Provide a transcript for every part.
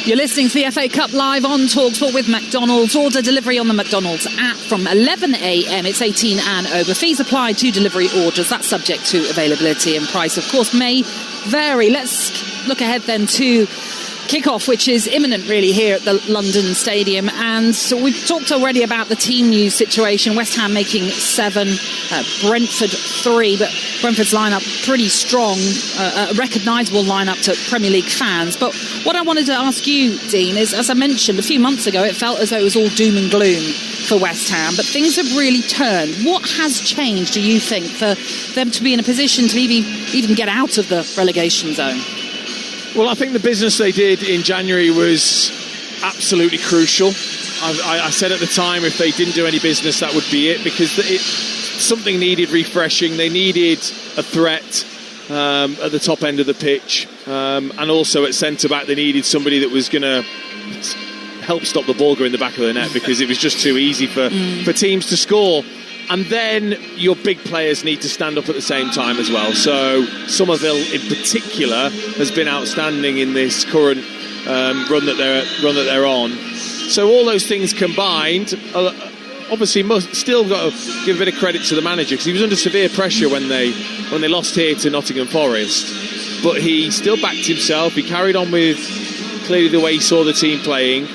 You're listening to the FA Cup live on Talksport with McDonald's. Order delivery on the McDonald's app from 11 a.m. It's 18 and over. Fees apply to delivery orders. That's subject to availability, and price, of course, may vary. Let's look ahead then to kick-off, which is imminent really here at the London Stadium. And so we've talked already about the team news situation. West Ham making 7, Brentford 3, but Brentford's lineup pretty strong, a recognisable lineup to Premier League fans. But what I wanted to ask you, Dean, is, as I mentioned, a few months ago it felt as though it was all doom and gloom for West Ham, but things have really turned. What has changed, do you think, for them to be in a position to even get out of the relegation zone? Well, I think the business they did in January was absolutely crucial. I said at the time, if they didn't do any business, that would be it, because something needed refreshing. They needed a threat at the top end of the pitch, and also at centre-back they needed somebody that was going to help stop the ball going in the back of the net, because it was just too easy for teams to score. And then your big players need to stand up at the same time as well. So Somerville in particular has been outstanding in this current run that they're on. So all those things combined, obviously still got to give a bit of credit to the manager, because he was under severe pressure when they lost here to Nottingham Forest. But he still backed himself. He carried on with clearly the way he saw the team playing.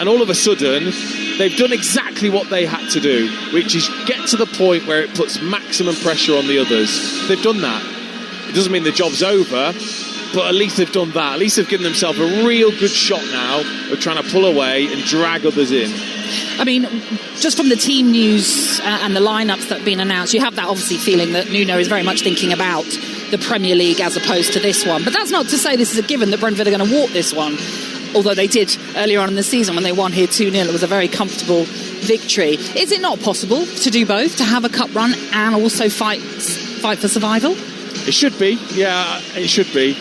And all of a sudden, they've done exactly what they had to do, which is get to the point where it puts maximum pressure on the others. They've done that. It doesn't mean the job's over, but at least they've done that. At least they've given themselves a real good shot now of trying to pull away and drag others in. I mean, just from the team news and the lineups that have been announced, you have that obviously feeling that Nuno is very much thinking about the Premier League as opposed to this one. But that's not to say this is a given that Brentford are going to walk this one. Although they did earlier on in the season when they won here 2-0, it was a very comfortable victory. Is it not possible to do both, to have a cup run and also fight for survival? It should be, yeah, it should be.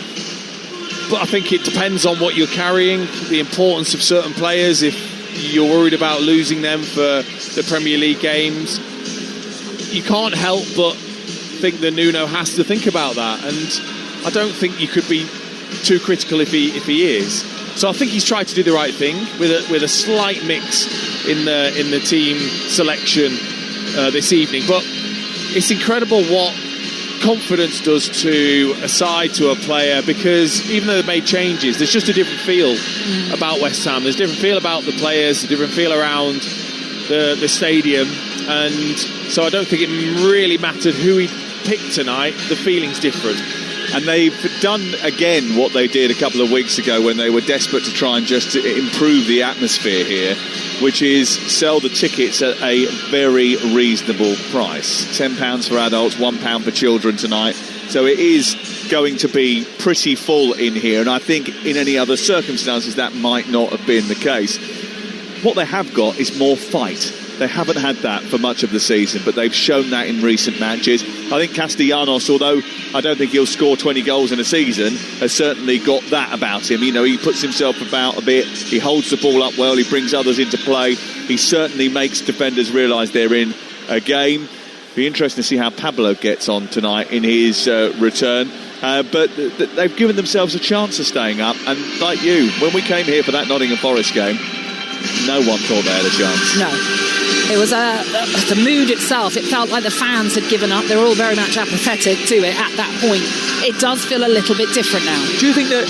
But I think it depends on what you're carrying, the importance of certain players. If you're worried about losing them for the Premier League games, you can't help but think that Nuno has to think about that. And I don't think you could be too critical if he is. So I think he's tried to do the right thing with a slight mix in the team selection this evening. But it's incredible what confidence does to a side, to a player, because even though they've made changes, there's just a different feel about West Ham. There's a different feel about the players, a different feel around the stadium. And so I don't think it really mattered who he picked tonight. The feeling's different. And they've done again what they did a couple of weeks ago when they were desperate to try and just improve the atmosphere here, which is sell the tickets at a very reasonable price. £10 for adults, £1 for children tonight. So it is going to be pretty full in here, and I think in any other circumstances that might not have been the case. What they have got is more fight. They haven't had that for much of the season, but they've shown that in recent matches. I think Castellanos, although I don't think he'll score 20 goals in a season, has certainly got that about him. You know, he puts himself about a bit, he holds the ball up well, he brings others into play. He certainly makes defenders realise they're in a game. Be interesting to see how Pablo gets on tonight in his return. But they've given themselves a chance of staying up. And like you, when we came here for that Nottingham Forest game, no one thought they had a chance. No. It was the mood itself. It felt like the fans had given up. They were all very much apathetic to it at that point. It does feel a little bit different now. Do you think that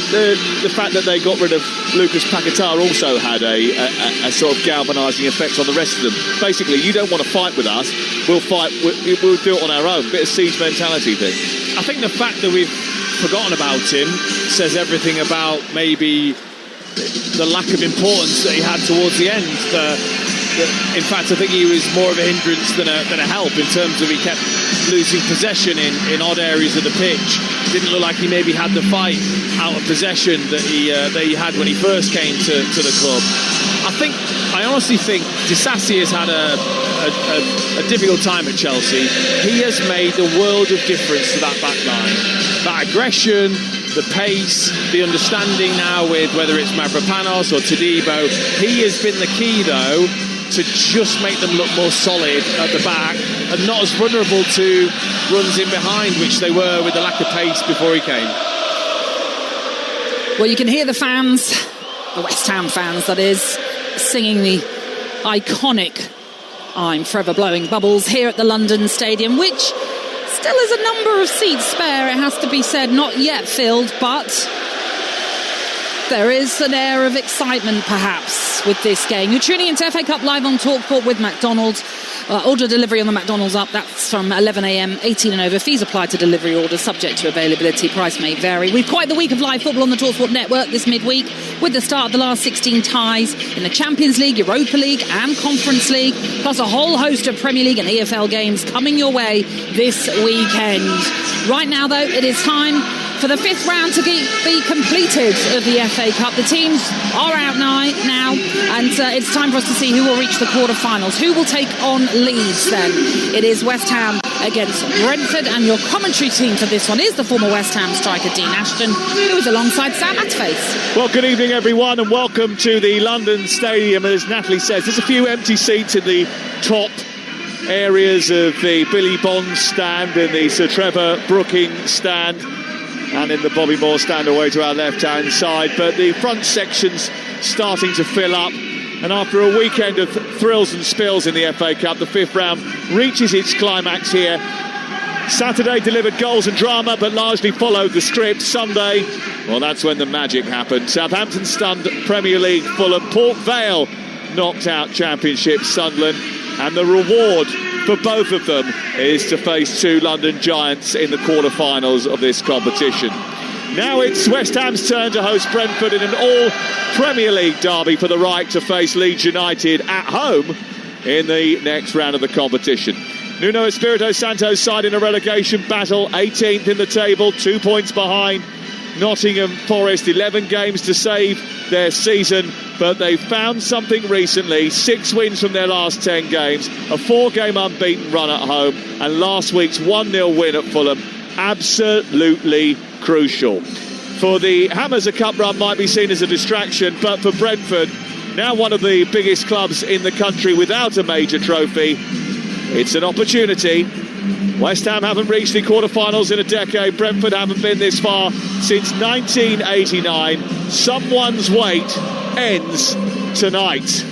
the fact that they got rid of Lucas Paquetá also had a sort of galvanising effect on the rest of them? Basically, you don't want to fight with us. We'll fight. We'll do it on our own. Bit of siege mentality thing. I think the fact that we've forgotten about him says everything about maybe the lack of importance that he had towards the end. In fact, I think he was more of a hindrance than a help, in terms of he kept losing possession in odd areas of the pitch. Didn't look like he maybe had the fight out of possession that he had when he first came to the club. I honestly think Disasi has had a difficult time at Chelsea. He has made a world of difference to that back line. That aggression, the pace, the understanding now with whether it's Mavropanos or Todibo. He has been the key, though, to just make them look more solid at the back and not as vulnerable to runs in behind, which they were with the lack of pace before he came. Well, you can hear the fans the West Ham fans, that is, singing the iconic I'm Forever Blowing Bubbles here at the London Stadium, which still has a number of seats spare, it has to be said, not yet filled, but there is an air of excitement perhaps with this game. You're tuning into FA Cup Live on Talksport with McDonald's. Order delivery on the McDonald's app, that's from 11 a.m, 18 and over. Fees apply to delivery orders, subject to availability. Price may vary. We've quite the week of live football on the Talksport network this midweek, with the start of the last 16 ties in the Champions League, Europa League and Conference League, plus a whole host of Premier League and EFL games coming your way this weekend. Right now, though, it is time for the fifth round to be completed of the FA Cup. The teams are out now, and it's time for us to see who will reach the quarter-finals. Who will take on Leeds then? It is West Ham against Brentford, and your commentary team for this one is the former West Ham striker Dean Ashton, who is alongside Sam Atface. Well, good evening everyone, and welcome to the London Stadium. As Natalie says, there's a few empty seats in the top areas of the Billy Bonds stand and the Sir Trevor Brooking stand, and in the Bobby Moore stand away to our left-hand side, but the front section's starting to fill up, and after a weekend of thrills and spills in the FA Cup, the fifth round reaches its climax here. Saturday delivered goals and drama, but largely followed the script. Sunday, well, that's when the magic happened. Southampton stunned Premier League Fulham. Port Vale knocked out Championship Sunderland, and the reward for both of them is to face two London giants in the quarter-finals of this competition. Now it's West Ham's turn to host Brentford in an all-Premier League derby for the right to face Leeds United at home in the next round of the competition. Nuno Espirito Santo's side in a relegation battle, 18th in the table, 2 points behind Nottingham Forest, 11 games to save their season, but they found something recently. 6 wins from their last 10 games, a 4-game unbeaten run at home, and last week's 1-0 win at Fulham. Absolutely crucial. For the Hammers, a cup run might be seen as a distraction, but for Brentford, now one of the biggest clubs in the country without a major trophy, it's an opportunity. West Ham haven't reached the quarter-finals in a decade. Brentford haven't been this far since 1989. Someone's wait ends tonight.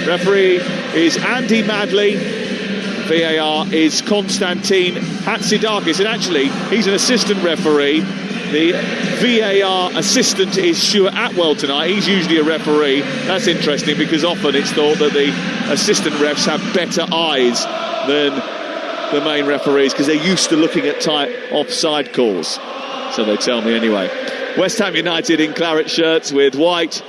Referee is Andy Madley. VAR is Konstantin Hatzidakis. And actually, he's an assistant referee. The VAR assistant is Stuart Atwell tonight. He's usually a referee. That's interesting because often it's thought that the assistant refs have better eyes than the main referees because they're used to looking at tight offside calls. So they tell me anyway. West Ham United in claret shirts with white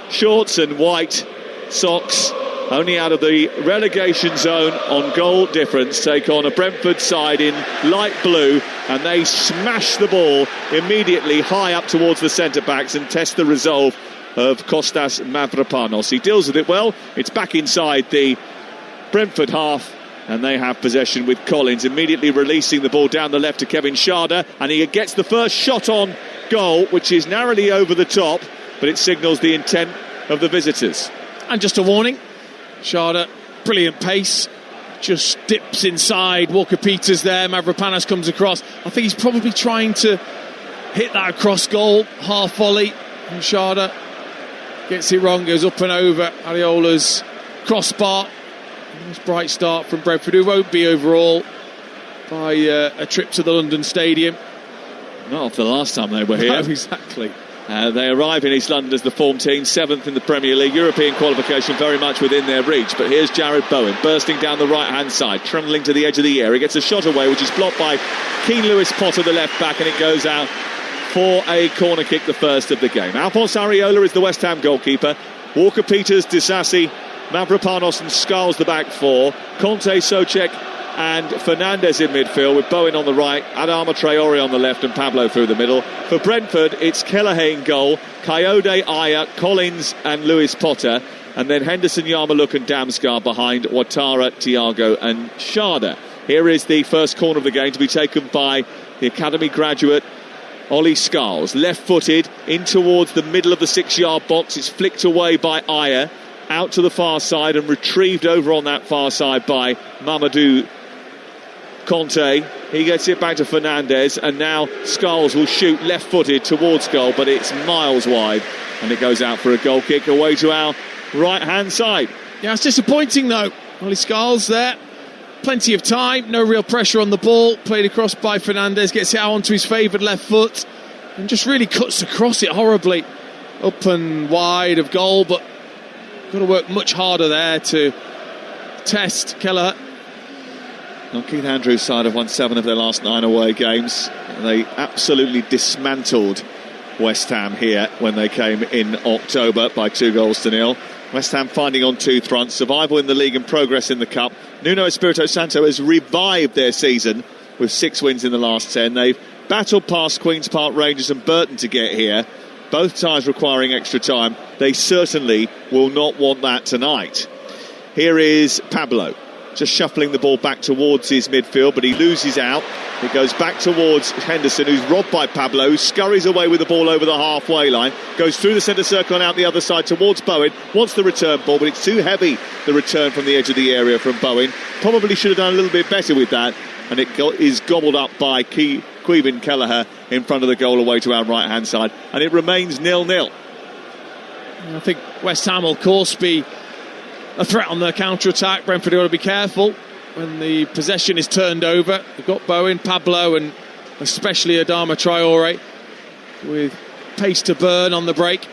shorts and white socks, only out of the relegation zone on goal difference, take on a Brentford side in light blue, and they smash the ball immediately high up towards the centre-backs and test the resolve of Kostas Mavropanos. He deals with it well. It's back inside the Brentford half, and they have possession with Collins immediately releasing the ball down the left to Kevin Schade, and he gets the first shot on goal, which is narrowly over the top, but it signals the intent of the visitors. And just a warning, Schade, brilliant pace, just dips inside. Walker-Peters there, Mavropanos comes across. I think he's probably trying to hit that across goal, half volley, and Schade gets it wrong, goes up and over Ariola's crossbar. Nice bright start from Brentford, who won't be overall by a trip to the London Stadium. Not after the last time they were here. No, exactly. They arrive in East London as the form team, 7th in the Premier League. European qualification very much within their reach. But here's Jared Bowen bursting down the right-hand side, trundling to the edge of the area. He gets a shot away, which is blocked by Keane Lewis Potter, the left back, and it goes out for a corner kick, the first of the game. Alphonse Areola is the West Ham goalkeeper. Walker-Peters, Disasi, Mavropanos and Scarles the back four. Conte, Souček and Fernandes in midfield, with Bowen on the right, Adama Traore on the left and Pablo through the middle. For Brentford, it's Kelleher in goal, Kayode, Aya, Collins and Lewis Potter, and then Henderson, Yarmouk and Damsgaard behind Ouattara, Thiago and Schade. Here is the first corner of the game to be taken by the academy graduate Ollie Scarles, left-footed in towards the middle of the 6-yard box. It's flicked away by Aya, out to the far side and retrieved over on that far side by Mamadou Conte, he gets it back to Fernandes, and now Scholes will shoot left-footed towards goal, but it's miles wide, and it goes out for a goal kick away to our right-hand side. Yeah, it's disappointing though. Ollie Scholes there, plenty of time, no real pressure on the ball, played across by Fernandes, gets it out onto his favoured left foot, and just really cuts across it horribly, up and wide of goal, but got to work much harder there to test Kelleher. Well, Keith Andrews' side have won 7 of their last 9 away games. They absolutely dismantled West Ham here when they came in October by 2-0. West Ham finding on 2 fronts, survival in the league and progress in the cup. Nuno Espirito Santo has revived their season with 6 wins in the last 10. They've battled past Queen's Park Rangers and Burton to get here, both ties requiring extra time. They certainly will not want that tonight. Here is Pablo, just shuffling the ball back towards his midfield, but he loses out. It goes back towards Henderson, who's robbed by Pablo, who scurries away with the ball over the halfway line, goes through the centre circle and out the other side towards Bowen, wants the return ball, but it's too heavy, the return from the edge of the area from Bowen. Probably should have done a little bit better with that, and it is gobbled up by Caoimhin Kelleher in front of the goal away to our right-hand side, and it remains 0-0. I think West Ham will, of course, be a threat on the counter-attack. Brentford ought to be careful when the possession is turned over. They've got Bowen, Pablo and especially Adama Traore with pace to burn on the break.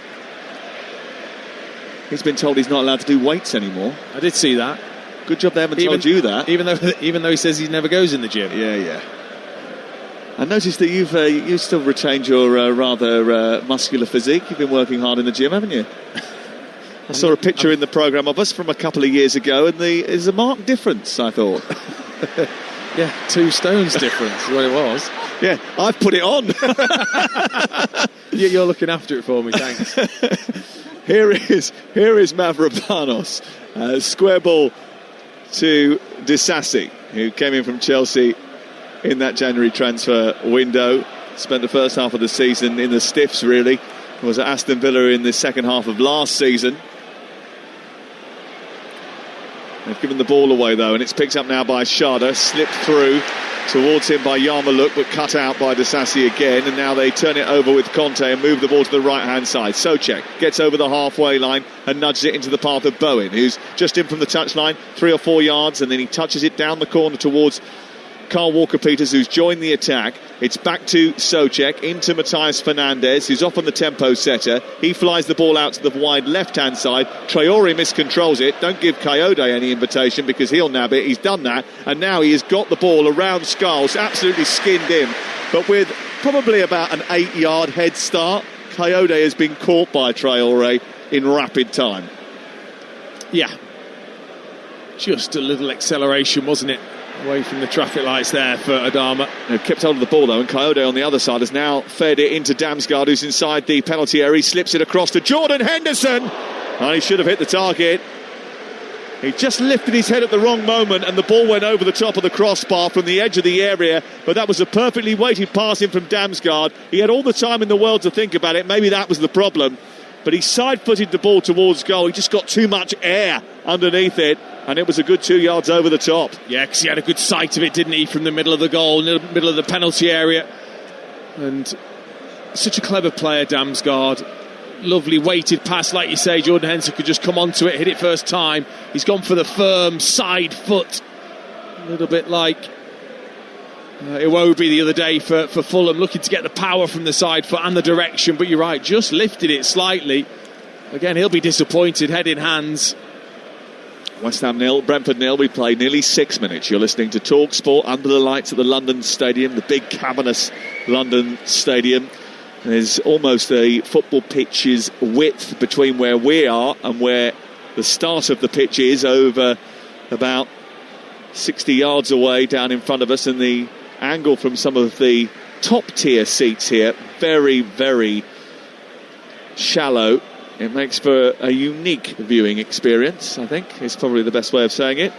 He's been told he's not allowed to do weights anymore. I did see that. Good job they haven't told you that. Even though he says he never goes in the gym. Yeah. I noticed that you've still retained your rather muscular physique. You've been working hard in the gym, haven't you? I saw a picture in the programme of us from a couple of years ago, and there's a marked difference, I thought. Yeah, 2 stones difference is what it was. Yeah, I've put it on. You're looking after it for me, thanks. Here is Mavropanos. Square ball to Disasi, who came in from Chelsea in that January transfer window. Spent the first half of the season in the stiffs, really. Was at Aston Villa in the second half of last season. They've given the ball away though, and it's picked up now by Sharda, slipped through towards him by Yarmouk, but cut out by Disasi again, and now they turn it over with Conte and move the ball to the right hand side. Souček gets over the halfway line and nudges it into the path of Bowen, who's just in from the touchline, 3 or 4 yards, and then he touches it down the corner towards Carl Walker-Peters, who's joined the attack. It's back to Souček, into Matthias Fernandes, who's off on the tempo setter. He flies the ball out to the wide left-hand side. Traore miscontrols it. Don't give Coyote any invitation because he'll nab it. He's done that, and now he has got the ball around Scholes, absolutely skinned him. But with probably about an 8-yard head start, Coyote has been caught by Traore in rapid time. Yeah. Just a little acceleration, wasn't it? Away from the traffic lights there for Adama. They've kept hold of the ball though, and Coyote on the other side has now fed it into Damsgaard, who's inside the penalty area. He slips it across to Jordan Henderson, and he should have hit the target. He just lifted his head at the wrong moment, and the ball went over the top of the crossbar from the edge of the area, but that was a perfectly weighted pass in from Damsgaard. He had all the time in the world to think about it. Maybe that was the problem, but he side-footed the ball towards goal. He just got too much air underneath it, and it was a good 2 yards over the top. Yeah, because he had a good sight of it, didn't he, from the middle of the goal, in the middle of the penalty area. And such a clever player, Damsgaard. Lovely weighted pass, like you say. Jordan Henderson could just come onto it, hit it first time. He's gone for the firm side foot. A little bit like Iwobi the other day for Fulham, looking to get the power from the side foot and the direction. But you're right, just lifted it slightly. Again, he'll be disappointed, head in hands. West Ham 0, Brentford 0. We played nearly 6 minutes. You're listening to Talksport under the lights at the London Stadium, the big cavernous London Stadium. There's almost a football pitch's width between where we are and where the start of the pitch is, over about 60 yards away down in front of us, and the angle from some of the top tier seats here, very, very shallow. It makes for a unique viewing experience, I think, is probably the best way of saying it.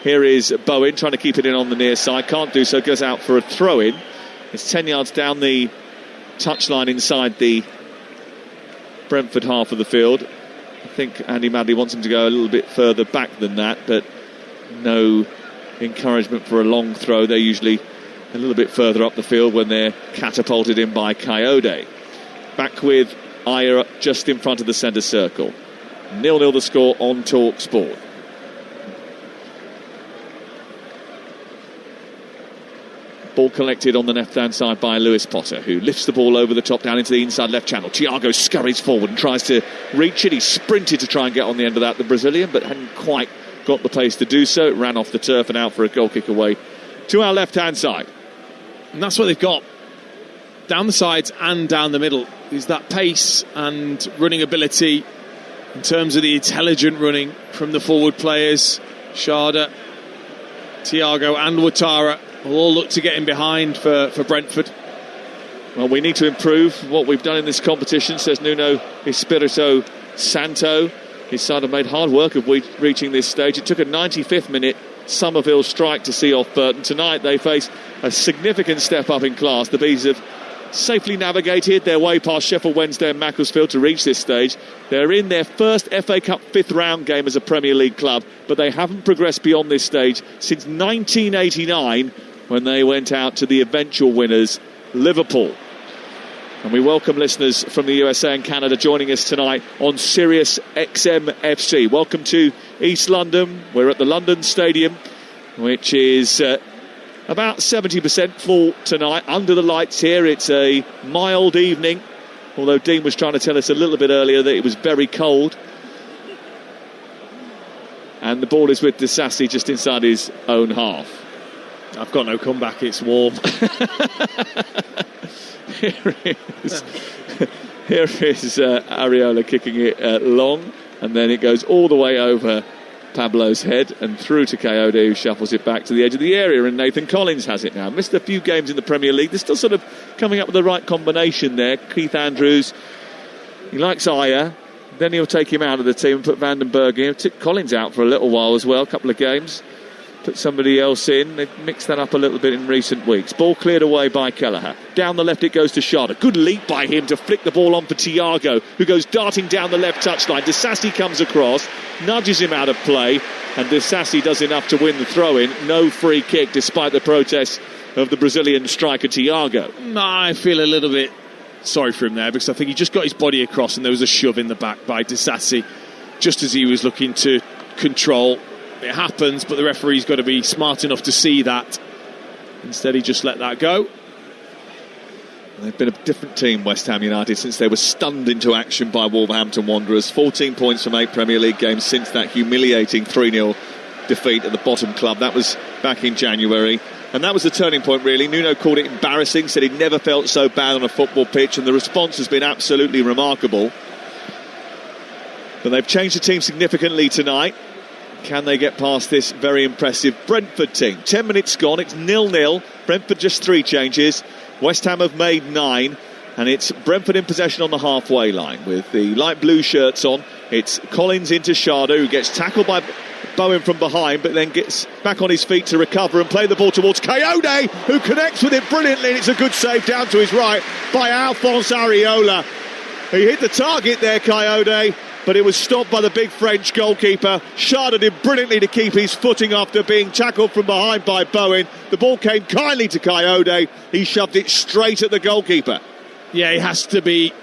Here is Bowen trying to keep it in on the near side. Can't do so, goes out for a throw-in. It's 10 yards down the touchline inside the Brentford half of the field. I think Andy Madley wants him to go a little bit further back than that, but no encouragement for a long throw. They're usually a little bit further up the field when they're catapulted in by Coyote. Back with Ayer just in front of the centre circle. 0-0 the score on Talksport. Ball collected on the left-hand side by Lewis Potter, who lifts the ball over the top down into the inside left channel. Thiago scurries forward and tries to reach it. He sprinted to try and get on the end of that, the Brazilian, but hadn't quite got the pace to do so. It ran off the turf and out for a goal kick away to our left-hand side. And that's what they've got down the sides and down the middle, is that pace and running ability in terms of the intelligent running from the forward players. Sharda, Thiago and Ouattara will all look to get in behind for Brentford. Well, we need to improve what we've done in this competition, says Nuno Espirito Santo. His side have made hard work of reaching this stage. It took a 95th minute Somerville strike to see off Burton. Tonight they face a significant step up in class. The Bees have safely navigated their way past Sheffield Wednesday and Macclesfield to reach this stage. They're in their first FA Cup fifth round game as a Premier League club, but they haven't progressed beyond this stage since 1989, when they went out to the eventual winners, Liverpool. And we welcome listeners from the USA and Canada joining us tonight on Sirius XM FC. Welcome to East London. We're at the London Stadium, which is about 70% full tonight. Under the lights here, it's a mild evening, although Dean was trying to tell us a little bit earlier that it was very cold. And the ball is with Disasi just inside his own half. I've got no comeback, it's warm. Here is Areola kicking it long, and then it goes all the way over Pablo's head and through to Coyote, who shuffles it back to the edge of the area, and Nathan Collins has it now. Missed a few games in the Premier League. They're still sort of coming up with the right combination there. Keith Andrews, he likes Ayer, then he'll take him out of the team and put Vandenberg in. Took Collins out for a little while as well, a couple of games. Put somebody else in. They've mixed that up a little bit in recent weeks. Ball cleared away by Kelleher. Down the left it goes to Sharda. Good leap by him to flick the ball on for Thiago, who goes darting down the left touchline. Disasi comes across, nudges him out of play, and Disasi does enough to win the throw-in. No free kick despite the protests of the Brazilian striker Thiago. I feel a little bit sorry for him there, because I think he just got his body across and there was a shove in the back by Disasi just as he was looking to control. It happens, but the referee's got to be smart enough to see that. Instead, he just let that go. They've been a different team, West Ham United, since they were stunned into action by Wolverhampton Wanderers. 14 points from 8 Premier League games since that humiliating 3-0 defeat at the bottom club. That was back in January. And that was the turning point, really. Nuno called it embarrassing, said he'd never felt so bad on a football pitch, and the response has been absolutely remarkable. But they've changed the team significantly tonight. Can they get past this very impressive Brentford team? 10 minutes gone, it's 0-0. Brentford just 3 changes. West Ham have made 9. And it's Brentford in possession on the halfway line with the light blue shirts on. It's Collins into Sharda, who gets tackled by Bowen from behind, but then gets back on his feet to recover and play the ball towards Coyote, who connects with it brilliantly. And it's a good save down to his right by Alphonse Areola. He hit the target there, Coyote, but it was stopped by the big French goalkeeper. Sharda did brilliantly to keep his footing after being tackled from behind by Bowen. The ball came kindly to Coyote. He shoved it straight at the goalkeeper. Yeah, he has to be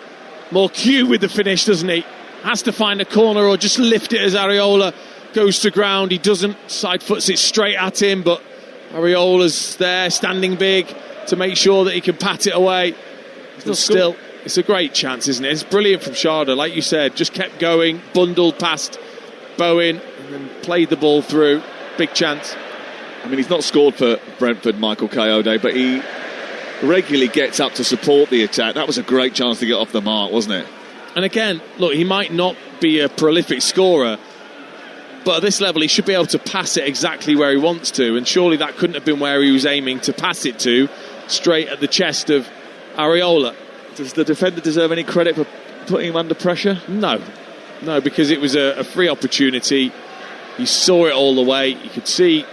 more cute with the finish, doesn't he? Has to find a corner or just lift it as Areola goes to ground. He doesn't, side foots it straight at him, but Areola's there standing big to make sure that he can pat it away. Still, it's a great chance, isn't it? It's brilliant from Sharda, like you said, just kept going, bundled past Bowen and then played the ball through. Big chance. I mean, he's not scored for Brentford, Michael Coyote, but he regularly gets up to support the attack. That was a great chance to get off the mark, wasn't it? And again, look, he might not be a prolific scorer, but at this level he should be able to pass it exactly where he wants to, and surely that couldn't have been where he was aiming to pass it to, straight at the chest of Areola. Does the defender deserve any credit for putting him under pressure? No, because it was a free opportunity. He saw it all the way. You could see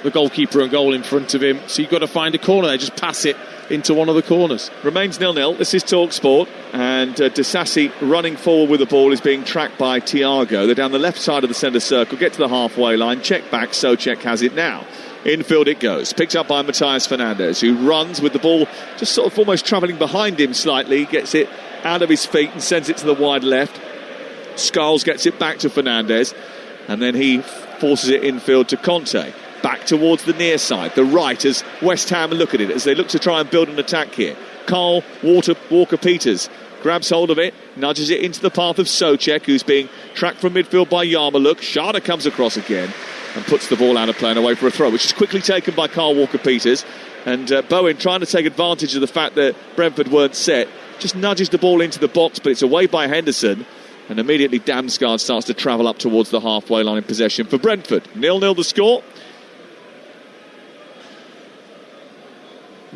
the goalkeeper and goal in front of him, so you've got to find a corner there, just pass it into one of the corners. Remains 0-0. This is Talksport, and Disasi running forward with the ball is being tracked by Thiago. They're down the left side of the centre circle, get to the halfway line, check back, Souček has it now. Infield it goes. Picked up by Matthias Fernandes, who runs with the ball just sort of almost travelling behind him slightly. Gets it out of his feet and sends it to the wide left. Scholes gets it back to Fernandes. And then he forces it infield to Conte. Back towards the near side, the right, as West Ham look at it, as they look to try and build an attack here. Carl Walker-Peters grabs hold of it, nudges it into the path of Souček, who's being tracked from midfield by Yarmouk. Schade comes across again and puts the ball out of play and away for a throw, which is quickly taken by Carl Walker-Peters. And Bowen, trying to take advantage of the fact that Brentford weren't set, just nudges the ball into the box, but it's away by Henderson. And immediately Damsgaard starts to travel up towards the halfway line in possession for Brentford. 0-0 the score.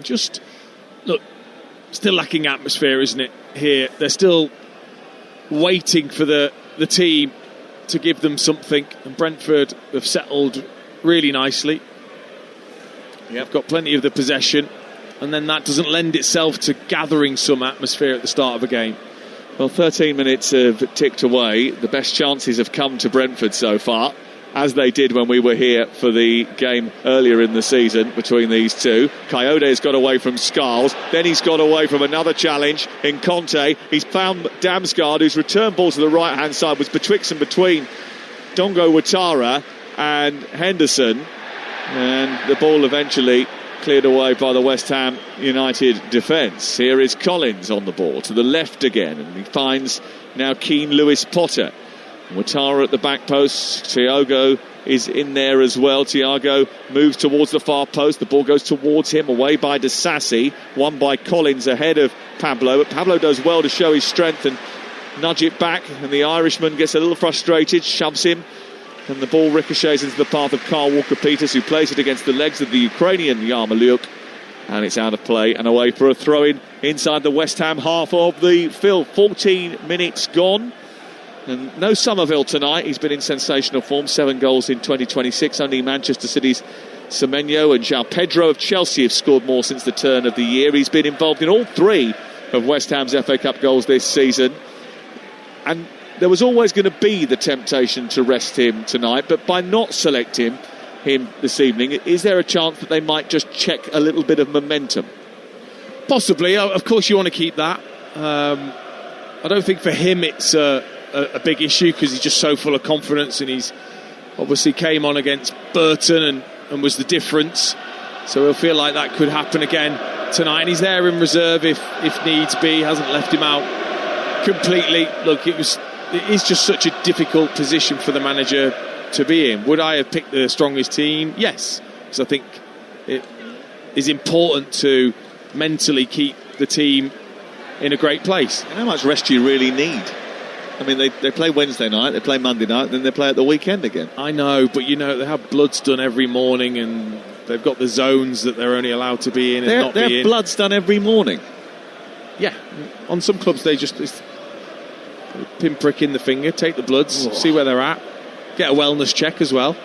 Just, look, still lacking atmosphere, isn't it, here? They're still waiting for the team to give them something. And Brentford have settled really nicely. They've got plenty of the possession. And then that doesn't lend itself to gathering some atmosphere at the start of a game. Well, 13 minutes have ticked away. The best chances have come to Brentford so far, as they did when we were here for the game earlier in the season between these two. Coyote's got away from Scholes. Then he's got away from another challenge in Conte. He's found Damsgaard, whose return ball to the right-hand side was betwixt and between Dongo Ouattara and Henderson. And the ball eventually cleared away by the West Ham United defence. Here is Collins on the ball to the left again, and he finds now Keane Lewis Potter. Ouattara at the back post. Thiago is in there as well. Thiago moves towards the far post. The ball goes towards him, away by Disasi, won by Collins ahead of Pablo. But Pablo does well to show his strength and nudge it back, and the Irishman gets a little frustrated, shoves him, and the ball ricochets into the path of Carl Walker-Peters, who plays it against the legs of the Ukrainian Yarmouk, and it's out of play and away for a throw-in inside the West Ham half of the field. 14 minutes gone, and no Somerville tonight. He's been in sensational form, 7 goals in 2026. Only Manchester City's Semenyo and João Pedro of Chelsea have scored more since the turn of the year. He's been involved in all 3 of West Ham's FA Cup goals this season, and there was always going to be the temptation to rest him tonight, but by not selecting him this evening, is there a chance that they might just check a little bit of momentum? Possibly. Of course you want to keep that. I don't think for him it's a big issue, because he's just so full of confidence, and he's obviously came on against Burton and was the difference, so he'll feel like that could happen again tonight, and he's there in reserve if needs be. Hasn't left him out completely. Look, it is just such a difficult position for the manager to be in. Would I have picked the strongest team? Yes, because I think it is important to mentally keep the team in a great place. And how much rest do you really need? I mean, they play Wednesday night, they play Monday night, then they play at the weekend again. I know, but you know, they have bloods done every morning, and they've got the zones that they're only allowed to be in and not be in. Their blood's done every morning. Yeah, on some clubs they just pinprick in the finger, take the bloods, see where they're at, get a wellness check as well.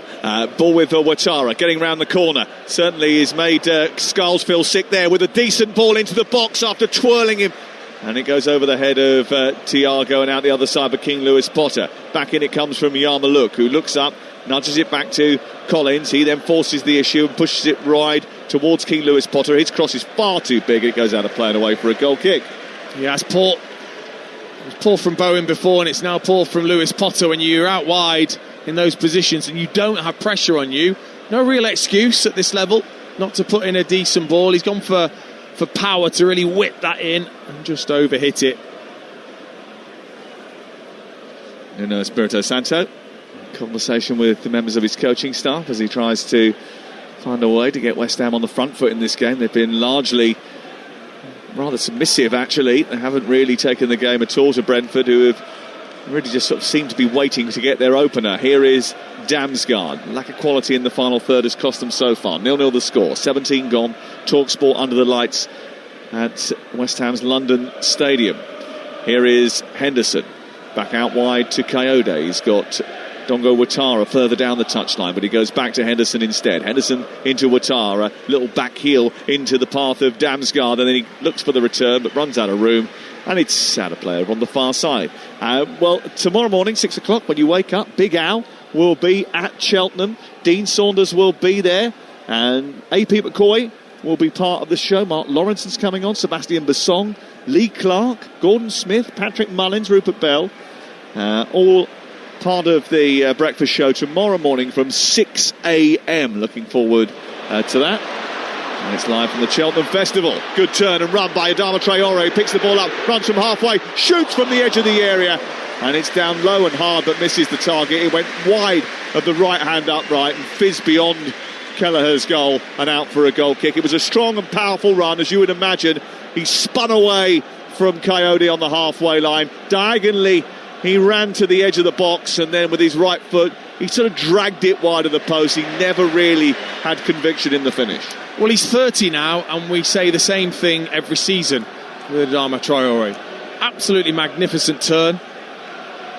Ball with Ouattara getting round the corner. Certainly he's made Scholes feel sick there with a decent ball into the box after twirling him. And it goes over the head of Thiago and out the other side for King Lewis Potter. Back in it comes from Yarmouk, who looks up, nudges it back to Collins. He then forces the issue and pushes it wide towards King Lewis Potter. His cross is far too big. It goes out of play and away for a goal kick. Yeah, it's poor. It was poor from Bowen before, and it's now poor from Lewis Potter. When you're out wide in those positions and you don't have pressure on you, no real excuse at this level not to put in a decent ball. He's gone for power to really whip that in and just overhit it. Nuno Espirito Santo, conversation with the members of his coaching staff as he tries to find a way to get West Ham on the front foot in this game. They've been largely rather submissive, actually. They haven't really taken the game at all to Brentford, who have really just sort of seemed to be waiting to get their opener. Here is Damsgaard. Lack of quality in the final third has cost them so far. 0-0 the score, 17 gone. Talksport under the lights at West Ham's London Stadium. Here is Henderson, back out wide to Coyote. He's got Dongo Ouattara further down the touchline, but he goes back to Henderson instead. Henderson into Ouattara, little back heel into the path of Damsgaard, and then he looks for the return but runs out of room, and it's out of play over on the far side. Well, tomorrow morning 6 o'clock when you wake up, Big Al will be at Cheltenham. Dean Saunders will be there. And AP McCoy will be part of the show. Mark Lawrenson's coming on, Sebastian Bassong, Lee Clark, Gordon Smith, Patrick Mullins, Rupert Bell, all part of the breakfast show tomorrow morning from 6 a.m. Looking forward to that. And it's live from the Cheltenham Festival. Good turn and run by Adama Traore. Picks the ball up, runs from halfway, shoots from the edge of the area. And it's down low and hard, but misses the target. It went wide of the right-hand upright and fizzed beyond Kelleher's goal and out for a goal kick. It was a strong and powerful run, as you would imagine. He spun away from Coyote on the halfway line. Diagonally, he ran to the edge of the box, and then with his right foot, he sort of dragged it wide of the post. He never really had conviction in the finish. Well, he's 30 now, and we say the same thing every season with Adama Traore. Absolutely magnificent turn.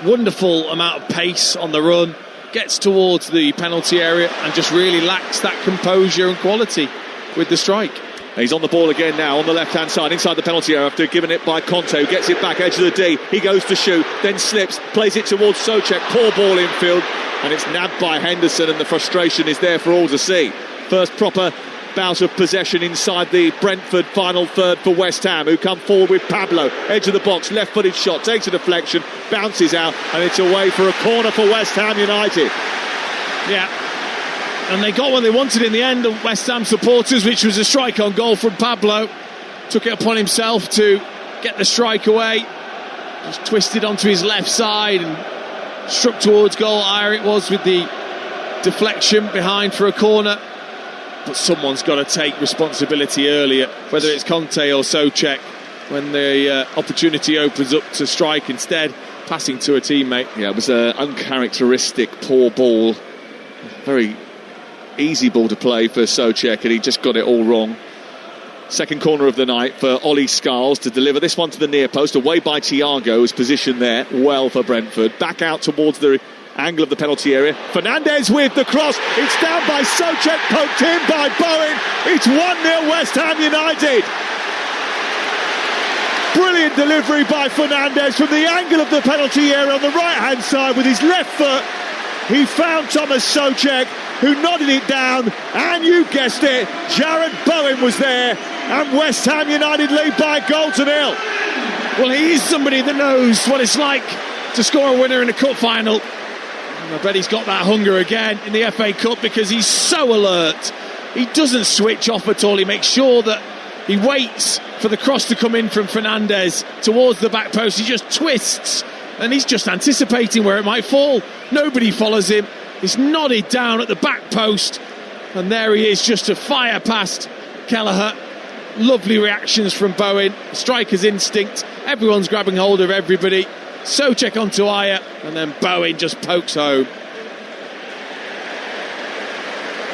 Wonderful amount of pace on the run. Gets towards the penalty area and just really lacks that composure and quality with the strike. He's on the ball again now on the left-hand side inside the penalty area after giving it by Conte, who gets it back edge of the D. He goes to shoot, then slips, plays it towards Souček. Poor ball infield, and it's nabbed by Henderson, and the frustration is there for all to see. First proper bout of possession inside the Brentford final third for West Ham, who come forward with Pablo, edge of the box, left-footed shot, takes a deflection, bounces out, and it's away for a corner for West Ham United. Yeah, and they got what they wanted in the end, the West Ham supporters, which was a strike on goal from Pablo. Took it upon himself to get the strike away, just twisted onto his left side and struck towards goal. Higher it was with the deflection behind for a corner. But someone's got to take responsibility earlier, whether it's Conte or Souček, when the opportunity opens up to strike instead, passing to a teammate. Yeah, it was an uncharacteristic poor ball. Very easy ball to play for Souček, and he just got it all wrong. Second corner of the night for Ollie Scarles to deliver this one to the near post, away by Thiago, who's positioned there well for Brentford. Back out towards the angle of the penalty area. Fernandez with the cross. It's down by Souček, poked in by Bowen. It's 1-0 West Ham United. Brilliant delivery by Fernandez from the angle of the penalty area on the right-hand side with his left foot. He found Thomas Souček, who nodded it down, and you guessed it, Jared Bowen was there, and West Ham United lead by a goal to nil. Well, he is somebody that knows what it's like to score a winner in a cup final. I bet he's got that hunger again in the FA Cup, because he's so alert. He doesn't switch off at all. He makes sure that he waits for the cross to come in from Fernandez towards the back post. He just twists, and he's just anticipating where it might fall. Nobody follows him. He's nodded down at the back post, and there he is, just to fire past Kelleher. Lovely reactions from Bowen. Striker's instinct. Everyone's grabbing hold of everybody. Souček onto Aya, and then Bowen just pokes home.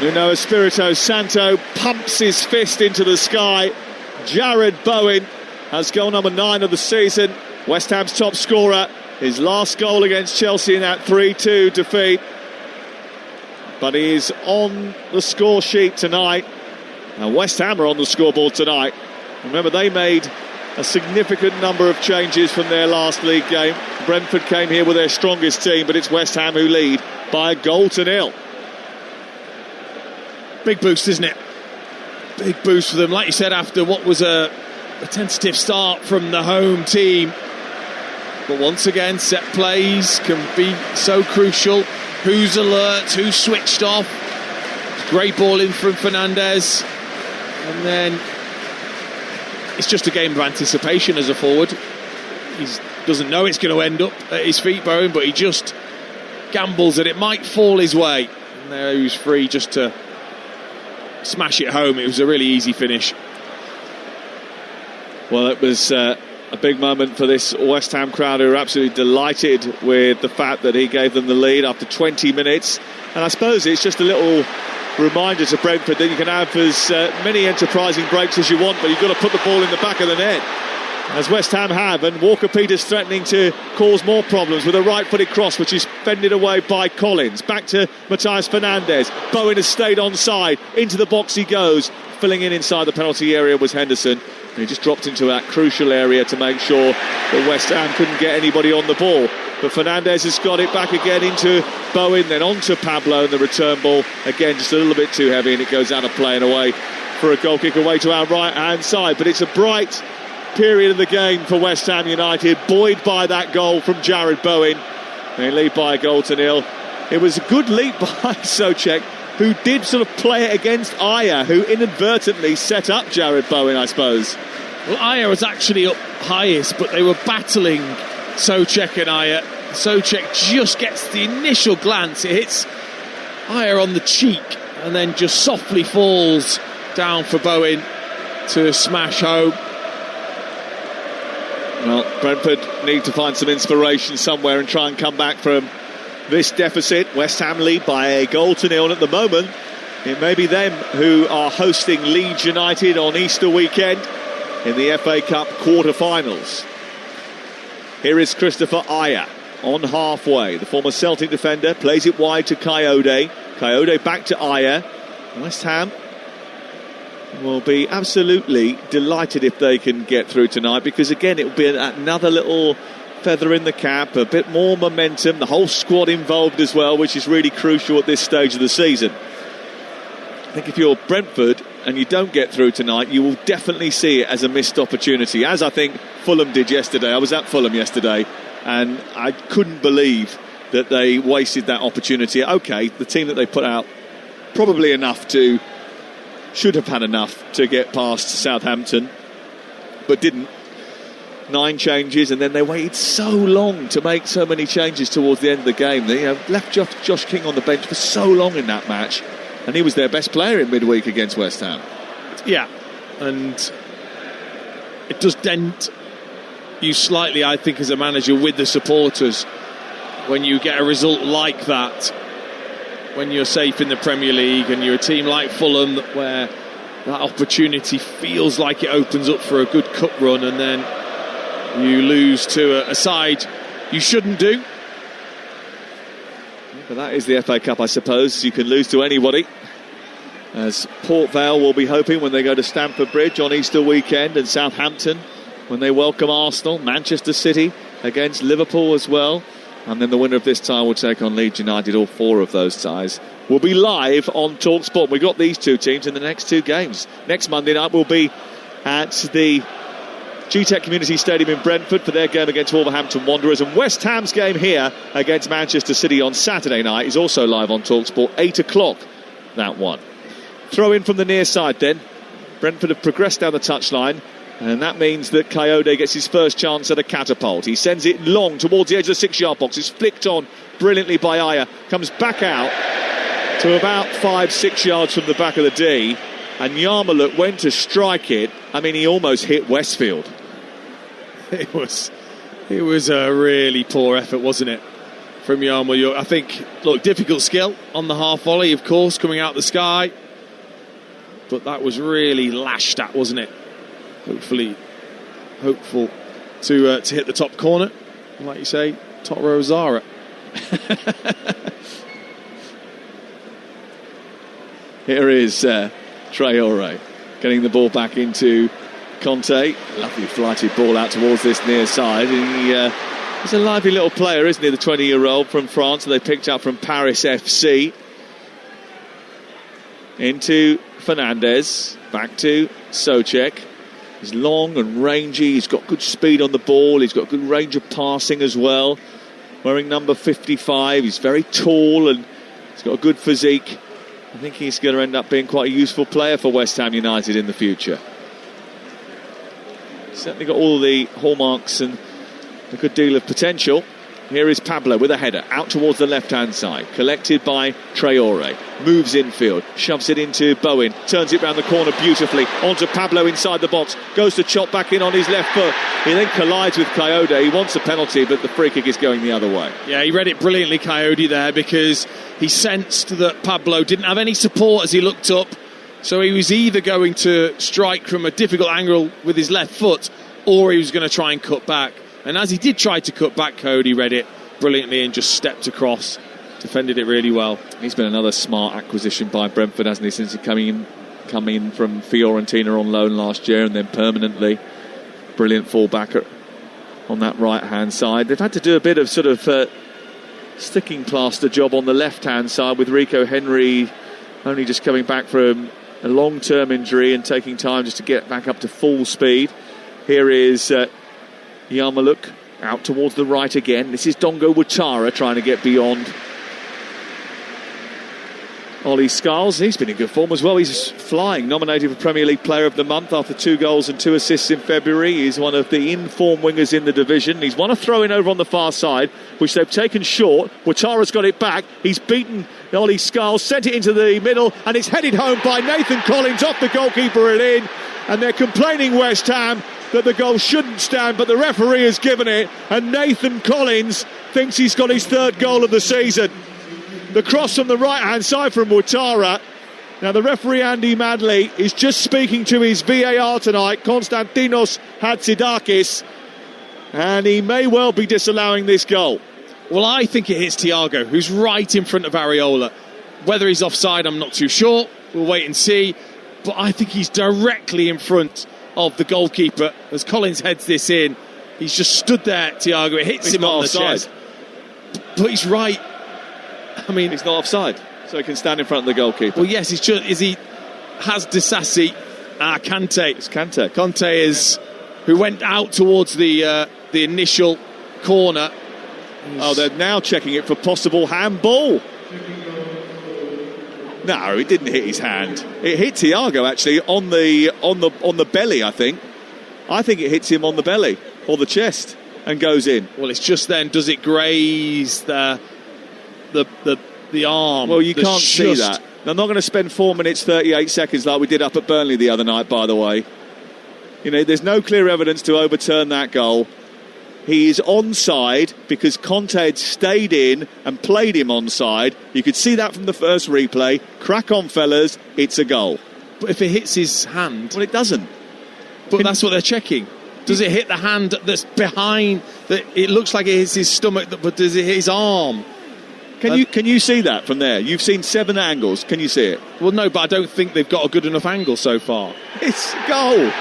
Nuno Espirito Santo pumps his fist into the sky. Jared Bowen has goal number 9 of the season. West Ham's top scorer. His last goal against Chelsea in that 3-2 defeat. But he is on the score sheet tonight. And West Ham are on the scoreboard tonight. Remember, they made a significant number of changes from their last league game. Brentford came here with their strongest team, but it's West Ham who lead by a goal to nil. Big boost, isn't it? Big boost for them, like you said, after what was a tentative start from the home team. But once again, set plays can be so crucial. Who's alert, who's switched off. Great ball in from Fernandez. And then it's just a game of anticipation as a forward. He doesn't know it's going to end up at his feet, Bowen, but he just gambles that it might fall his way. And there he was free just to smash it home. It was a really easy finish. Well, it was a big moment for this West Ham crowd, who are absolutely delighted with the fact that he gave them the lead after 20 minutes. And I suppose it's just a little reminder to Brentford that you can have as many enterprising breaks as you want, but you've got to put the ball in the back of the net, as West Ham have. And Walker-Peters threatening to cause more problems with a right-footed cross, which is fended away by Collins. Back to Matthias Fernandez. Bowen has stayed onside. Into the box he goes. Filling in inside the penalty area was Henderson. And he just dropped into that crucial area to make sure that West Ham couldn't get anybody on the ball. But Fernandez has got it back again into Bowen, then on to Pablo, and the return ball, again, just a little bit too heavy, and it goes out of play and away for a goal kick away to our right-hand side. But it's a bright period of the game for West Ham United, buoyed by that goal from Jared Bowen. They lead by a goal to nil. It was a good leap by Souček, who did sort of play it against Ajer, who inadvertently set up Jared Bowen, I suppose. Well, Ajer was actually up highest, but they were battling Souček and Ajer. Souček just gets the initial glance. It hits Ajer on the cheek and then just softly falls down for Bowen to smash home. Well, Brentford need to find some inspiration somewhere and try and come back from this deficit. West Ham lead by a goal to nil, and at the moment it may be them who are hosting Leeds United on Easter weekend in the FA Cup quarter-finals. Here is Christopher Ajer on halfway. The former Celtic defender plays it wide to Coyote. Coyote back to Ajer. West Ham will be absolutely delighted if they can get through tonight, because again it will be another little feather in the cap, a bit more momentum, the whole squad involved as well, which is really crucial at this stage of the season. I think if you're Brentford and you don't get through tonight, you will definitely see it as a missed opportunity, as I think Fulham did yesterday. I was at Fulham yesterday and I couldn't believe that they wasted that opportunity. OK, the team that they put out probably should have had enough to get past Southampton, but didn't. 9 changes, and then they waited so long to make so many changes towards the end of the game. They left Josh King on the bench for so long in that match, and he was their best player in midweek against West Ham. Yeah, and it does dent you slightly, I think, as a manager with the supporters when you get a result like that, when you're safe in the Premier League and you're a team like Fulham where that opportunity feels like it opens up for a good cup run, and then you lose to a side you shouldn't do. But that is the FA Cup, I suppose. You can lose to anybody, as Port Vale will be hoping when they go to Stamford Bridge on Easter weekend, and Southampton when they welcome Arsenal, Manchester City against Liverpool as well, and then the winner of this tie will take on Leeds United. All 4 of those ties will be live on Talksport. We've got these 2 teams in the next 2 games. Next Monday night we'll be at the GTEC Community Stadium in Brentford for their game against Wolverhampton Wanderers, and West Ham's game here against Manchester City on Saturday night is also live on Talksport, 8 o'clock, that one. Throw in from the near side then. Brentford have progressed down the touchline, and that means that Coyote gets his first chance at a catapult. He sends it long towards the edge of the 6-yard box. It's flicked on brilliantly by Ajer, comes back out to about 5-6 yards from the back of the D, and Yarmouth went to strike it. I mean, he almost hit Westfield. It was a really poor effort, wasn't it, from Yarmouth? I think, look, difficult skill on the half volley, of course, coming out the sky, but that was really lashed at, wasn't it? Hopeful to hit the top corner, and like you say, Totoro Zara. Here is Traore getting the ball back into Conte. Lovely flighted ball out towards this near side. He's a lively little player, isn't he, the 20-year-old from France that they picked up from Paris FC. Into Fernandez, back to Souček. He's long and rangy, he's got good speed on the ball, he's got good range of passing as well. Wearing number 55, he's very tall and he's got a good physique. I think he's going to end up being quite a useful player for West Ham United in the future. Certainly got all the hallmarks and a good deal of potential. Here is Pablo with a header out towards the left-hand side, collected by Traore, moves infield, shoves it into Bowen, turns it round the corner beautifully, onto Pablo inside the box, goes to chop back in on his left foot. He then collides with Coyote. He wants a penalty, but the free kick is going the other way. Yeah, he read it brilliantly, Coyote, there, because he sensed that Pablo didn't have any support as he looked up, so he was either going to strike from a difficult angle with his left foot, or he was going to try and cut back. And as he did try to cut back, Cody read it brilliantly and just stepped across, defended it really well. He's been another smart acquisition by Brentford, hasn't he, since he come in from Fiorentina on loan last year and then permanently. Brilliant fullback on that right-hand side. They've had to do a bit of sort of sticking plaster job on the left-hand side with Rico Henry only just coming back from a long-term injury and taking time just to get back up to full speed. Here is Yarmaluk out towards the right again. This is Dongo Watara trying to get beyond Ollie Scarles. He's been in good form as well. He's flying, nominated for Premier League Player of the Month after 2 goals and 2 assists in February. He's one of the in-form wingers in the division. He's won a throw-in over on the far side, which they've taken short. Watara's got it back. He's beaten Ollie Scarles, sent it into the middle, and it's headed home by Nathan Collins off the goalkeeper and in. And they're complaining, West Ham, that the goal shouldn't stand, but the referee has given it, and Nathan Collins thinks he's got his 3rd goal of the season. The cross from the right-hand side from Watara. Now, the referee, Andy Madley, is just speaking to his VAR tonight, Konstantinos Hatzidakis, and he may well be disallowing this goal. Well, I think it hits Thiago, who's right in front of Areola. Whether he's offside, I'm not too sure. We'll wait and see. But I think he's directly in front of the goalkeeper as Collins heads this in. He's just stood there, Thiago. It hits him on the chest. But he's right. I mean, he's not offside, so he can stand in front of the goalkeeper. Well, yes, has Disasi, Kante. It's Kante. Kante is who went out towards the initial corner. Oh, they're now checking it for possible handball. No, it didn't hit his hand. It hit Thiago actually on the belly. I think it hits him on the belly or the chest and goes in. Well, it's just then, does it graze the arm? Well, you can't see that. I'm not going to spend 4 minutes 38 seconds like we did up at Burnley the other night, by the way. You know, there's no clear evidence to overturn that goal. He is onside because Conte had stayed in and played him onside. You could see that from the first replay. Crack on, fellas, it's a goal. But if it hits his hand... Well, it doesn't. But that's what they're checking. Does it hit the hand that's behind? It looks like it hits his stomach, but does it hit his arm? Can you see that from there? You've seen 7 angles. Can you see it? Well, no, but I don't think they've got a good enough angle so far. It's a goal.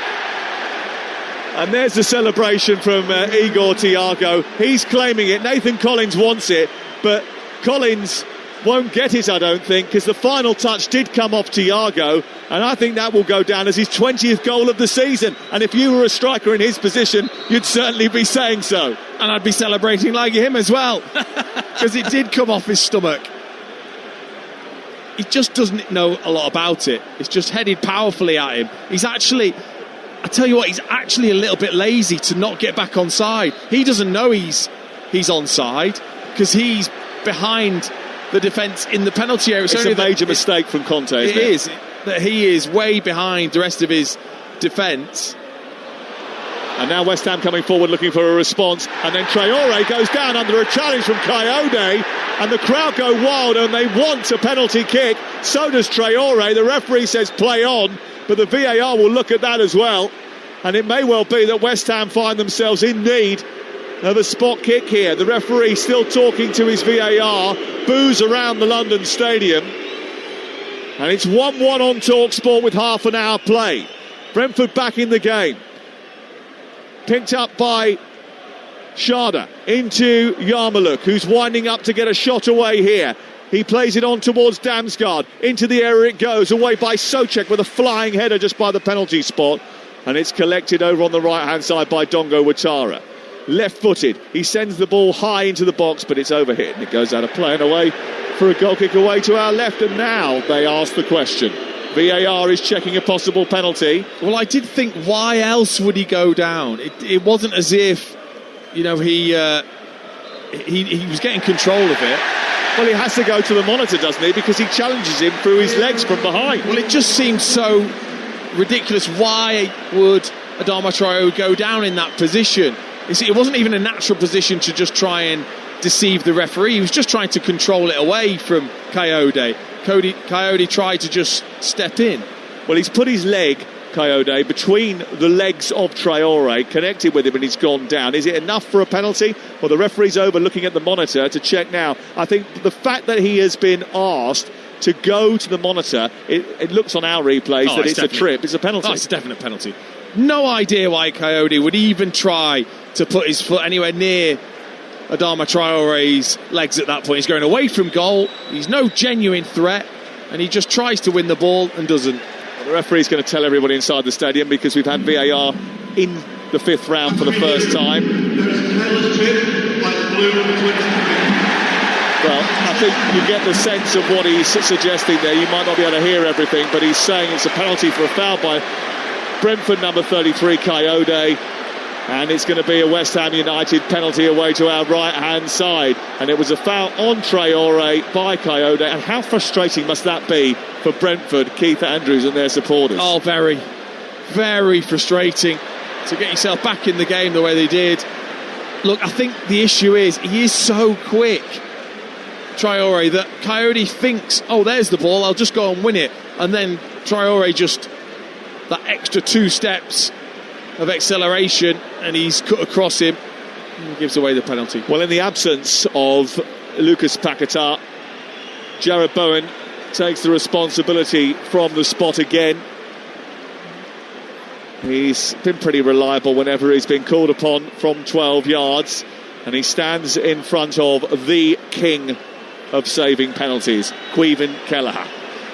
And there's the celebration from Igor Thiago. He's claiming it. Nathan Collins wants it, but Collins won't get it, I don't think, because the final touch did come off Thiago, and I think that will go down as his 20th goal of the season. And if you were a striker in his position, you'd certainly be saying so. And I'd be celebrating like him as well, because it did come off his stomach. He just doesn't know a lot about it. It's just headed powerfully at him. I tell you what, he's actually a little bit lazy to not get back onside. He doesn't know he's onside because he's behind the defence in the penalty area. It's a major mistake from Conte, isn't it? It is, that he is way behind the rest of his defence. And now West Ham coming forward looking for a response, and then Traore goes down under a challenge from Coyote, and the crowd go wild and they want a penalty kick. So does Traore. The referee says play on, but the VAR will look at that as well, and it may well be that West Ham find themselves in need of a spot kick here. The referee still talking to his VAR. Boos around the London Stadium, and it's 1-1 on Talksport with half an hour play. Brentford back in the game, picked up by Sharda into Yarmaluk, who's winding up to get a shot away here. He plays it on towards Damsgaard. Into the area it goes, away by Souček with a flying header just by the penalty spot. And it's collected over on the right-hand side by Dongo Watara. Left-footed. He sends the ball high into the box, but it's overhit. And it goes out of play and away for a goal kick away to our left. And now they ask the question. VAR is checking a possible penalty. Well, I did think, why else would he go down? It wasn't as if, you know, he was getting control of it. Well, he has to go to the monitor, doesn't he? Because he challenges him through his legs from behind. Well, it just seems so ridiculous. Why would Adama Traore go down in that position? It wasn't even a natural position to just try and deceive the referee. He was just trying to control it away from Coyote. Coyote tried to just step in. Well, he's put his leg, Coyote, between the legs of Traore, connected with him, and he's gone down. Is it enough for a penalty? Well, the referee's over looking at the monitor to check now. I think the fact that he has been asked to go to the monitor, it looks on our replays that it's a trip, it's a penalty. Oh, it's a definite penalty. No idea why Coyote would even try to put his foot anywhere near Adama Traore's legs at that point. He's going away from goal. He's no genuine threat, and he just tries to win the ball and doesn't. Well, the referee's going to tell everybody inside the stadium, because we've had VAR in the 5th round for the first time. Well, I think you get the sense of what he's suggesting there. You might not be able to hear everything, but he's saying it's a penalty for a foul by Brentford number 33, Coyote. And it's going to be a West Ham United penalty away to our right-hand side. And it was a foul on Traore by Coyote. And how frustrating must that be for Brentford, Keith Andrews and their supporters? Oh, very, very frustrating to get yourself back in the game the way they did. Look, I think the issue is he is so quick, Traore, that Coyote thinks, oh, there's the ball, I'll just go and win it. And then Traore just, that extra 2 steps of acceleration, and he's cut across him and gives away the penalty. Well, in the absence of Lucas Paquetá, Jared Bowen takes the responsibility from the spot again. He's been pretty reliable whenever he's been called upon from 12 yards, and he stands in front of the king of saving penalties, Caoimhin Kelleher,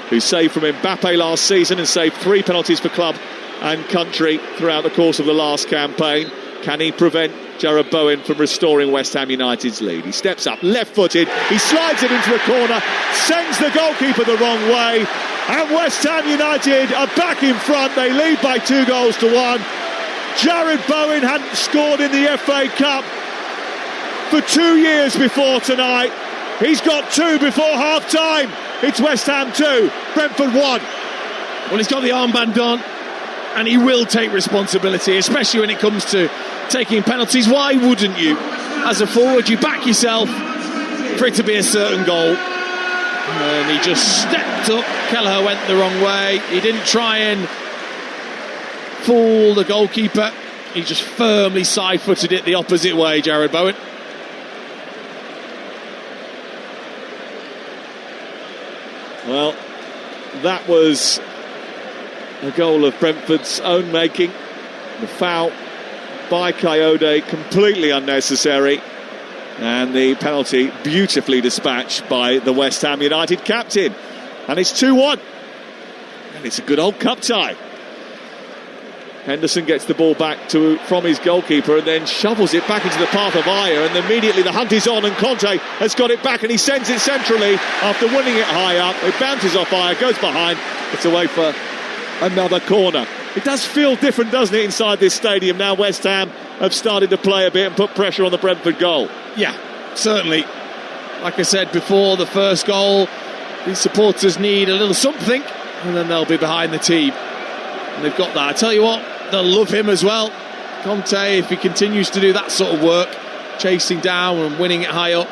who saved from Mbappe last season and saved 3 penalties for club and country throughout the course of the last campaign. Can he prevent Jared Bowen from restoring West Ham United's lead? He steps up, left-footed, he slides it into the corner, sends the goalkeeper the wrong way, and West Ham United are back in front. They lead by 2-1. Jared Bowen hadn't scored in the FA Cup for 2 years before tonight. He's got 2 before half-time. It's West Ham 2, Brentford 1. Well, he's got the armband on, and he will take responsibility, especially when it comes to taking penalties. Why wouldn't you? As a forward, you back yourself for it to be a certain goal. And he just stepped up. Kelleher went the wrong way. He didn't try and fool the goalkeeper. He just firmly side-footed it the opposite way, Jared Bowen. Well, that was a goal of Brentford's own making. The foul by Coyote, completely unnecessary. And the penalty beautifully dispatched by the West Ham United captain. And it's 2-1. And it's a good old cup tie. Henderson gets the ball back from his goalkeeper and then shovels it back into the path of Ayer, and immediately the hunt is on, and Conte has got it back and he sends it centrally after winning it high up. It bounces off Ayer, goes behind. It's away for another corner. It does feel different, doesn't it, inside this stadium now? West Ham have started to play a bit and put pressure on the Brentford goal. Yeah, certainly. Like I said before, the first goal, these supporters need a little something, and then they'll be behind the team. And they've got that. I tell you what, they'll love him as well. Conte, if he continues to do that sort of work, chasing down and winning it high up.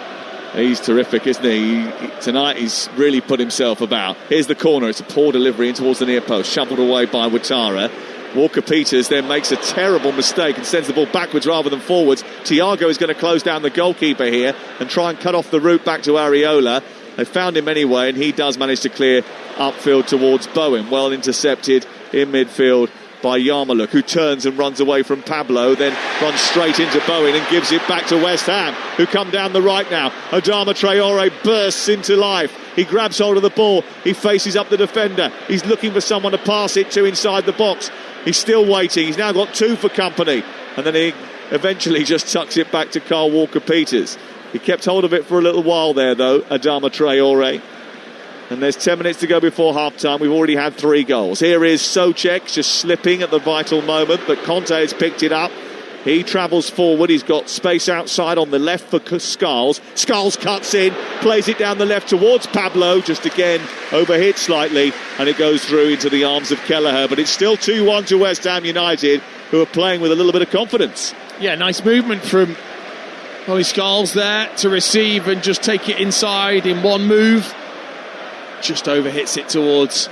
He's terrific, isn't he? Tonight he's really put himself about. Here's the corner. It's a poor delivery in towards the near post, shoveled away by Ouattara. Walker-Peters then makes a terrible mistake and sends the ball backwards rather than forwards. Thiago is going to close down the goalkeeper here and try and cut off the route back to Areola. They found him anyway, and he does manage to clear upfield towards Bowen. Well intercepted in midfield by Yarmouk, who turns and runs away from Pablo, then runs straight into Bowen and gives it back to West Ham, who come down the right now. Adama Traore bursts into life. He grabs hold of the ball. He faces up the defender. He's looking for someone to pass it to inside the box. He's still waiting. He's now got 2 for company. And then he eventually just tucks it back to Kyle Walker-Peters. He kept hold of it for a little while there, though, Adama Traore. And there's 10 minutes to go before half-time. We've already had 3 goals. Here is Souček just slipping at the vital moment, but Conte has picked it up. He travels forward. He's got space outside on the left for Skulls. Skulls cuts in, plays it down the left towards Pablo, just again overhit slightly, and it goes through into the arms of Kelleher. But it's still 2-1 to West Ham United, who are playing with a little bit of confidence. Yeah, nice movement from Ollie Skulls there to receive and just take it inside in one move. Just overhits it towards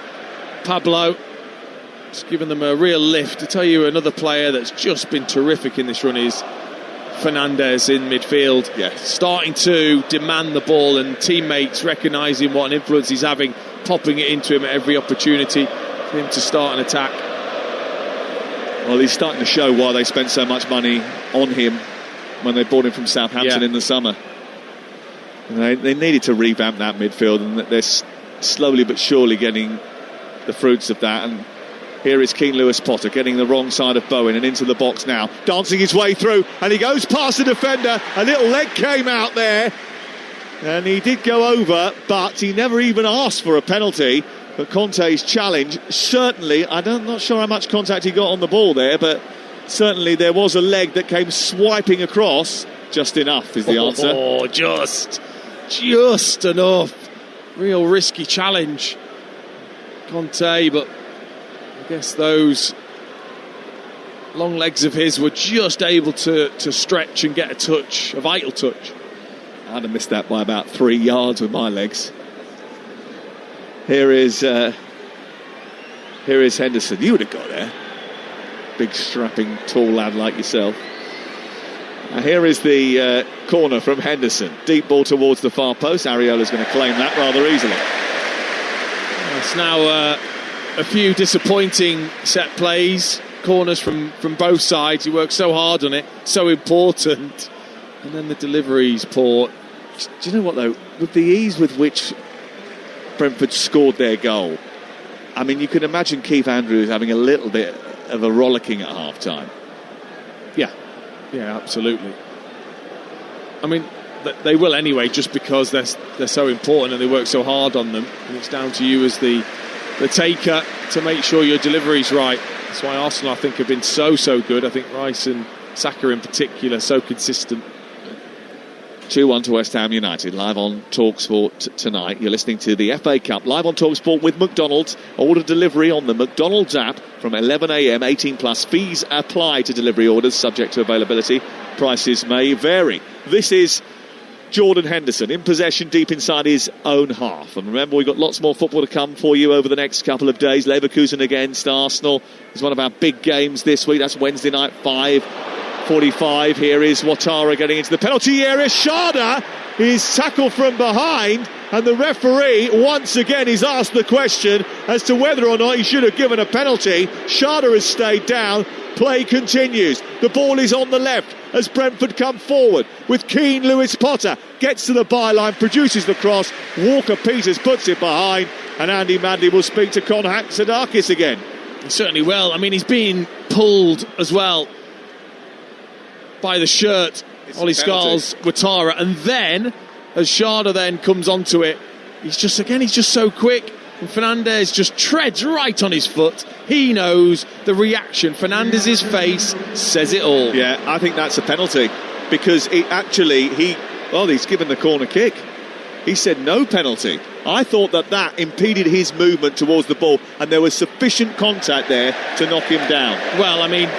Pablo. It's given them a real lift. To tell you another player that's just been terrific in this run is Fernandes in midfield. Yes. Starting to demand the ball, and teammates recognising what an influence he's having, popping it into him at every opportunity for him to start an attack. Well, he's starting to show why they spent so much money on him when they bought him from Southampton in the summer. And they needed to revamp that midfield, and they're slowly but surely getting the fruits of that. And here is Keane Lewis-Potter getting the wrong side of Bowen and into the box now, dancing his way through, and he goes past the defender. A little leg came out there, and he did go over, but he never even asked for a penalty. But Conte's challenge, certainly, I'm not sure how much contact he got on the ball there, but certainly there was a leg that came swiping across. Just enough is the answer. Oh, just enough. Real risky challenge, Conte, but I guess those long legs of his were just able to stretch and get a touch, a vital touch. I'd have missed that by about 3 yards with my legs. Here is Henderson. You would have got there. Big, strapping, tall lad like yourself. Here is the corner from Henderson. Deep ball towards the far post. Ariola's going to claim that rather easily. It's now a few disappointing set plays, corners from both sides. He worked so hard on it, so important. And then the delivery's poor. Do you know what, though? With the ease with which Brentford scored their goal, I mean, you can imagine Keith Andrews having a little bit of a rollicking at half-time. Yeah, absolutely. I mean, they will anyway, just because they're so important and they work so hard on them. And it's down to you as the taker to make sure your delivery's right. That's why Arsenal, I think, have been so good. I think Rice and Saka in particular, so consistent. 2-1 to West Ham United, live on Talksport tonight. You're listening to the FA Cup, live on Talksport with McDonald's. Order delivery on the McDonald's app from 11 a.m, 18 plus. Fees apply to delivery orders, subject to availability. Prices may vary. This is Jordan Henderson in possession deep inside his own half. And remember, we've got lots more football to come for you over the next couple of days. Leverkusen against Arsenal is one of our big games this week. That's Wednesday night, 5:45. Here is Ouattara getting into the penalty area. Schade is tackled from behind, and the referee once again is asked the question as to whether or not he should have given a penalty. Schade has stayed down. Play continues. The ball is on the left as Brentford come forward with Keane Lewis-Potter. Gets to the byline, produces the cross. Walker-Peters puts it behind, and Andy Madley will speak to Hatzidakis again. He certainly will. I mean, he's being pulled as well by the shirt. Ollie Scarl's Ouattara, and then as Schade then comes onto it, he's just so quick, and Fernandes just treads right on his foot. He knows the reaction. Fernandez's face says it all. Yeah, I think that's a penalty, because he's given the corner kick. He said no penalty. I thought that impeded his movement towards the ball, and there was sufficient contact there to knock him down. Well, I mean,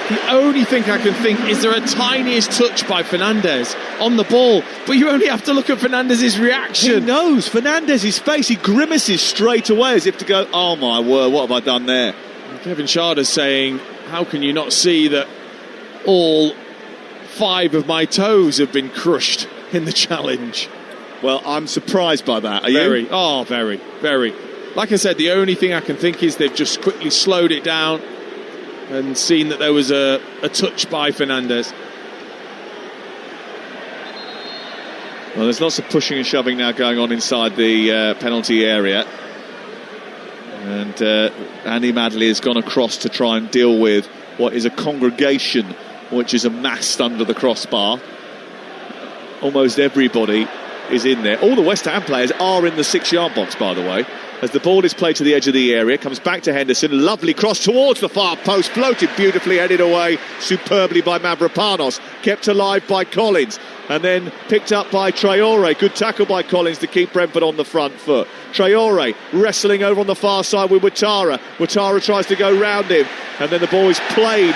the only thing I can think is there a tiniest touch by Fernandes on the ball, but you only have to look at Fernandez's reaction. He knows Fernandez's face. He grimaces straight away as if to go, oh my word, what have I done there? And Kevin Schade saying, how can you not see that all 5 of my toes have been crushed in the challenge? Well, I'm surprised by that. Are you? Oh, very, very. Like I said, the only thing I can think is they've just quickly slowed it down and seen that there was a touch by Fernandes. Well, there's lots of pushing and shoving now going on inside the penalty area. And Andy Madley has gone across to try and deal with what is a congregation which is amassed under the crossbar. Almost everybody is in there. All the West Ham players are in the 6-yard box, by the way. As the ball is played to the edge of the area, comes back to Henderson, lovely cross towards the far post, floated beautifully, headed away superbly by Mavropanos, kept alive by Collins, and then picked up by Traore. Good tackle by Collins to keep Brentford on the front foot. Traore wrestling over on the far side with Ouattara. Ouattara tries to go round him, and then the ball is played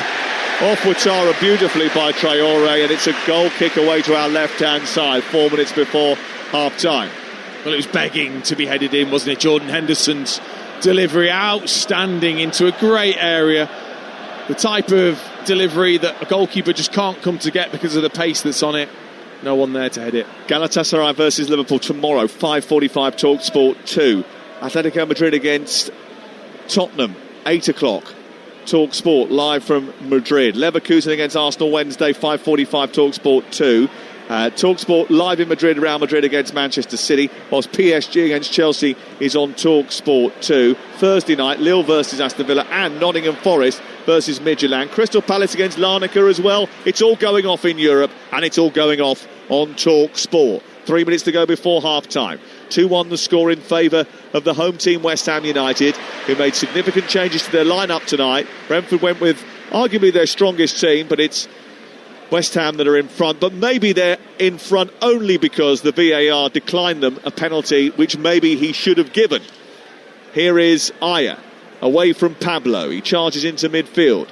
off Ouattara beautifully by Traore, and it's a goal kick away to our left-hand side, 4 minutes before half-time. Well, it was begging to be headed in, wasn't it? Jordan Henderson's delivery, outstanding into a great area. The type of delivery that a goalkeeper just can't come to get because of the pace that's on it. No one there to head it. Galatasaray versus Liverpool tomorrow, 5:45 Talksport 2. Atletico Madrid against Tottenham, 8 o'clock. Talksport live from Madrid. Leverkusen against Arsenal Wednesday, 5:45 Talksport 2. Talksport live in Madrid, Real Madrid against Manchester City, whilst PSG against Chelsea is on Talksport 2. Thursday night, Lille versus Aston Villa and Nottingham Forest versus Midtjylland. Crystal Palace against Larnaca as well. It's all going off in Europe, and it's all going off on Talksport. 3 minutes to go before half-time. 2-1 the score in favour of the home team West Ham United, who made significant changes to their lineup tonight. Brentford went with arguably their strongest team, but it's West Ham that are in front, but maybe they're in front only because the VAR declined them a penalty which maybe he should have given. Here is Ayer, away from Pablo. He charges into midfield.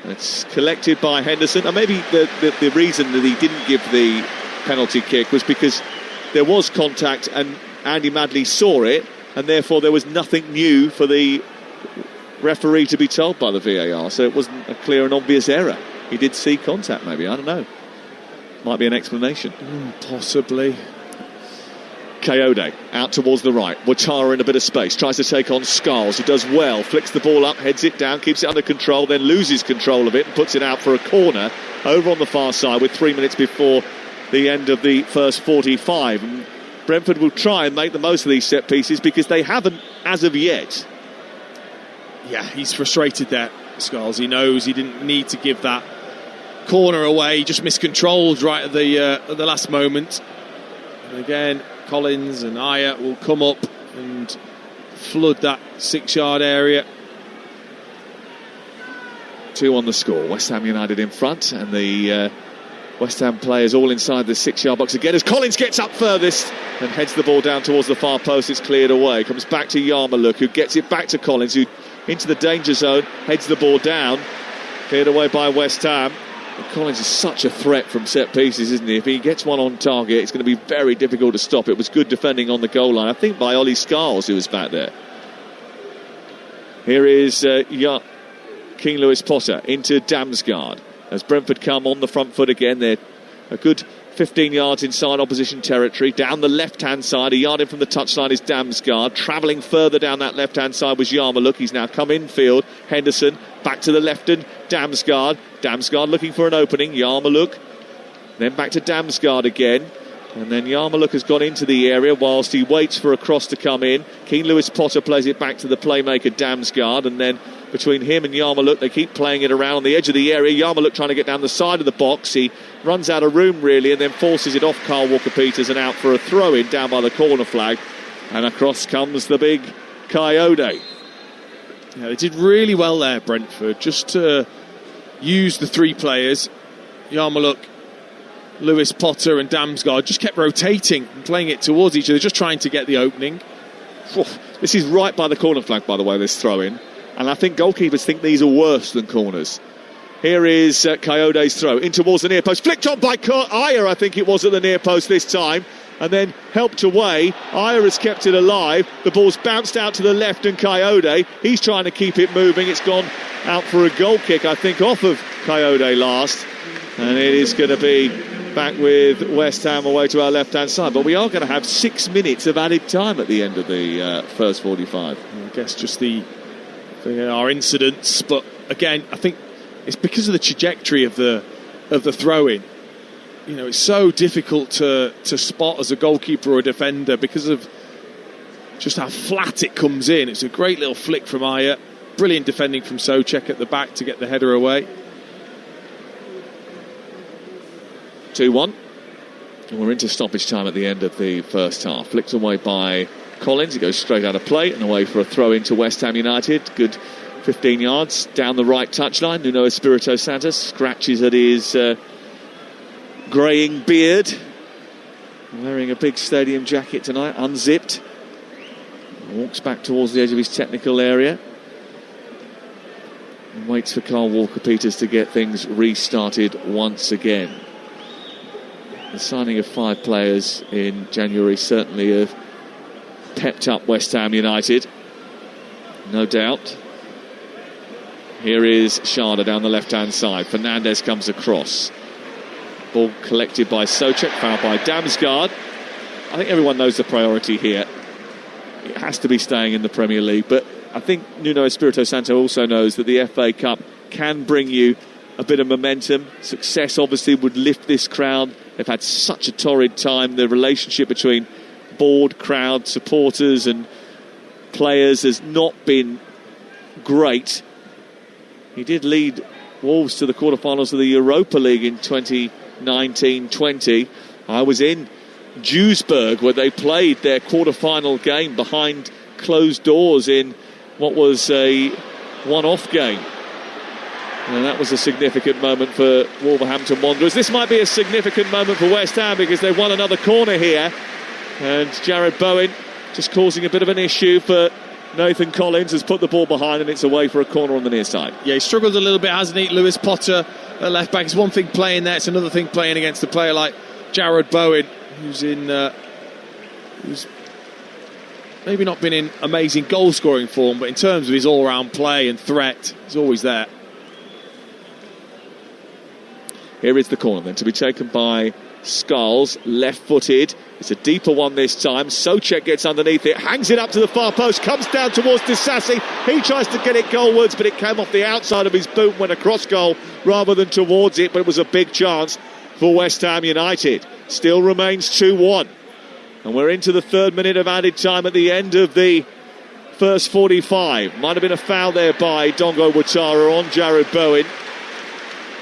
It's collected by Henderson. And maybe the reason that he didn't give the penalty kick was because there was contact and Andy Madley saw it, and therefore there was nothing new for the referee to be told by the VAR, so it wasn't a clear and obvious error. He did see contact, maybe, I don't know. Might be an explanation. Possibly. Coyote out towards the right. Ouattara in a bit of space, tries to take on Scarles, who does well, flicks the ball up, heads it down, keeps it under control, then loses control of it and puts it out for a corner over on the far side with 3 minutes before the end of the first 45. And Brentford will try and make the most of these set pieces because they haven't as of yet. Yeah, he's frustrated there, Scarles. He knows he didn't need to give that corner away. He just miscontrolled right at the last moment. And again, Collins and Ayer will come up and flood that 6-yard area. 2 on the score. West Ham United in front, and the West Ham players all inside the 6-yard box again as Collins gets up furthest and heads the ball down towards the far post. It's cleared away. Comes back to Yarmouk, who gets it back to Collins, who into the danger zone, heads the ball down. Cleared away by West Ham. And Collins is such a threat from set pieces, isn't he? If he gets one on target, it's going to be very difficult to stop. It was good defending on the goal line, I think, by Ollie Scarles, who was back there. Here is King Lewis Potter into Damsgaard. As Brentford come on the front foot again, they're a good 15 yards inside opposition territory. Down the left-hand side, a yard in from the touchline is Damsgaard. Travelling further down that left-hand side was Yarmouk. He's now come infield. Henderson back to the left and Damsgaard. Damsgaard looking for an opening. Yarmouk. Then back to Damsgaard again. And then Yarmouk has gone into the area whilst he waits for a cross to come in. King Lewis Potter plays it back to the playmaker Damsgaard, and then between him and Yarmouk they keep playing it around on the edge of the area. Yarmouk trying to get down the side of the box. He runs out of room really and then forces it off Carl Walker-Peters and out for a throw-in down by the corner flag, and across comes the big Coyote. Yeah, they did really well there, Brentford, just to use the three players. Yarmouk, Lewis Potter and Damsgaard just kept rotating and playing it towards each other, just trying to get the opening. This is right by the corner flag, by the way, this throw-in. And I think goalkeepers think these are worse than corners. Here is Coyote's throw in towards the near post. Flicked on by Ayer, I think it was, at the near post this time. And then helped away. Ayer has kept it alive. The ball's bounced out to the left and Coyote, he's trying to keep it moving. It's gone out for a goal kick, I think, off of Coyote last. And it is going to be back with West Ham away to our left-hand side. But we are going to have 6 minutes of added time at the end of the first 45. I guess just our incidents, but again, I think it's because of the trajectory of the throw-in. You know, it's so difficult to spot as a goalkeeper or a defender because of just how flat it comes in. It's a great little flick from Ayer. Brilliant defending from Souček at the back to get the header away. 2-1. And we're into stoppage time at the end of the first half. Flicked away by Collins. It goes straight out of play and away for a throw into West Ham United. Good 15 yards down the right touchline. Nuno Espirito Santos scratches at his greying beard. Wearing a big stadium jacket tonight, unzipped. Walks back towards the edge of his technical area. And waits for Carl Walker-Peters to get things restarted once again. The signing of 5 players in January certainly have pepped up West Ham United, no doubt. Here is Schade down the left-hand side. Fernandes comes across. Ball collected by Souček, fouled by Damsgaard. I think everyone knows the priority here. It has to be staying in the Premier League, but I think Nuno Espirito Santo also knows that the FA Cup can bring you a bit of momentum. Success obviously would lift this crowd. They've had such a torrid time. The relationship between board, crowd, supporters and players has not been great. He did lead Wolves to the quarterfinals of the Europa League in 2019-20. I was in Duisburg where they played their quarter-final game behind closed doors in what was a one-off game. And that was a significant moment for Wolverhampton Wanderers. This might be a significant moment for West Ham because they've won another corner here. And Jared Bowen just causing a bit of an issue for Nathan Collins, has put the ball behind and it's away for a corner on the near side. Yeah, he struggled a little bit, hasn't he? Lewis Potter at left back. It's one thing playing there, it's another thing playing against a player like Jared Bowen, who's maybe not been in amazing goal scoring form, but in terms of his all-round play and threat, he's always there. Here is the corner then to be taken by Skulls, left-footed. It's a deeper one this time. Souček gets underneath it, hangs it up to the far post, comes down towards Disasi. He tries to get it goalwards, but it came off the outside of his boot, went across goal rather than towards it, but it was a big chance for West Ham United. Still remains 2-1. And we're into the 3rd minute of added time at the end of the first 45. Might have been a foul there by Dongo Ouattara on Jared Bowen.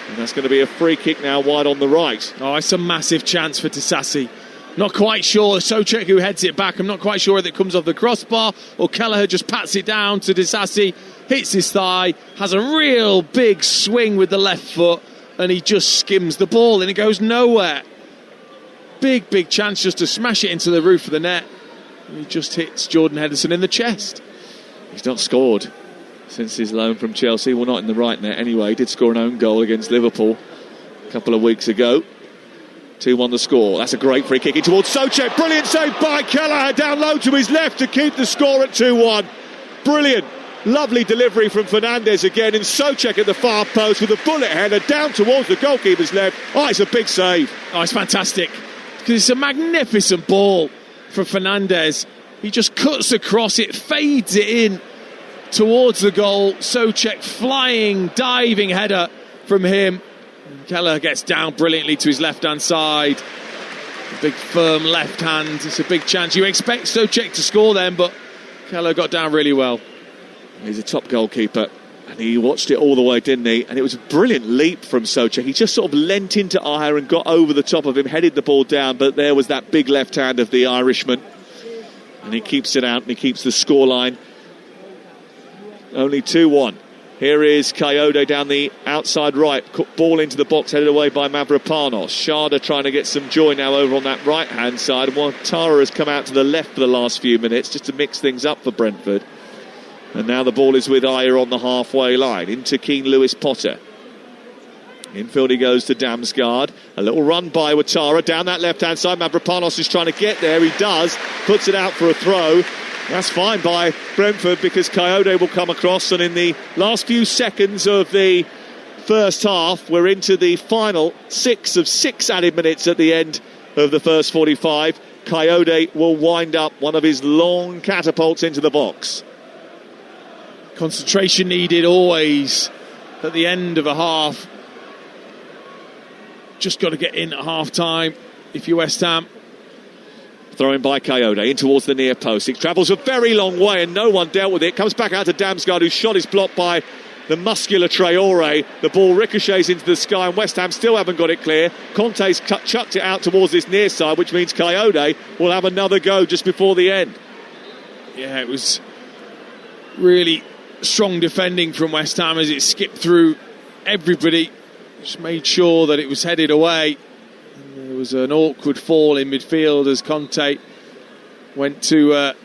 And that's going to be a free kick now wide on the right. Oh, it's a massive chance for Disasi. Not quite sure. Souček who heads it back. I'm not quite sure whether it comes off the crossbar or Kelleher just pats it down to Disasi, hits his thigh, has a real big swing with the left foot, and he just skims the ball and it goes nowhere. Big chance just to smash it into the roof of the net. And he just hits Jordan Henderson in the chest. He's not scored since his loan from Chelsea. Well, not in the right net anyway. He did score an own goal against Liverpool a couple of weeks ago. 2-1 the score. That's a great free kick in towards Souček. Brilliant save by Kelleher down low to his left to keep the score at 2-1. Brilliant. Lovely delivery from Fernandes again, and Souček at the far post with a bullet header down towards the goalkeeper's left. Oh, it's a big save. Oh, it's fantastic. Because it's a magnificent ball from Fernandes. He just cuts across it, fades it in towards the goal. Souček flying, diving header from him. Kelleher gets down brilliantly to his left-hand side. A big firm left hand. It's a big chance. You expect Souček to score then, but Kelleher got down really well. He's a top goalkeeper, and he watched it all the way, didn't he? And it was a brilliant leap from Souček. He just sort of leant into Ajer and got over the top of him, headed the ball down, but there was that big left hand of the Irishman. And he keeps it out, and he keeps the scoreline. Only 2-1. Here is Coyote down the outside right. Ball into the box, headed away by Mavropanos. Sharda trying to get some joy now over on that right-hand side. Ouattara has come out to the left for the last few minutes just to mix things up for Brentford. And now the ball is with Ajer on the halfway line. Into Keane Lewis Potter. Infield he goes to Damsgaard. A little run by Ouattara down that left-hand side. Mavropanos is trying to get there. He does. Puts it out for a throw. That's fine by Brentford because Coyote will come across, and in the last few seconds of the first half, we're into the final 6 of 6 added minutes at the end of the first 45. Coyote will wind up one of his long catapults into the box. Concentration needed always at the end of a half. Just got to get in at half-time if you're West Ham. Thrown by Coyote in towards the near post. It travels a very long way and no one dealt with it. Comes back out to Damsgaard, whose shot is blocked by the muscular Traore. The ball ricochets into the sky and West Ham still haven't got it clear. Conte's chucked it out towards this near side, which means Coyote will have another go just before the end. Yeah, it was really strong defending from West Ham as it skipped through everybody. Just made sure that it was headed away. There was an awkward fall in midfield as Conte went to head.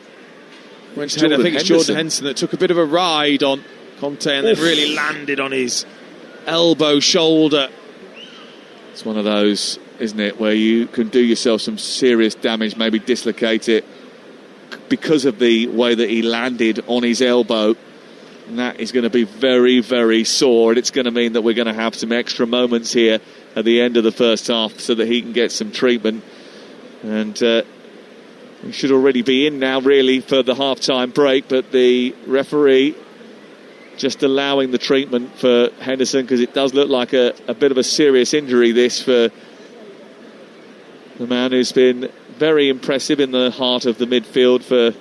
I think it's Jordan Henderson that took a bit of a ride on Conte and then really landed on his elbow, shoulder. It's one of those, isn't it, where you can do yourself some serious damage, maybe dislocate it because of the way that he landed on his elbow. And that is going to be very, very sore, and it's going to mean that we're going to have some extra moments here at the end of the first half so that he can get some treatment. And We should already be in now, really, for the half-time break, but the referee just allowing the treatment for Henderson, because it does look like a bit of a serious injury, this, for the man who's been very impressive in the heart of the midfield for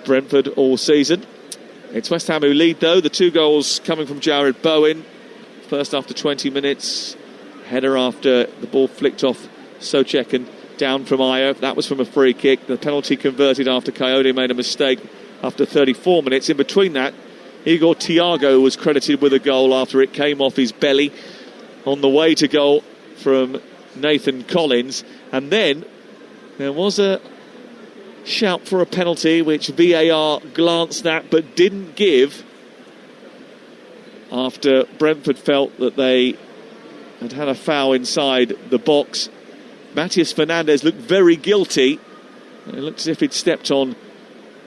Brentford all season. It's West Ham who lead, though. The 2 goals coming from Jared Bowen. First after 20 minutes. Header after the ball flicked off Souček and down from Ayer. That was from a free kick. The penalty converted after Coyote made a mistake after 34 minutes. In between that, Igor Thiago was credited with a goal after it came off his belly on the way to goal from Nathan Collins. And then there was a shout for a penalty which VAR glanced at but didn't give, after Brentford felt that they had a foul inside the box. Matías Fernandez looked very guilty. It looked as if he'd stepped on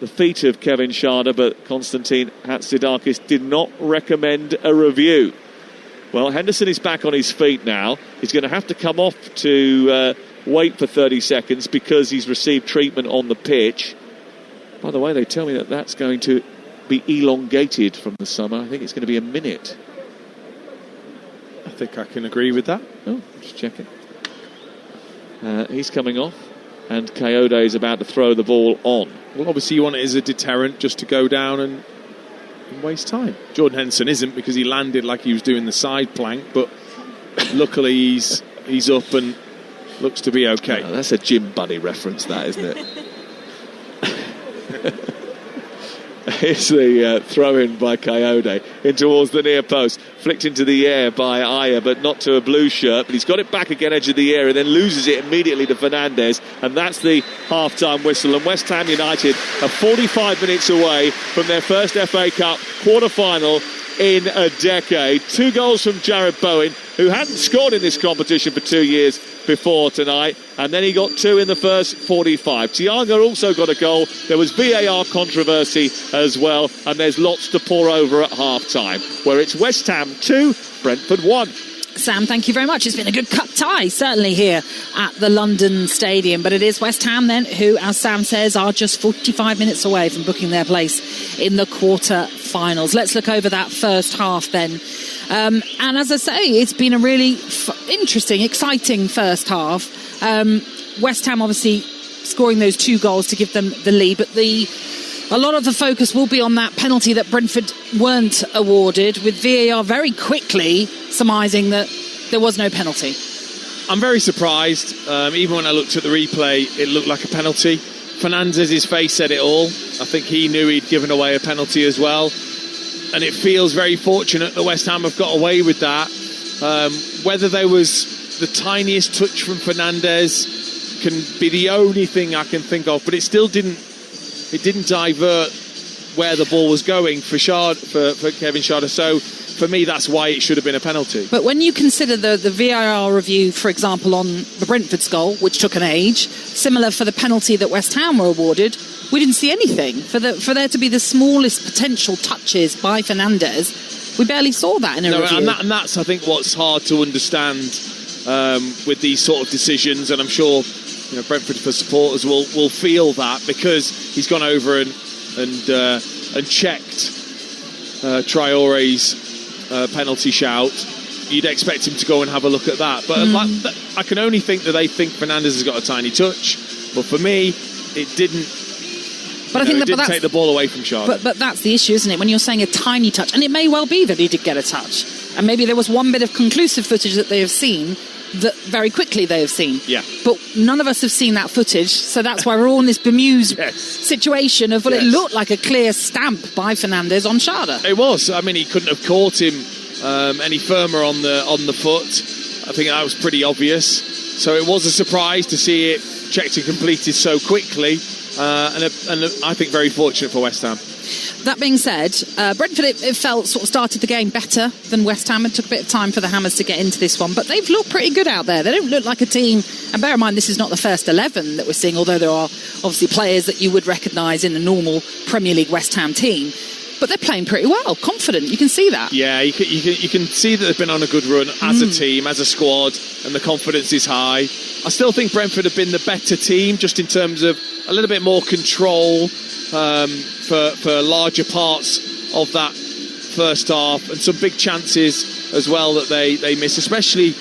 the feet of Kevin Schade, but Konstantin Hatzidakis did not recommend a review. Well, Henderson is back on his feet now. He's going to have to come off to wait for 30 seconds because he's received treatment on the pitch. By the way, they tell me that that's going to be elongated from the summer. I think it's going to be a minute. I think I can agree with that. Oh, just checking. He's coming off, and Coyote is about to throw the ball on. Well, obviously you want it as a deterrent, just to go down and waste time. Jordan Henderson isn't, because he landed like he was doing the side plank, but luckily he's up and looks to be okay. Oh, that's a Jim Buddy reference, that, isn't it? Here's the throw-in by Coyote in towards the near post. Flicked into the air by Ayer, but not to a blue shirt. But he's got it back again, edge of the area, and then loses it immediately to Fernandez. And that's the half-time whistle. And West Ham United are 45 minutes away from their first FA Cup quarter-final in a decade. 2 goals from Jared Bowen, who hadn't scored in this competition for 2 years before tonight, and then he got 2 in the first 45. Thiago also got a goal. There was VAR controversy as well, and there's lots to pour over at half-time, where it's West Ham 2, Brentford 1. Sam, thank you very much. It's been a good cup tie, certainly here at the London Stadium. But it is West Ham then, who, as Sam says, are just 45 minutes away from booking their place in the quarter-finals. Let's look over that first half then. And as I say, it's been a really interesting, exciting first half. West Ham obviously scoring those 2 goals to give them the lead, but a lot of the focus will be on that penalty that Brentford weren't awarded, with VAR very quickly surmising that there was no penalty. I'm very surprised. Even when I looked at the replay, it looked like a penalty. Fernandez's face said it all. I think he knew he'd given away a penalty as well. And it feels very fortunate that West Ham have got away with that. Whether there was the tiniest touch from Fernandez can be the only thing I can think of, but it still didn't divert where the ball was going for Kevin Schade. So for me, that's why it should have been a penalty. But when you consider the VAR review, for example, on the Brentford's goal, which took an age, similar for the penalty that West Ham were awarded, we didn't see anything. For there to be the smallest potential touches by Fernandez, we barely saw that in a review. And that's, I think, what's hard to understand with these sort of decisions. And I'm sure Brentford supporters will feel that, because he's gone over and checked Traore's penalty shout. You'd expect him to go and have a look at that. But I can only think that they think Fernandez has got a tiny touch. But for me, it didn't. But I think it didn't take the ball away from Schade. But that's the issue, isn't it? When you're saying a tiny touch, and it may well be that he did get a touch, and maybe there was one bit of conclusive footage that they have seen that very quickly they have seen. Yeah. But none of us have seen that footage, so that's why we're all in this bemused situation of, it looked like a clear stamp by Fernandez on Schade. It was. I mean, he couldn't have caught him any firmer on the foot. I think that was pretty obvious. So it was a surprise to see it checked and completed so quickly, and I think very fortunate for West Ham. That being said, Brentford, it felt, sort of started the game better than West Ham. It took a bit of time for the Hammers to get into this one, but they've looked pretty good out there. They don't look like a team, and bear in mind this is not the first 11 that we're seeing, although there are obviously players that you would recognise in a normal Premier League West Ham team. But they're playing pretty well, confident. You can see that. Yeah, you can see that they've been on a good run as a team, as a squad, and the confidence is high. I still think Brentford have been the better team, just in terms of a little bit more control for larger parts of that first half, and some big chances as well that they miss, especially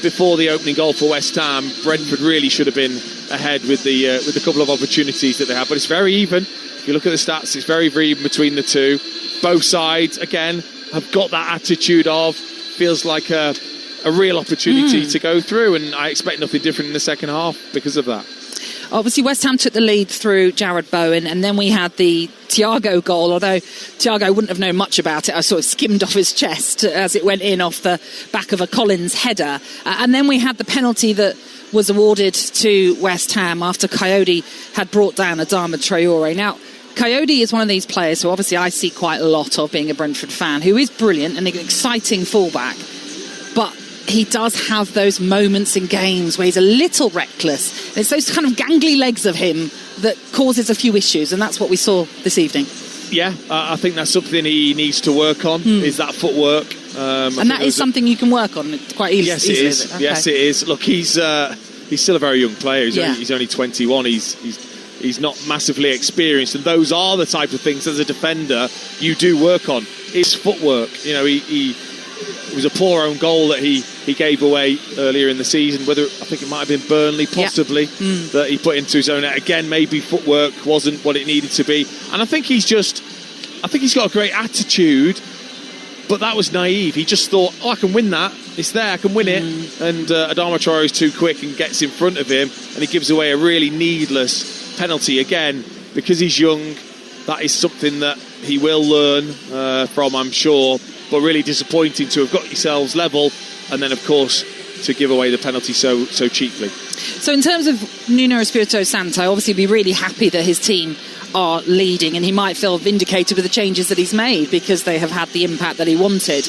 before the opening goal for West Ham. Brentford really should have been ahead with the couple of opportunities that they have, but it's very even. If you look at the stats, it's very, very even between the two. Both sides, again, have got that attitude of, feels like a real opportunity to go through, and I expect nothing different in the second half because of that. Obviously, West Ham took the lead through Jarrod Bowen, and then we had the Thiago goal, although Thiago wouldn't have known much about it. I sort of skimmed off his chest as it went in off the back of a Collins header. And then we had the penalty that was awarded to West Ham after Coyote had brought down Adama Traore. Now, Coyote is one of these players who obviously I see quite a lot of, being a Brentford fan, who is brilliant and an exciting fullback, but he does have those moments in games where he's a little reckless. And it's those kind of gangly legs of him that causes a few issues, and that's what we saw this evening. Yeah, I think that's something he needs to work on, is that footwork. And that is something you can work on quite easily. Yes, it is. Okay. Yes, it is. Look, he's still a very young player. He's only 21. He's not massively experienced, and those are the type of things as a defender you do work on. His footwork. You know, it was a poor own goal that he gave away earlier in the season. Whether, I think it might have been Burnley, possibly, that he put into his own net. Again, maybe footwork wasn't what it needed to be. And I think he's got a great attitude, but that was naive. He just thought, I can win that. It's there, I can win it. And Adama Traore is too quick and gets in front of him, and he gives away a really needless penalty. Again, because he's young, that is something that he will learn from, I'm sure. But really disappointing to have got yourselves level, and then of course to give away the penalty so cheaply. So in terms of Nuno Espirito Santo, obviously be really happy that his team are leading, and he might feel vindicated with the changes that he's made because they have had the impact that he wanted.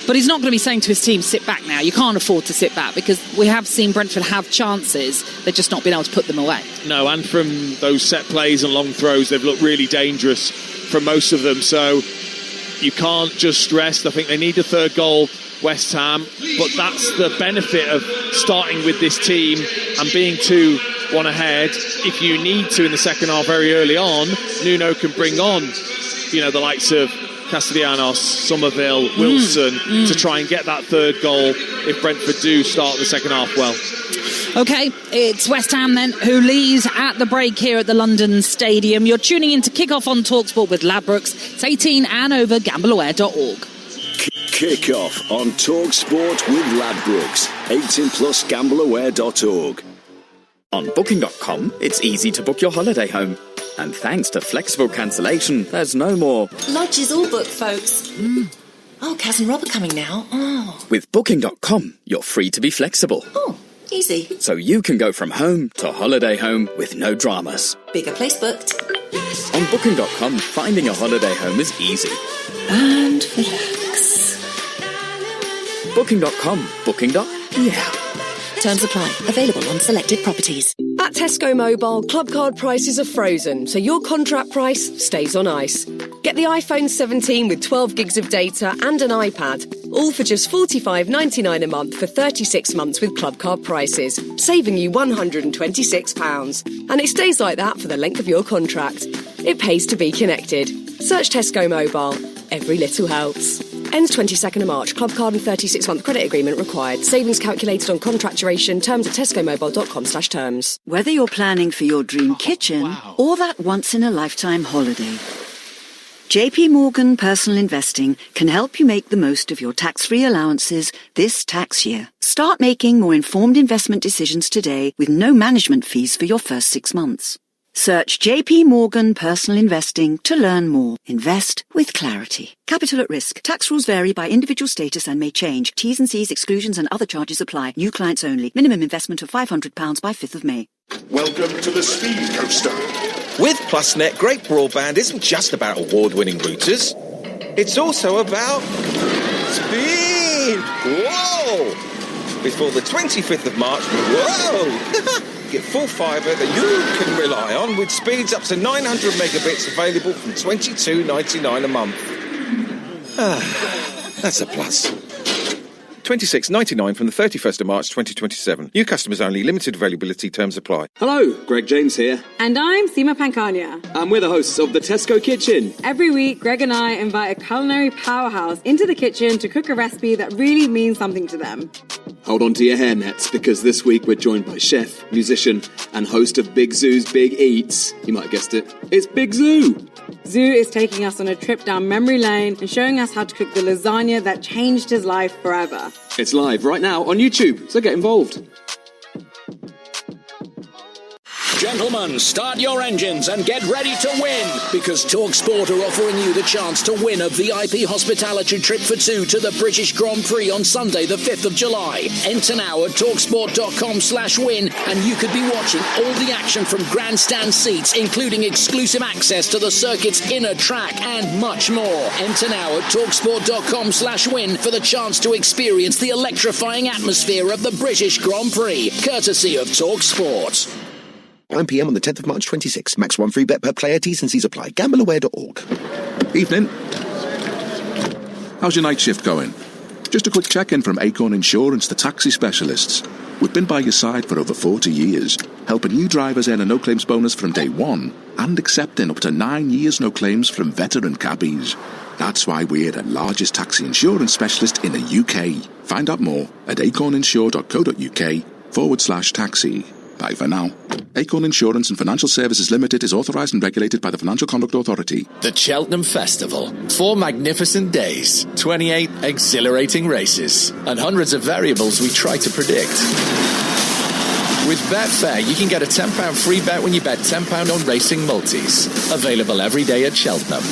But he's not going to be saying to his team, sit back now. You can't afford to sit back, because we have seen Brentford have chances. They've just not been able to put them away. No, and from those set plays and long throws, they've looked really dangerous from most of them. So you can't just rest. I think they need a third goal, West Ham, but that's the benefit of starting with this team and being 2-1 ahead. If you need to in the second half very early on, Nuno can bring on, the likes of Castellanos, Somerville, Wilson to try and get that third goal if Brentford do start the second half well. OK, it's West Ham then who leads at the break here at the London Stadium. You're tuning in to Kick-Off on Talksport with Ladbrokes. It's 18 and over, gambleaware.org. Kick-Off on Talksport with Ladbrokes. 18 plus, gambleaware.org. On Booking.com, it's easy to book your holiday home. And thanks to flexible cancellation, there's no more lodge is all booked, folks. Oh, Kaz and Rob are coming now. Oh. With Booking.com, you're free to be flexible. Oh, easy. So you can go from home to holiday home with no dramas. Bigger place booked. On Booking.com, finding a holiday home is easy. And relax. Booking.com. Booking.yeah. Terms apply. Available on selected properties. At Tesco Mobile, club card prices are frozen, so your contract price stays on ice. Get the iPhone 17 with 12 gigs of data and an iPad, all for just $45.99 a month for 36 months with club card prices, saving you £126. And it stays like that for the length of your contract. It pays to be connected. Search Tesco Mobile. Every little helps. Ends 22nd of March. Club card and 36-month credit agreement required. Savings calculated on contract duration. Terms at tescomobile.com/terms. Whether you're planning for your dream kitchen or that once-in-a-lifetime holiday, JP Morgan Personal Investing can help you make the most of your tax-free allowances this tax year. Start making more informed investment decisions today with no management fees for your first 6 months. Search JP Morgan Personal Investing to learn more. Invest with clarity. Capital at risk. Tax rules vary by individual status and may change. T's and C's, exclusions and other charges apply. New clients only. Minimum investment of £500 by 5th of May. Welcome to the Speed Coaster. With PlusNet, great broadband isn't just about award-winning routers. It's also about speed. Whoa! before the 25th of March. Whoa! Get full fibre that you can rely on with speeds up to 900 megabits available from $22.99 a month. That's a plus. $26.99 from the 31st of March 2027. New customers only. Limited availability. Terms apply. Hello, Greg James here. And I'm Seema Pankania. And we're the hosts of the Tesco Kitchen. Every week, Greg and I invite a culinary powerhouse into the kitchen to cook a recipe that really means something to them. Hold on to your hairnets, because this week we're joined by chef, musician, and host of Big Zoo's Big Eats. You might have guessed it. It's Big Zoo. Zoo is taking us on a trip down memory lane and showing us how to cook the lasagna that changed his life forever. It's live right now on YouTube, so get involved. Gentlemen, start your engines and get ready to win, because Talksport are offering you the chance to win a VIP hospitality trip for two to the British Grand Prix on Sunday the 5th of July. Enter now at talksport.com/win and you could be watching all the action from grandstand seats, including exclusive access to the circuit's inner track and much more. Enter now at talksport.com/win for the chance to experience the electrifying atmosphere of the British Grand Prix, courtesy of Talksport. 9 p.m. on the 10th of March 26. Max 1 free bet per player. T's and C's apply. Gambleaware.org. Evening. How's your night shift going? Just a quick check-in from Acorn Insurance, the taxi specialists. We've been by your side for over 40 years, helping you drivers earn a no-claims bonus from day one and accepting up to 9 years no claims from veteran cabbies. That's why we're the largest taxi insurance specialist in the UK. Find out more at acorninsure.co.uk/taxi. Bye for now. Acorn Insurance and Financial Services Limited is authorised and regulated by the Financial Conduct Authority. The Cheltenham Festival. 4 magnificent days, 28 exhilarating races, and hundreds of variables we try to predict. With Betfair, you can get a £10 free bet when you bet £10 on racing multis. Available every day at Cheltenham.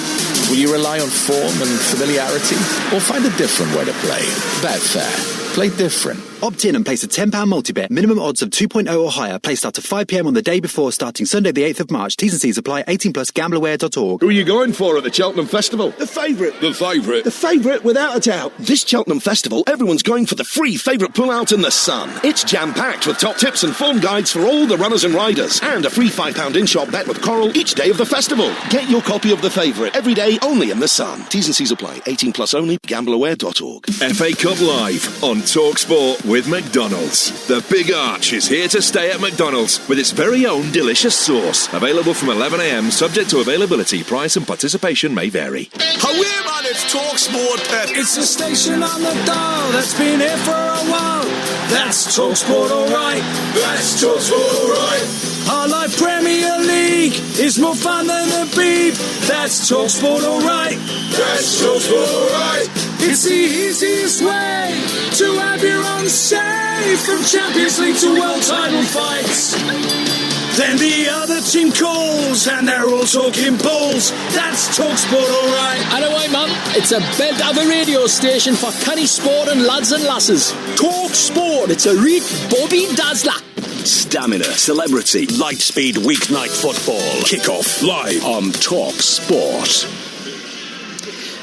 Will you rely on form and familiarity, or find a different way to play? Betfair. Play different. Opt in and place a £10 multi-bet. Minimum odds of 2.0 or higher. Placed after 5 p.m. on the day before, starting Sunday the 8th of March. T's and C's apply. 18 plus. Gambleaware.org. Who are you going for at the Cheltenham Festival? The favourite. The favourite? The favourite, without a doubt. This Cheltenham Festival, everyone's going for the free favourite pull-out in the sun. It's jam-packed with top tips and form guides for all the runners and riders. And a free £5 in-shop bet with Coral each day of the festival. Get your copy of the favourite every day, only in the sun. T's and C's apply. 18 plus only. Gambleaware.org. FA Cup Live on Talksport with McDonald's. The Big Arch is here to stay at McDonald's with its very own delicious sauce. Available from 11 a.m, subject to availability. Price and participation may vary. Hi, man, it's Talksport, Pep. It's a station on the dial that's been here for a while. That's Talksport, alright. That's Talksport, alright. Our live Premier League is more fun than the beep. That's Talksport, alright. That's Talksport, alright. It's the easiest way to have your own say, from Champions League to world title fights. Then the other team calls and they're all talking balls. That's Talksport, alright. And away, man, it's a belt of a radio station for canny sport and lads and lasses. Talksport, it's a real Bobby Dazzler. Stamina, celebrity, light-speed weeknight football. Kick-off live on Talksport.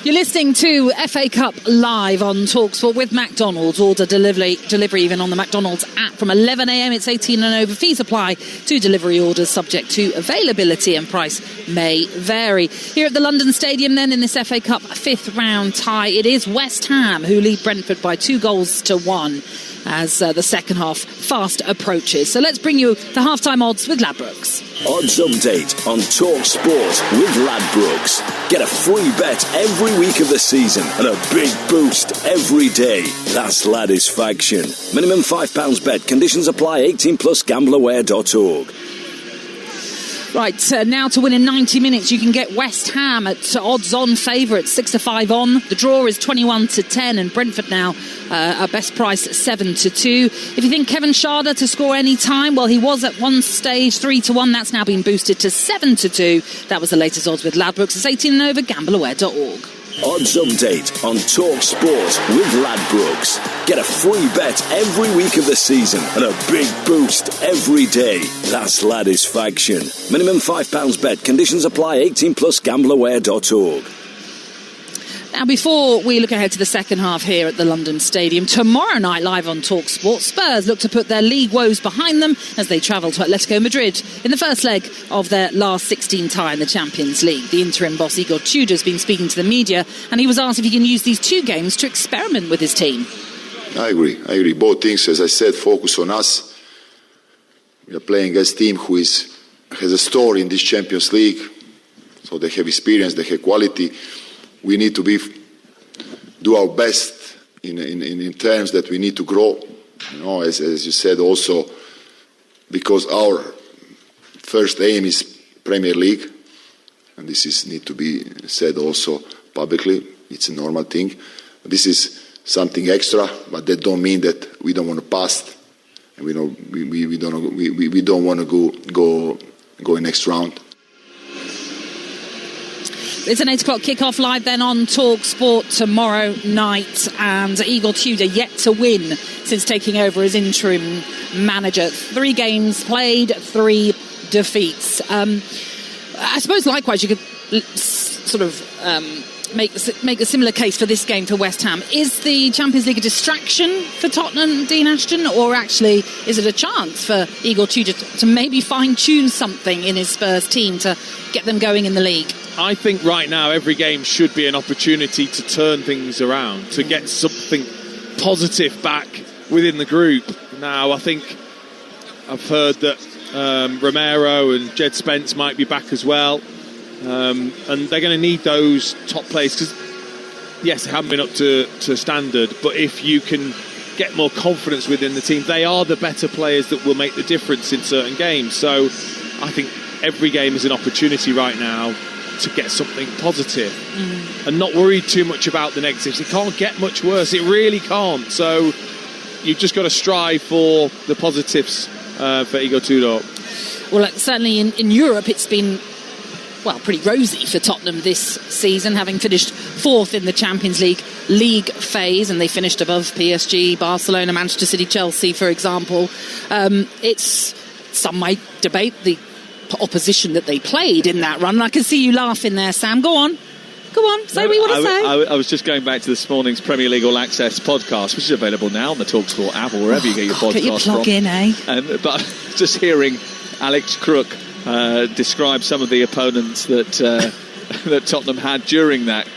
You're listening to FA Cup Live on Talksport with McDonald's. Order delivery even on the McDonald's app from 11 a.m. It's 18 and over. Fees apply to delivery orders, subject to availability, and price may vary. Here at the London Stadium then, in this FA Cup 5th round tie, it is West Ham who lead Brentford by 2-1 as the second half fast approaches. So let's bring you the halftime odds with Ladbrokes. Odds update on Talksport with Ladbrokes. Get a free bet every week of the season and a big boost every day. That's Ladisfaction. Minimum £5 bet. Conditions apply. 18 plus. Gambleaware.org. Right, now to win in 90 minutes, you can get West Ham at odds-on favourites, 6-5 on. The draw is 21-10, and Brentford now at best price 7-2. If you think Kevin Schade to score any time, well, he was at one stage 3-1. That's now been boosted to 7-2. That was the latest odds with Ladbrokes. It's 18 and over. Gambleaware.org. Odds update on Talksport with Ladbrokes. Get a free bet every week of the season and a big boost every day. That's Ladisfaction. Minimum £5 bet. Conditions apply. 18 plus. Gambleaware.org. Now, before we look ahead to the second half here at the London Stadium, tomorrow night live on Talksport, Spurs look to put their league woes behind them as they travel to Atletico Madrid in the first leg of their last 16 tie in the Champions League. The interim boss Igor Tudor's been speaking to the media, and he was asked if he can use these two games to experiment with his team. I agree. Both things, as I said, focus on us. We are playing against a team who has a story in this Champions League, so they have experience, they have quality. We need to do our best in terms that we need to grow. You know, as you said, also because our first aim is Premier League, and this need to be said also publicly. It's a normal thing. This is something extra, but that don't mean that we don't want to pass, and we don't want to go in next round. It's an 8 o'clock kick-off live then on Talksport tomorrow night, and Igor Tudor yet to win since taking over as interim manager. 3 games played, 3 defeats. I suppose likewise you could sort of make a similar case for this game for West Ham. Is the Champions League a distraction for Tottenham, Dean Ashton, or actually is it a chance for Igor Tudor to maybe fine-tune something in his Spurs team to get them going in the league? I think right now every game should be an opportunity to turn things around, to get something positive back within the group. Now, I think I've heard that Romero and Jed Spence might be back as well. And they're going to need those top players because, yes, they haven't been up to standard, but if you can get more confidence within the team, they are the better players that will make the difference in certain games. So I think every game is an opportunity right now to get something positive and not worry too much about the negatives. It can't get much worse. It really can't. So you've just got to strive for the positives for Igor Tudor. Well, certainly in Europe it's been pretty rosy for Tottenham this season, having finished 4th in the Champions League phase, and they finished above PSG, Barcelona, Manchester City, Chelsea, for example. Some might debate the opposition that they played in that run. I can see you laughing there, Sam. Go on, say what you want to say. I was just going back to this morning's Premier League All Access podcast, which is available now on the Talksport app or wherever you get your podcast get your plug from. In, eh? But just hearing Alex Crook describe some of the opponents that that Tottenham had during that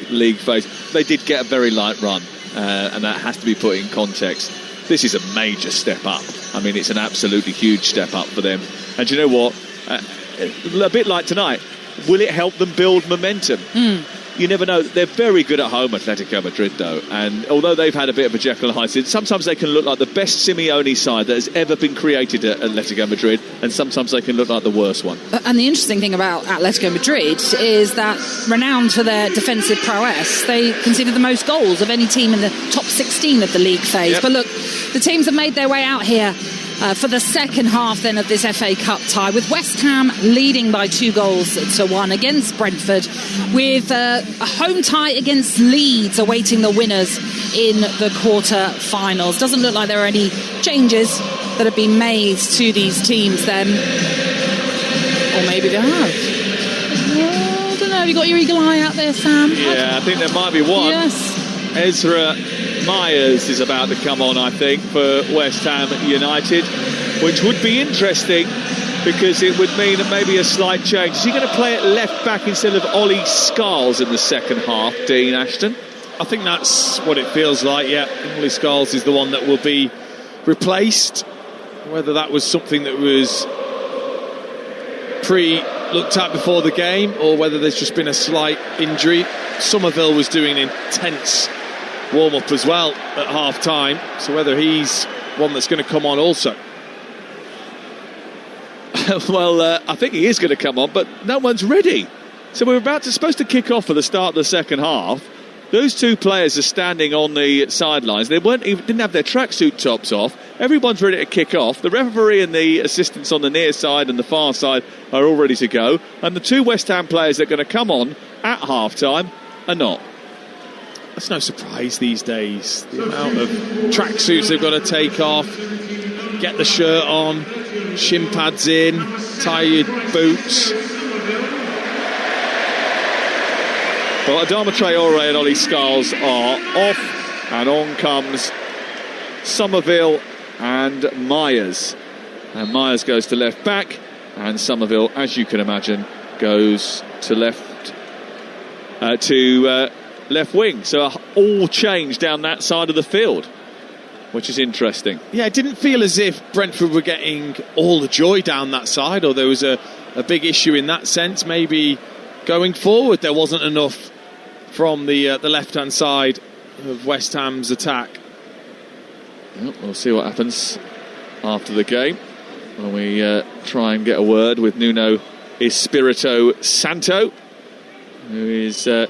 league phase. They did get a very light run, and that has to be put in context. This is a major step up. I mean, it's an absolutely huge step up for them. And you know what? A bit like tonight, will it help them build momentum? You never know. They're very good at home, Atletico Madrid, though. And although they've had a bit of a Jekyll and Hyde season, sometimes they can look like the best Simeone side that has ever been created at Atletico Madrid, and sometimes they can look like the worst one. And the interesting thing about Atletico Madrid is that, renowned for their defensive prowess, they conceded the most goals of any team in the top 16 of the league phase. Yep. But look, the teams have made their way out here for the second half then of this FA Cup tie, with West Ham leading by 2-1 against Brentford, with a home tie against Leeds awaiting the winners in the quarter-finals. Doesn't look like there are any changes that have been made to these teams then. Or maybe there have. I don't know, have you got your eagle eye out there, Sam? Yeah, I think there might be one. Yes. Ezra Myers is about to come on, I think, for West Ham United, which would be interesting because it would mean that maybe a slight change. Is he going to play at left back instead of Ollie Scarles in the second half, Dean Ashton? I think that's what it feels like, yeah. Ollie Scarles is the one that will be replaced. Whether that was something that was looked at before the game or whether there's just been a slight injury. Somerville was doing an intense warm-up as well at half-time, so whether he's one that's going to come on also. Well, I think he is going to come on, but no one's ready. So we're supposed to kick off for the start of the second half. Those two players are standing on the sidelines. They didn't have their tracksuit tops off. Everyone's ready to kick off. The referee and the assistants on the near side and the far side are all ready to go. And the two West Ham players that are going to come on at half-time are not. That's no surprise these days. The amount of tracksuits they've got to take off, get the shirt on, shin pads in, tie your boots. Well, Adama Traore and Ollie Scarles are off, and on comes Somerville and Myers. And Myers goes to left back, and Somerville, as you can imagine, goes to left wing. So all change down that side of the field, which is interesting. Yeah, it didn't feel as if Brentford were getting all the joy down that side, or there was a big issue in that sense. Maybe going forward there wasn't enough from the left-hand side of West Ham's attack. Well, we'll see what happens after the game when we try and get a word with Nuno Espirito Santo, who is due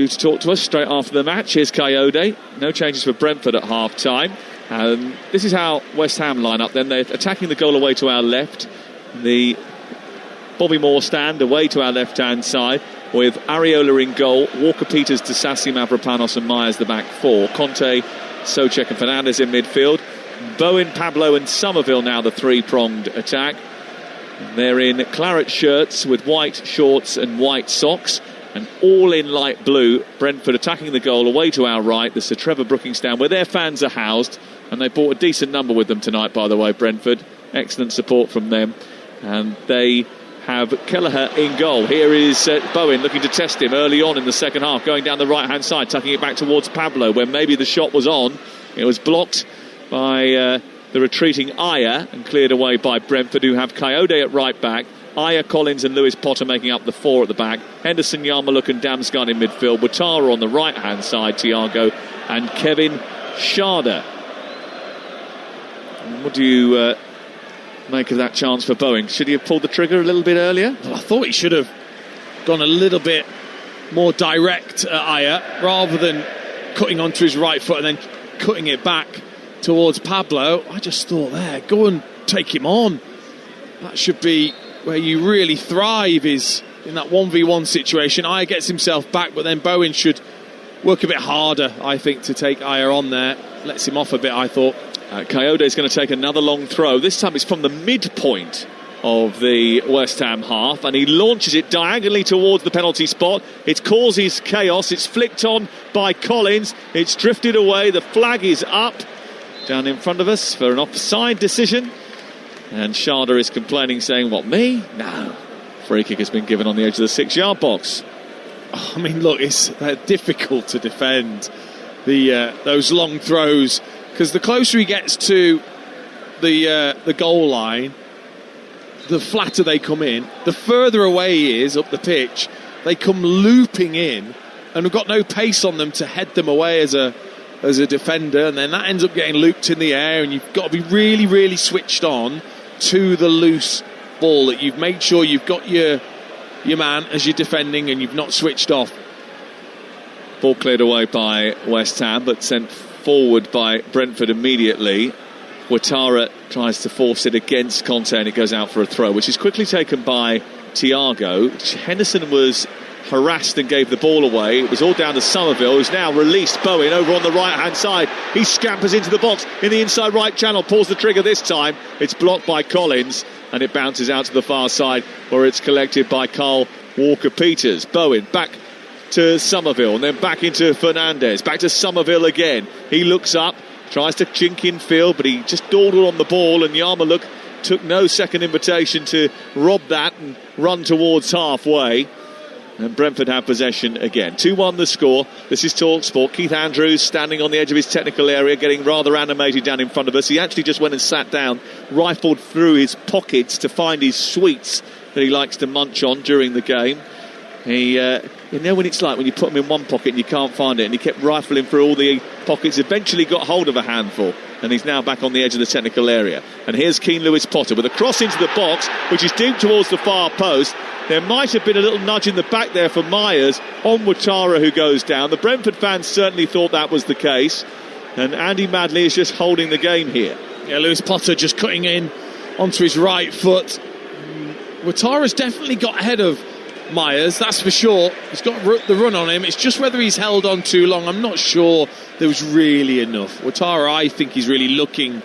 to talk to us straight after the match. Here's Coyote. No changes for Brentford at half-time. This is how West Ham line up then. They're attacking the goal away to our left. The Bobby Moore stand away to our left-hand side, with Areola in goal, Walker-Peters, Disasi, Mavropanos and Myers the back four. Conte, Souček and Fernandes in midfield. Bowen, Pablo and Somerville now the three-pronged attack. They're in claret shirts with white shorts and white socks, and all in light blue. Brentford attacking the goal away to our right, the Sir Trevor Brookings stand where their fans are housed, and they brought a decent number with them tonight, by the way, Brentford. Excellent support from them. And they have Kelleher in goal. Here is Bowen looking to test him early on in the second half, going down the right-hand side, tucking it back towards Pablo, where maybe the shot was on. It was blocked by the retreating Ayer and cleared away by Brentford, who have Coyote at right back, Ayer, Collins and Lewis Potter making up the four at the back, Henderson, Yarmouk and Damsgaard in midfield, Ouattara on the right-hand side, Thiago and Kevin Schade. What do you make of that chance for Bowen? Should he have pulled the trigger a little bit earlier? Well, I thought he should have gone a little bit more direct at Ayer, rather than cutting onto his right foot and then cutting it back towards Pablo. I just thought, there, go and take him on. That should be where you really thrive, is in that 1v1 situation. Ayer gets himself back, but then Bowen should work a bit harder, I think, to take Ayer on there. Lets him off a bit, I thought. Coyote is going to take another long throw. This time it's from the midpoint of the West Ham half, and he launches it diagonally towards the penalty spot. It causes chaos. It's flicked on by Collins. It's drifted away. The flag is up down in front of us for an offside decision. And Schade is complaining, saying, what, me? No. Free kick has been given on the edge of the 6-yard box. Oh, I mean, look, it's difficult to defend those long throws, because the closer he gets to the goal line, the flatter they come in. The further away he is up the pitch, they come looping in, and we've got no pace on them to head them away as a defender, and then that ends up getting looped in the air, and you've got to be really, really switched on to the loose ball, that you've made sure you've got your man as you're defending and you've not switched off. Ball cleared away by West Ham, but sent forward by Brentford immediately. Ouattara tries to force it against Conte, and it goes out for a throw, which is quickly taken by Thiago. Henderson was harassed and gave the ball away. It was all down to Somerville, who's now released Bowen over on the right-hand side. He scampers into the box in the inside right channel, pulls the trigger this time. It's blocked by Collins, and it bounces out to the far side, where it's collected by Carl Walker-Peters. Bowen back to Somerville, and then back into Fernandes, back to Somerville again. He looks up, tries to chink in field, but he just dawdled on the ball, and Yarmouk took no second invitation to rob that and run towards halfway. And Brentford have possession again. 2-1 the score. This is Talksport. Keith Andrews standing on the edge of his technical area, getting rather animated down in front of us. He actually just went and sat down, rifled through his pockets to find his sweets that he likes to munch on during the game. You know when it's like when you put them in one pocket and you can't find it, and he kept rifling through all the pockets, eventually got hold of a handful, and he's now back on the edge of the technical area. And here's Keane Lewis Potter with a cross into the box, which is deep towards the far post. There might have been a little nudge in the back there for Myers on Ouattara, who goes down. The Brentford fans certainly thought that was the case, and Andy Madley is just holding the game here. Yeah, Lewis Potter just cutting in onto his right foot. Ouattara's definitely got ahead of Myers, that's for sure. He's got the run on him. It's just whether he's held on too long. I'm not sure there was really enough. Ouattara, I think he's really looking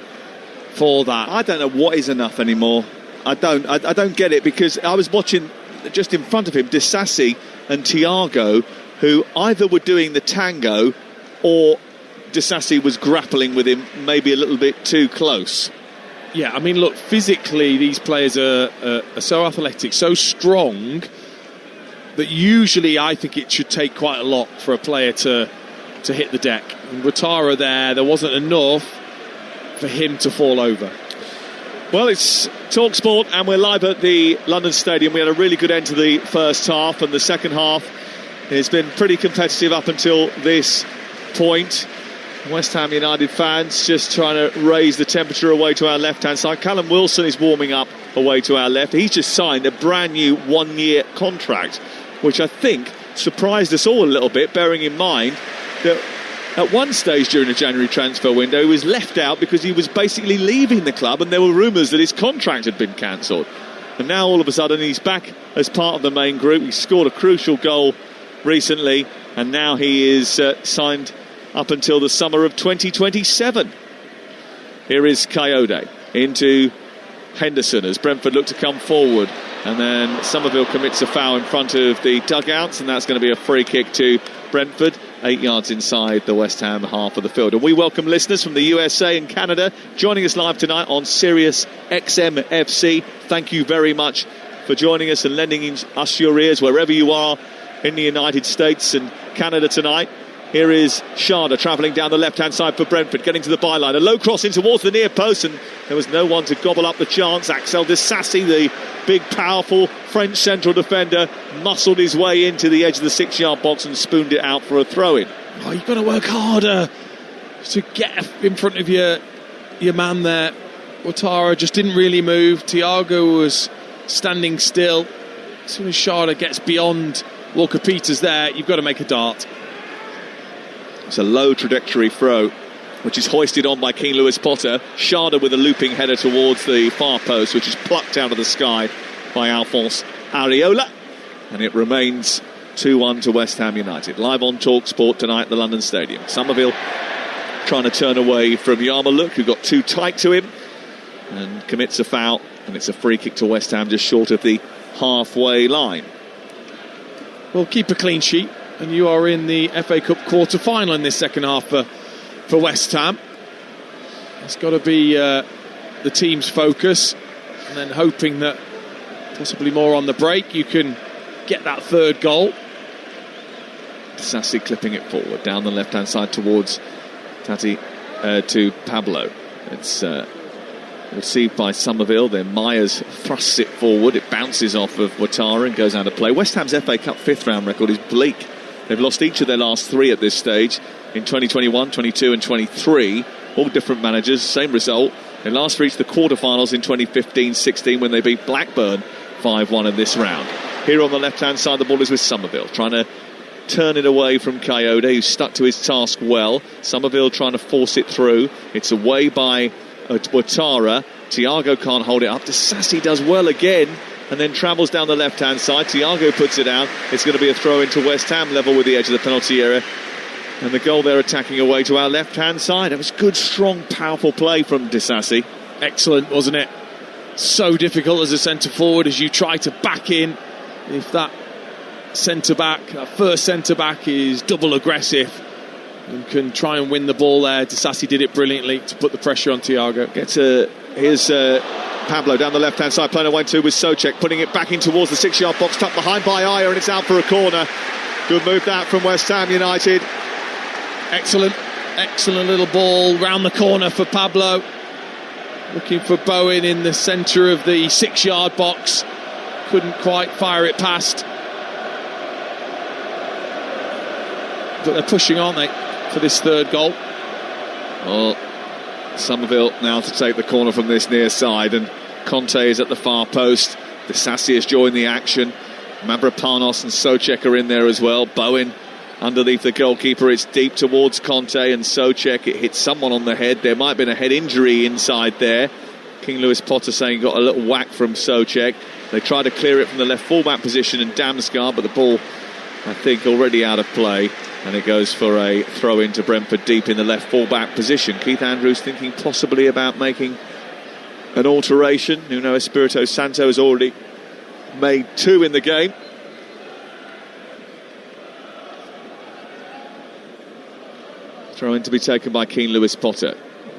for that. I don't know what is enough anymore. I don't get it, because I was watching just in front of him, Disasi and Thiago, who either were doing the tango or Disasi was grappling with him maybe a little bit too close. Yeah, I mean, look, physically these players are so athletic, so strong, that usually I think it should take quite a lot for a player to hit the deck. And Ouattara there wasn't enough for him to fall over. Well, it's Talksport and we're live at the London Stadium. We had a really good end to the first half, and the second half has been pretty competitive up until this point. West Ham United fans just trying to raise the temperature away to our left-hand side. Callum Wilson is warming up away to our left. He's just signed a brand new one-year contract, which I think surprised us all a little bit, bearing in mind that at one stage during the January transfer window he was left out because he was basically leaving the club, and there were rumours that his contract had been cancelled. And now all of a sudden he's back as part of the main group. He scored a crucial goal recently, and now he is signed up until the summer of 2027. Here is Coyote into Henderson as Brentford look to come forward, and then Somerville commits a foul in front of the dugouts, and that's going to be a free kick to Brentford, 8 yards inside the West Ham half of the field. And we welcome listeners from the USA and Canada joining us live tonight on Sirius XM FC. Thank you very much for joining us and lending us your ears wherever you are in the United States and Canada tonight. Here is Sharda travelling down the left-hand side for Brentford, getting to the byline. A low cross in towards the near post, and there was no one to gobble up the chance. Axel Disasi, the big, powerful French central defender, muscled his way into the edge of the 6-yard box and spooned it out for a throw-in. Oh, you've got to work harder to get in front of your man there. Ouattara just didn't really move. Thiago was standing still. As soon as Sharda gets beyond Walker-Peters there, you've got to make a dart. It's a low trajectory throw, which is hoisted on by Keane Lewis Potter. Sharda with a looping header towards the far post, which is plucked out of the sky by Alphonse Areola. And it remains 2-1 to West Ham United. Live on Talksport tonight at the London Stadium. Somerville trying to turn away from Yarmouk, who got too tight to him and commits a foul. And it's a free kick to West Ham just short of the halfway line. Well, keep a clean sheet, and you are in the FA Cup quarter-final in this second half for West Ham. It's got to be the team's focus, and then hoping that possibly more on the break you can get that third goal. Sassy clipping it forward down the left-hand side towards Tati to Pablo. It's received by Somerville. Then Myers thrusts it forward. It bounces off of Ouattara and goes out of play. West Ham's FA Cup fifth round record is bleak. They've lost each of their last three at this stage in 2021, 22 and 23. All different managers, same result. They last reached the quarterfinals in 2015-16 when they beat Blackburn 5-1 in this round. Here on the left-hand side, the ball is with Somerville, trying to turn it away from Coyote, who's stuck to his task well. Somerville trying to force it through. It's away by Ouattara. Thiago can't hold it up. Disasi does well again and then travels down the left-hand side. Thiago puts it out. It's going to be a throw into West Ham, level with the edge of the penalty area. And the goal there attacking away to our left-hand side. It was good, strong, powerful play from Disasi. Excellent, wasn't it? So difficult as a centre-forward as you try to back in. If that centre-back, that first centre-back is double aggressive and can try and win the ball there. Disasi did it brilliantly to put the pressure on Thiago. Here's Pablo down the left-hand side, playing away to with Souček, putting it back in towards the 6-yard box, tucked behind by Ayer, and it's out for a corner. Good move that from West Ham United. Excellent little ball round the corner for Pablo. Looking for Bowen in the centre of the 6-yard box. Couldn't quite fire it past. But they're pushing, aren't they, for this third goal? Well, Somerville now to take the corner from this near side, and Conte is at the far post. Disasi has joined the action. Mavropanos and Souček are in there as well. Bowen underneath the goalkeeper. It's deep towards Conte and Souček. It hits someone on the head. There might have been a head injury inside there. King Lewis Potter saying he got a little whack from Souček. They try to clear it from the left fullback position and Damsgaard, but the ball, I think, already out of play, and it goes for a throw into Brentford deep in the left fullback position. Keith Andrews thinking possibly about making an alteration. Nuno Espirito Santo has already made 2 in the game. Throw in to be taken by Keane Lewis Potter.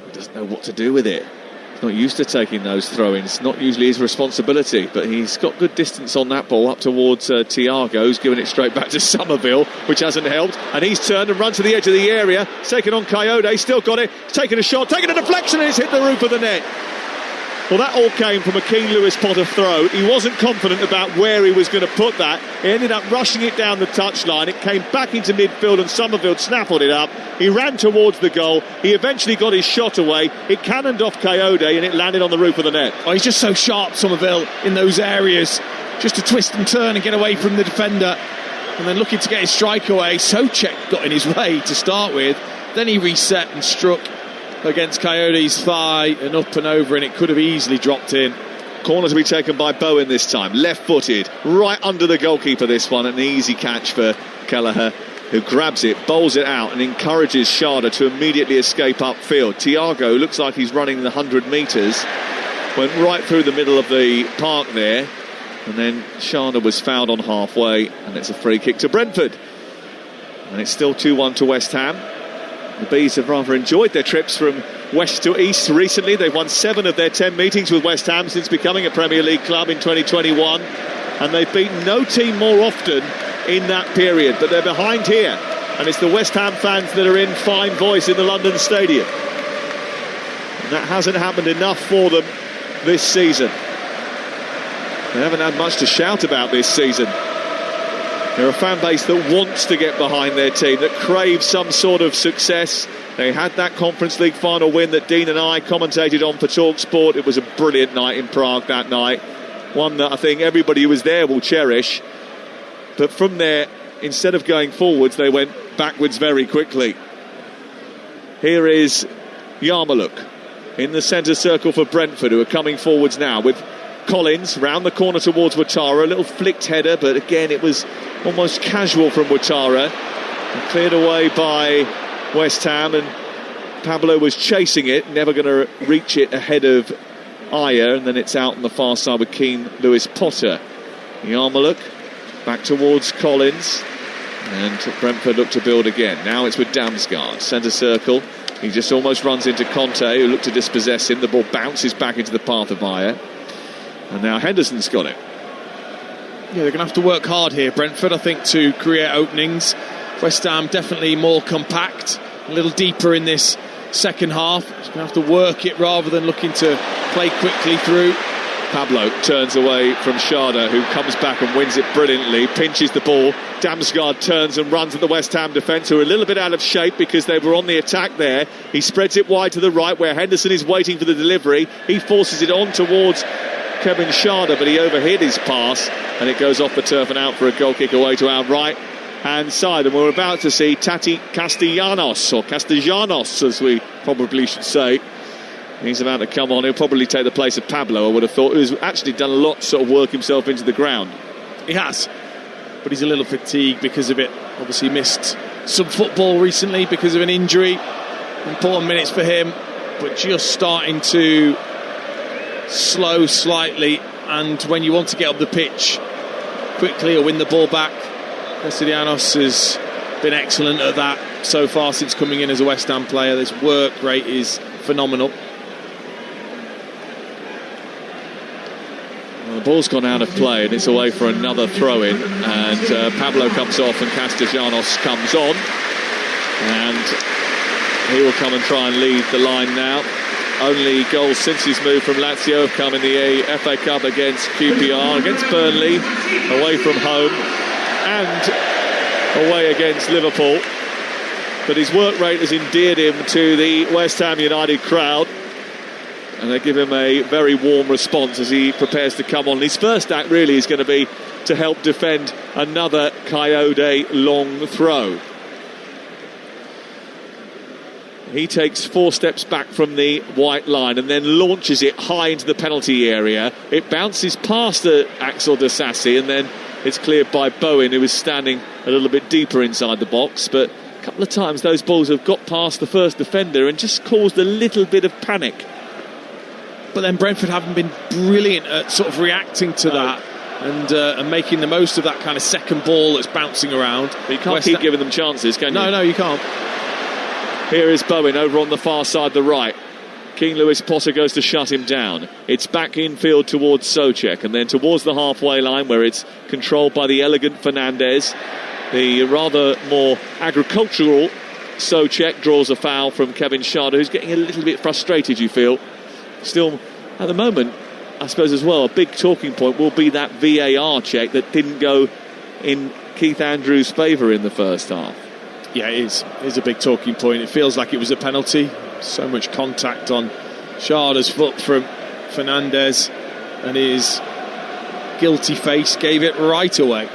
He doesn't know what to do with it. He's not used to taking those throw-ins. Not usually his responsibility, but he's got good distance on that ball up towards Thiago, who's given it straight back to Somerville, which hasn't helped. And he's turned and run to the edge of the area. He's taken on Coyote, still got it. He's taken a shot, taken a deflection, and it's hit the roof of the net. Well, that all came from a Keane Lewis Potter throw. He wasn't confident about where he was going to put that. He ended up rushing it down the touchline. It came back into midfield and Somerville snaffled it up. He ran towards the goal. He eventually got his shot away. It cannoned off Coyote and it landed on the roof of the net. Oh, he's just so sharp, Somerville, in those areas. Just to twist and turn and get away from the defender. And then looking to get his strike away. Souček got in his way to start with. Then he reset and struck against Coyote's thigh and up and over, and it could have easily dropped in. Corner to be taken by Bowen this time, left-footed, right under the goalkeeper this one. An easy catch for Kelleher, who grabs it, bowls it out and encourages Schade to immediately escape upfield. Thiago looks like he's running the 100 metres, went right through the middle of the park there, and then Schade was fouled on halfway, and it's a free kick to Brentford. And it's still 2-1 to West Ham. The Bees have rather enjoyed their trips from west to east recently. They've won 7 of their 10 meetings with West Ham since becoming a Premier League club in 2021, and they've beaten no team more often in that period. But they're behind here, and it's the West Ham fans that are in fine voice in the London Stadium. And that hasn't happened enough for them this season. They haven't had much to shout about this season. They're a fan base that wants to get behind their team, that craves some sort of success. They had that Conference League final win that Dean and I commentated on for Talksport. It was a brilliant night in Prague that night. One that I think everybody who was there will cherish. But from there, instead of going forwards, they went backwards very quickly. Here is Yarmouk in the centre circle for Brentford, who are coming forwards now with Collins round the corner towards Ouattara. A little flicked header, but again it was almost casual from Ouattara, and cleared away by West Ham, and Pablo was chasing it, never going to reach it ahead of Ayer, and then it's out on the far side with Keane Lewis Potter. Yarmouk back towards Collins, and Brentford look to build again. Now it's with Damsgaard, centre circle. He just almost runs into Conte, who looked to dispossess him. The ball bounces back into the path of Ayer. And now Henderson's got it. Yeah, they're going to have to work hard here, Brentford, I think, to create openings. West Ham definitely more compact, a little deeper in this second half. Just going to have to work it rather than looking to play quickly through. Pablo turns away from Schade, who comes back and wins it brilliantly, pinches the ball. Damsgaard turns and runs at the West Ham defence, who are a little bit out of shape because they were on the attack there. He spreads it wide to the right, where Henderson is waiting for the delivery. He forces it on towards Kevin Schade, but he overhit his pass, and it goes off the turf and out for a goal kick away to our right hand side. And we're about to see Tati Castellanos, or Castellanos as we probably should say. He's about to come on. He'll probably take the place of Pablo, I would have thought, who's actually done a lot to sort of work himself into the ground. He has, but he's a little fatigued because of it. Obviously missed some football recently because of an injury. Important minutes for him, but just starting to slow slightly, and when you want to get up the pitch quickly or win the ball back, Castellanos has been excellent at that so far since coming in as a West Ham player. This work rate is phenomenal. Well, the ball's gone out of play and it's away for another throw-in, and Pablo comes off and Castellanos comes on, and he will come and try and lead the line now. Only goals since his move from Lazio have come in the FA Cup against QPR, against Burnley, away from home, and away against Liverpool. But his work rate has endeared him to the West Ham United crowd, and they give him a very warm response as he prepares to come on. His first act really is going to be to help defend another Coyote long throw. He takes 4 steps back from the white line and then launches it high into the penalty area. It bounces past Axel Disasi, and then it's cleared by Bowen, who is standing a little bit deeper inside the box. But a couple of times those balls have got past the first defender and just caused a little bit of panic. But then Brentford haven't been brilliant at sort of reacting to that. and making the most of that kind of second ball that's bouncing around. But you can't keep giving them chances, can you? No, you can't. Here is Bowen over on the far side, the right. King Louis Potter goes to shut him down. It's back infield towards Souček, and then towards the halfway line where it's controlled by the elegant Fernandez. The rather more agricultural Souček draws a foul from Kevin Schade, who's getting a little bit frustrated, you feel. Still, at the moment, I suppose as well, a big talking point will be that VAR check that didn't go in Keith Andrews' favour in the first half. Yeah, it is. It's a big talking point. It feels like it was a penalty. So much contact on Schade's foot from Fernandez, and his guilty face gave it right away.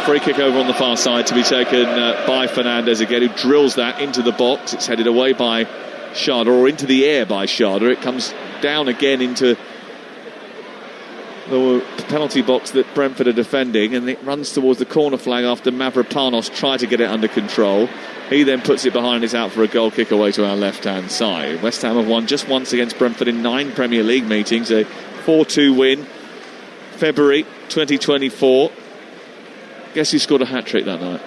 Free kick over on the far side to be taken by Fernandez again, who drills that into the box. It's headed away by Schade, or into the air by Schade. It comes down again into the penalty box that Brentford are defending, and it runs towards the corner flag after Mavropanos tried to get it under control. He then puts it behind, is out for a goal kick away to our left-hand side. West Ham have won just once against Brentford in 9 Premier League meetings, a 4-2 win, February 2024. Guess who scored a hat-trick that night?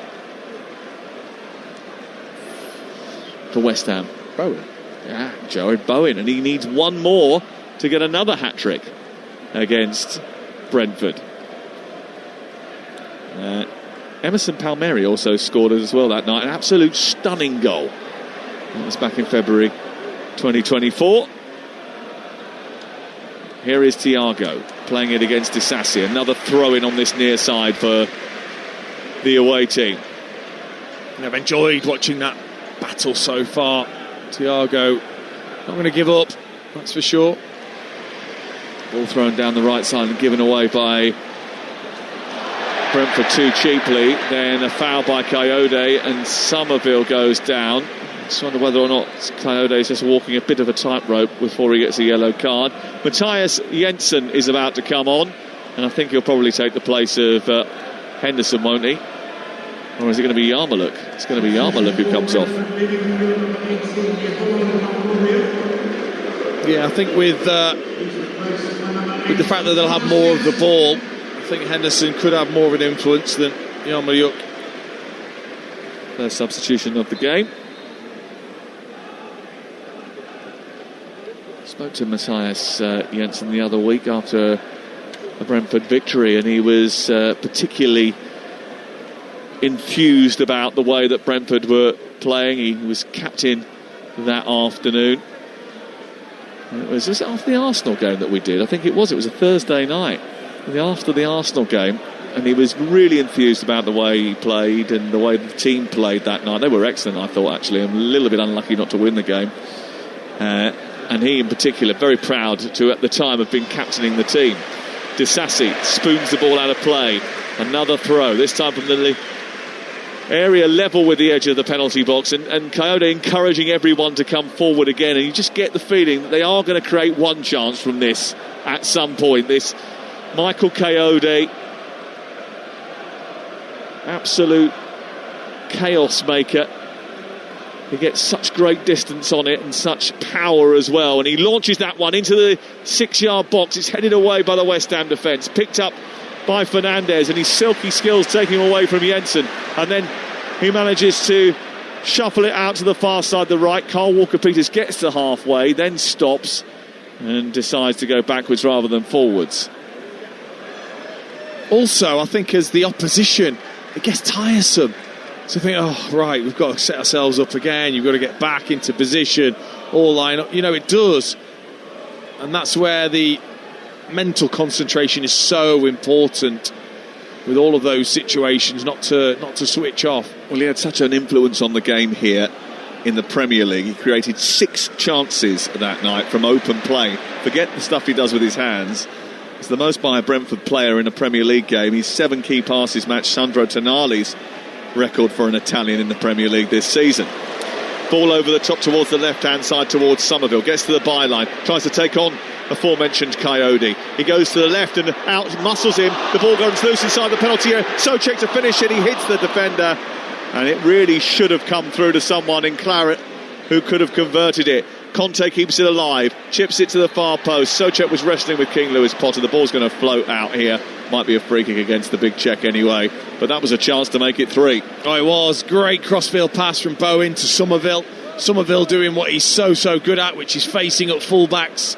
For West Ham. Bowen. Yeah, Jared Bowen, and he needs one more to get another hat-trick against Brentford. Emerson Palmieri also scored as well that night. An absolute stunning goal. That was back in February 2024. Here is Thiago playing it against Disasi. Another throw-in on this near side for the away team. I've enjoyed watching that battle so far. Thiago not going to give up, that's for sure. Ball thrown down the right side and given away by Brentford too cheaply. Then a foul by Coyote, and Somerville goes down. Just wonder whether or not Coyote is just walking a bit of a tightrope before he gets a yellow card. Matthias Jensen is about to come on, and I think he'll probably take the place of Henderson, won't he? Or is it going to be Yarmuluk? It's going to be Yarmuluk who comes off. Yeah, I think with the fact that they'll have more of the ball, I think Henderson could have more of an influence than Yarmuluk. First substitution of the game. Spoke to Matthias Jensen the other week after a Brentford victory, and he was particularly enthused about the way that Brentford were playing. He was captain that afternoon. It was just after the Arsenal game that we did. I think it was a Thursday night after the Arsenal game, and he was really enthused about the way he played and the way the team played that night. They were excellent, I thought, actually. I'm a little bit unlucky not to win the game. And he in particular, very proud to at the time have been captaining the team. Disasi spoons the ball out of play. Another throw, this time from the area level with the edge of the penalty box, and Coyote encouraging everyone to come forward again, and you just get the feeling that they are going to create one chance from this at some point. This Michael Coyote, absolute chaos maker. He gets such great distance on it and such power as well, and he launches that one into the 6-yard box. It's headed away by the West Ham defence, picked up by Fernandez, and his silky skills taking him away from Jensen, and then he manages to shuffle it out to the far side, the right. Carl Walker-Peters gets to halfway, then stops and decides to go backwards rather than forwards. Also, I think as the opposition, it gets tiresome to think, oh right, we've got to set ourselves up again, you've got to get back into position, all line up. It does, and that's where the mental concentration is so important with all of those situations, not to switch off. Well, he had such an influence on the game here in the Premier League. He created 6 chances that night from open play. Forget the stuff he does with his hands. It's the most by a Brentford player in a Premier League game. His 7 key passes match Sandro Tonali's record for an Italian in the Premier League this season. Ball over the top towards the left-hand side towards Somerville. Gets to the byline, tries to take on aforementioned Coyote. He goes to the left and out, muscles him. The ball goes loose inside the penalty area. Souček to finish it. He hits the defender, and it really should have come through to someone in claret who could have converted it. Conte keeps it alive, chips it to the far post. Souček was wrestling with King Lewis Potter. The ball's going to float out here. Might be a free kick against the big Czech anyway, but that was a chance to make it 3. Oh, it was. Great crossfield pass from Bowen to Somerville. Somerville doing what he's so good at, which is facing up full-backs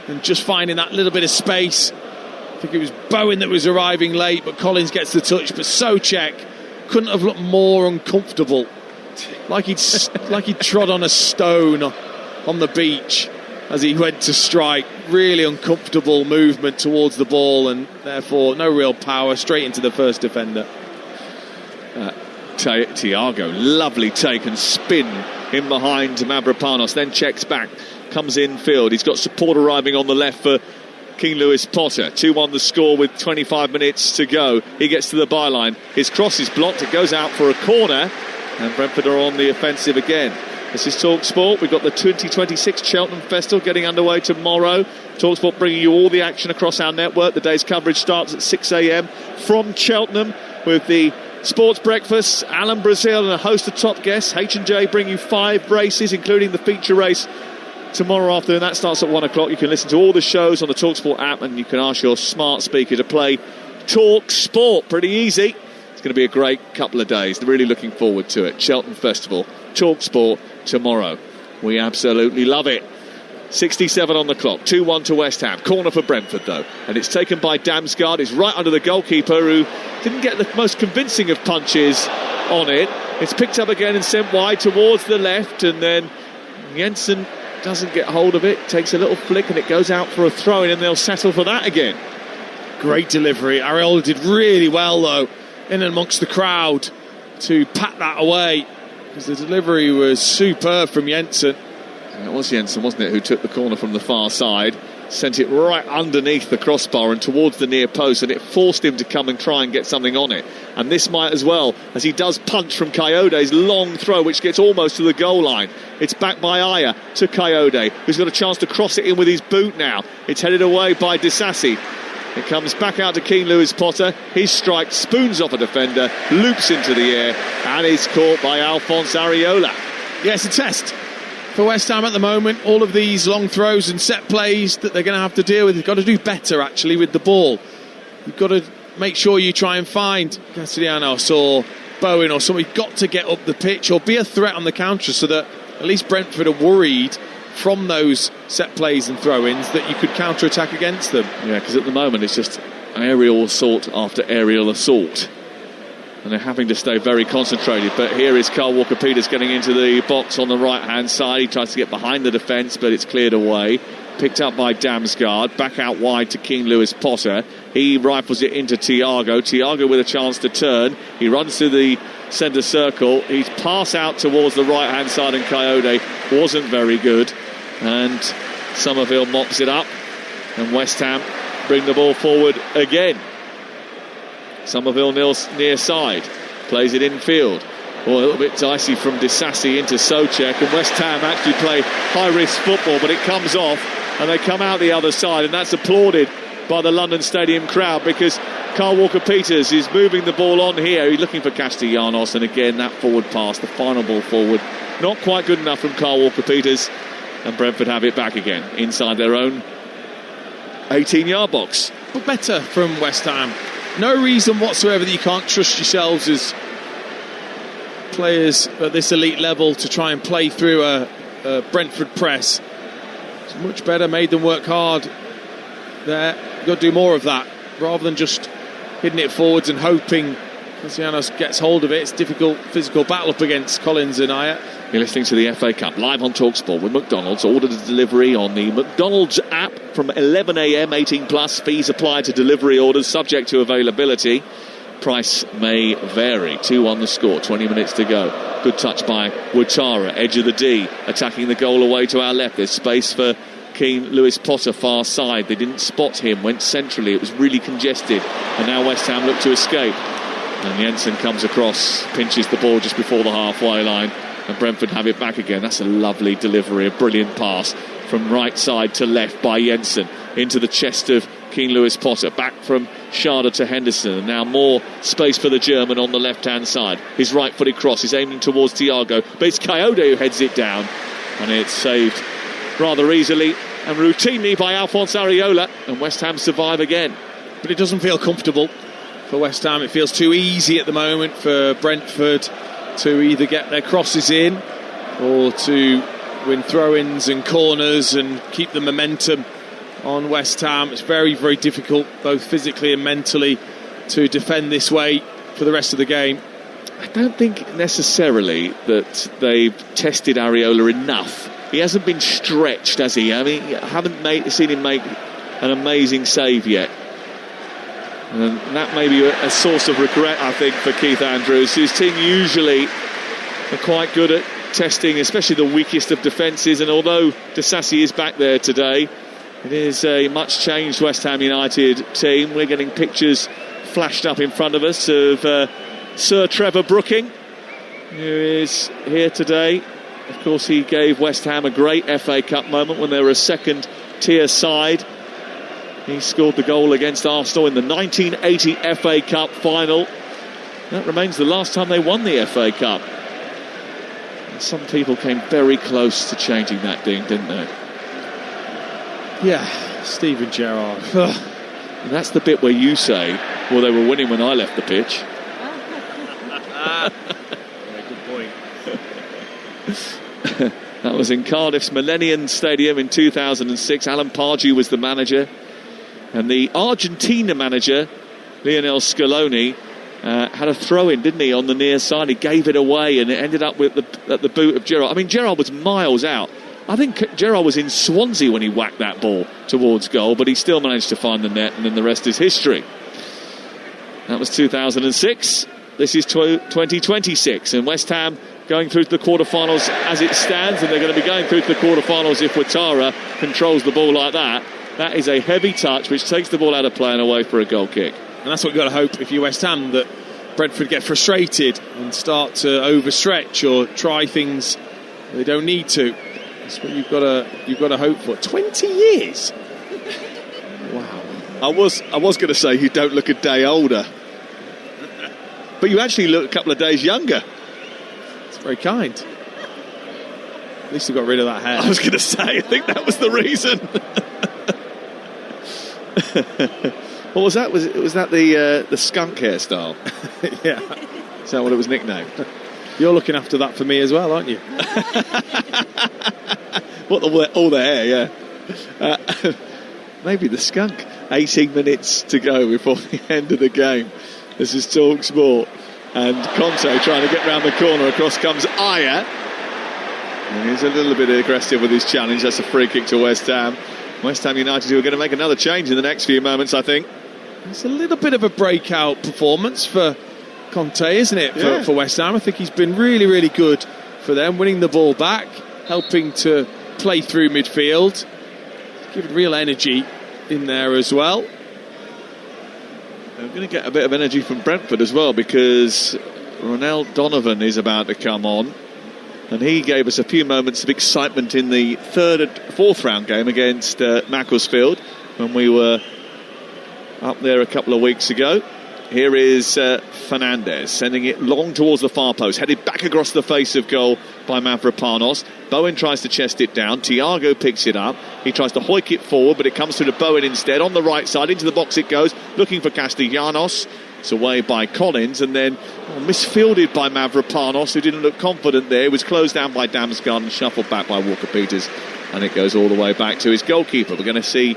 and just finding that little bit of space. I think it was Bowen that was arriving late, but Collins gets the touch. But Souček couldn't have looked more uncomfortable, like he'd trod on a stone on the beach as he went to strike. Really uncomfortable movement towards the ball, and therefore no real power. Straight into the first defender. Thiago, lovely take and spin in behind Mavropanos, then checks back, comes infield. He's got support arriving on the left for King Lewis Potter. 2-1 the score with 25 minutes to go. He gets to the byline. His cross is blocked. It goes out for a corner, and Brentford are on the offensive again. This is Talksport. We've got the 2026 Cheltenham Festival getting underway tomorrow. Talksport bringing you all the action across our network. The day's coverage starts at 6 a.m. from Cheltenham with the sports breakfast, Alan Brazil and a host of top guests. H&J bring you 5 races, including the feature race tomorrow afternoon. That starts at 1 o'clock. You can listen to all the shows on the Talksport app, and you can ask your smart speaker to play Talksport. Pretty easy. It's going to be a great couple of days. Really looking forward to it. Cheltenham Festival, Talksport tomorrow. We absolutely love it. 67 on the clock, 2-1 to West Ham. Corner for Brentford though, and it's taken by Damsgaard. It's right under the goalkeeper, who didn't get the most convincing of punches on it. It's picked up again and sent wide towards the left, and then Jensen doesn't get hold of it, takes a little flick, and it goes out for a throw-in, and they'll settle for that again. Great delivery. Areola did really well though, in amongst the crowd, to pat that away, because the delivery was superb from Jensen. And it was Jensen, wasn't it, who took the corner from the far side, sent it right underneath the crossbar and towards the near post, and it forced him to come and try and get something on it. And this might as well, as he does punch from Coyote's long throw, which gets almost to the goal line. It's back by Aya to Coyote, who's got a chance to cross it in with his boot now. It's headed away by Disasi. It comes back out to King Lewis Potter. His strike spoons off a defender, loops into the air, and is caught by Alphonse Areola. Yeah, it's a test for West Ham at the moment. All of these long throws and set plays that they're going to have to deal with. They've got to do better actually with the ball. You've got to make sure you try and find Castellanos or Bowen or somebody. You've got to get up the pitch or be a threat on the counter, so that at least Brentford are worried from those set plays and throw-ins that you could counter-attack against them. Yeah, because at the moment it's just aerial assault after aerial assault, and they're having to stay very concentrated. But here is Carl Walker-Peters getting into the box on the right-hand side. He tries to get behind the defence, but it's cleared away. Picked up by Damsgaard. Back out wide to King Lewis Potter. He rifles it into Thiago. Thiago with a chance to turn. He runs to the centre circle. He's passed out towards the right-hand side, and Coyote wasn't very good. And Somerville mops it up, and West Ham bring the ball forward again. Somerville near side, plays it infield. Oh, a little bit dicey from Disasi into Souček, and West Ham actually play high-risk football, but it comes off, and they come out the other side, and that's applauded by the London Stadium crowd, because Carl Walker-Peters is moving the ball on here. He's looking for Castellanos, and again that forward pass, the final ball forward, not quite good enough from Carl Walker-Peters, and Brentford have it back again inside their own 18-yard box. But better from West Ham. No reason whatsoever that you can't trust yourselves as players at this elite level to try and play through a Brentford press. It's much better, made them work hard there. You've got to do more of that rather than just hitting it forwards and hoping Castellanos gets hold of it. It's a difficult physical battle up against Collins and Aya. You're listening to the FA Cup live on Talksport with McDonald's. Order the delivery on the McDonald's app from 11 a.m. 18 plus. Fees apply to delivery orders subject to availability. Price may vary. 2-1 the score, 20 minutes to go. Good touch by Ouattara, edge of the D, attacking the goal away to our left. There's space for King Lewis Potter, far side. They didn't spot him, went centrally. It was really congested, and now West Ham look to escape. And Jensen comes across, pinches the ball just before the halfway line, and Brentford have it back again. That's a lovely delivery, a brilliant pass from right side to left by Jensen into the chest of King Lewis Potter, back from Schade to Henderson, and now more space for the German on the left hand side. His right footed cross is aiming towards Thiago, but it's Coyote who heads it down, and it's saved rather easily and routinely by Alphonse Areola, and West Ham survive again. But it doesn't feel comfortable for West Ham. It feels too easy at the moment for Brentford to either get their crosses in or to win throw-ins and corners and keep the momentum on West Ham. It's very, very difficult, both physically and mentally, to defend this way for the rest of the game. I don't think necessarily that they've tested Areola enough. He hasn't been stretched, has he? I mean, I haven't seen him make an amazing save yet. And that may be a source of regret, I think, for Keith Andrews. His team usually are quite good at testing, especially the weakest of defences. And although Disasi is back there today, it is a much changed West Ham United team. We're getting pictures flashed up in front of us of Sir Trevor Brooking, who is here today. Of course, he gave West Ham a great FA Cup moment when they were a second-tier side. He scored the goal against Arsenal in the 1980 FA Cup final. That remains the last time they won the FA Cup. And some people came very close to changing that, didn't they? Yeah, Steven Gerrard. And that's the bit where you say, well, they were winning when I left the pitch. Very good point. That was in Cardiff's Millennium Stadium in 2006. Alan Pardew was the manager. And the Argentina manager, Lionel Scaloni, had a throw-in, didn't he, on the near side. He gave it away and it ended up at the boot of Gerrard. I mean, Gerrard was miles out. I think Gerrard was in Swansea when he whacked that ball towards goal, but he still managed to find the net, and then the rest is history. That was 2006. This is 2026, and West Ham going through to the quarterfinals as it stands, and they're going to be going through to the quarterfinals if Ouattara controls the ball like that. That is a heavy touch which takes the ball out of play and away for a goal kick. And that's what you've got to hope if you're West Ham, that Brentford get frustrated and start to overstretch or try things they don't need to. That's what you've got to hope for. 20 years. Wow. I was going to say you don't look a day older, but you actually look a couple of days younger. It's very kind. At least you got rid of that hair. I was going to say, I think that was the reason. What was that? Was that the skunk hairstyle? Yeah. Is that what it was nicknamed? You're looking after that for me as well, aren't you? All the hair, yeah. Maybe the skunk. 18 minutes to go before the end of the game. This is Talksport. And Conte trying to get round the corner. Across comes Aya. And he's a little bit aggressive with his challenge. That's a free kick to West Ham. West Ham United who are going to make another change in the next few moments, I think. It's a little bit of a breakout performance for Conte, isn't it, for West Ham? I think he's been really, really good for them, winning the ball back, helping to play through midfield, giving real energy in there as well. They're going to get a bit of energy from Brentford as well, because Ronald Donovan is about to come on, and he gave us a few moments of excitement in the fourth round game against Macclesfield when we were up there a couple of weeks ago. Here is Fernandez sending it long towards the far post, headed back across the face of goal by Mavropanos. Bowen tries to chest it down. Thiago picks it up. He tries to hoik it forward, but it comes through to Bowen instead. On the right side, into the box it goes, looking for Castellanos. It's away by Collins, and then misfielded by Mavropanos, who didn't look confident there. It was closed down by Damsgaard and shuffled back by Walker-Peters, and it goes all the way back to his goalkeeper. We're going to see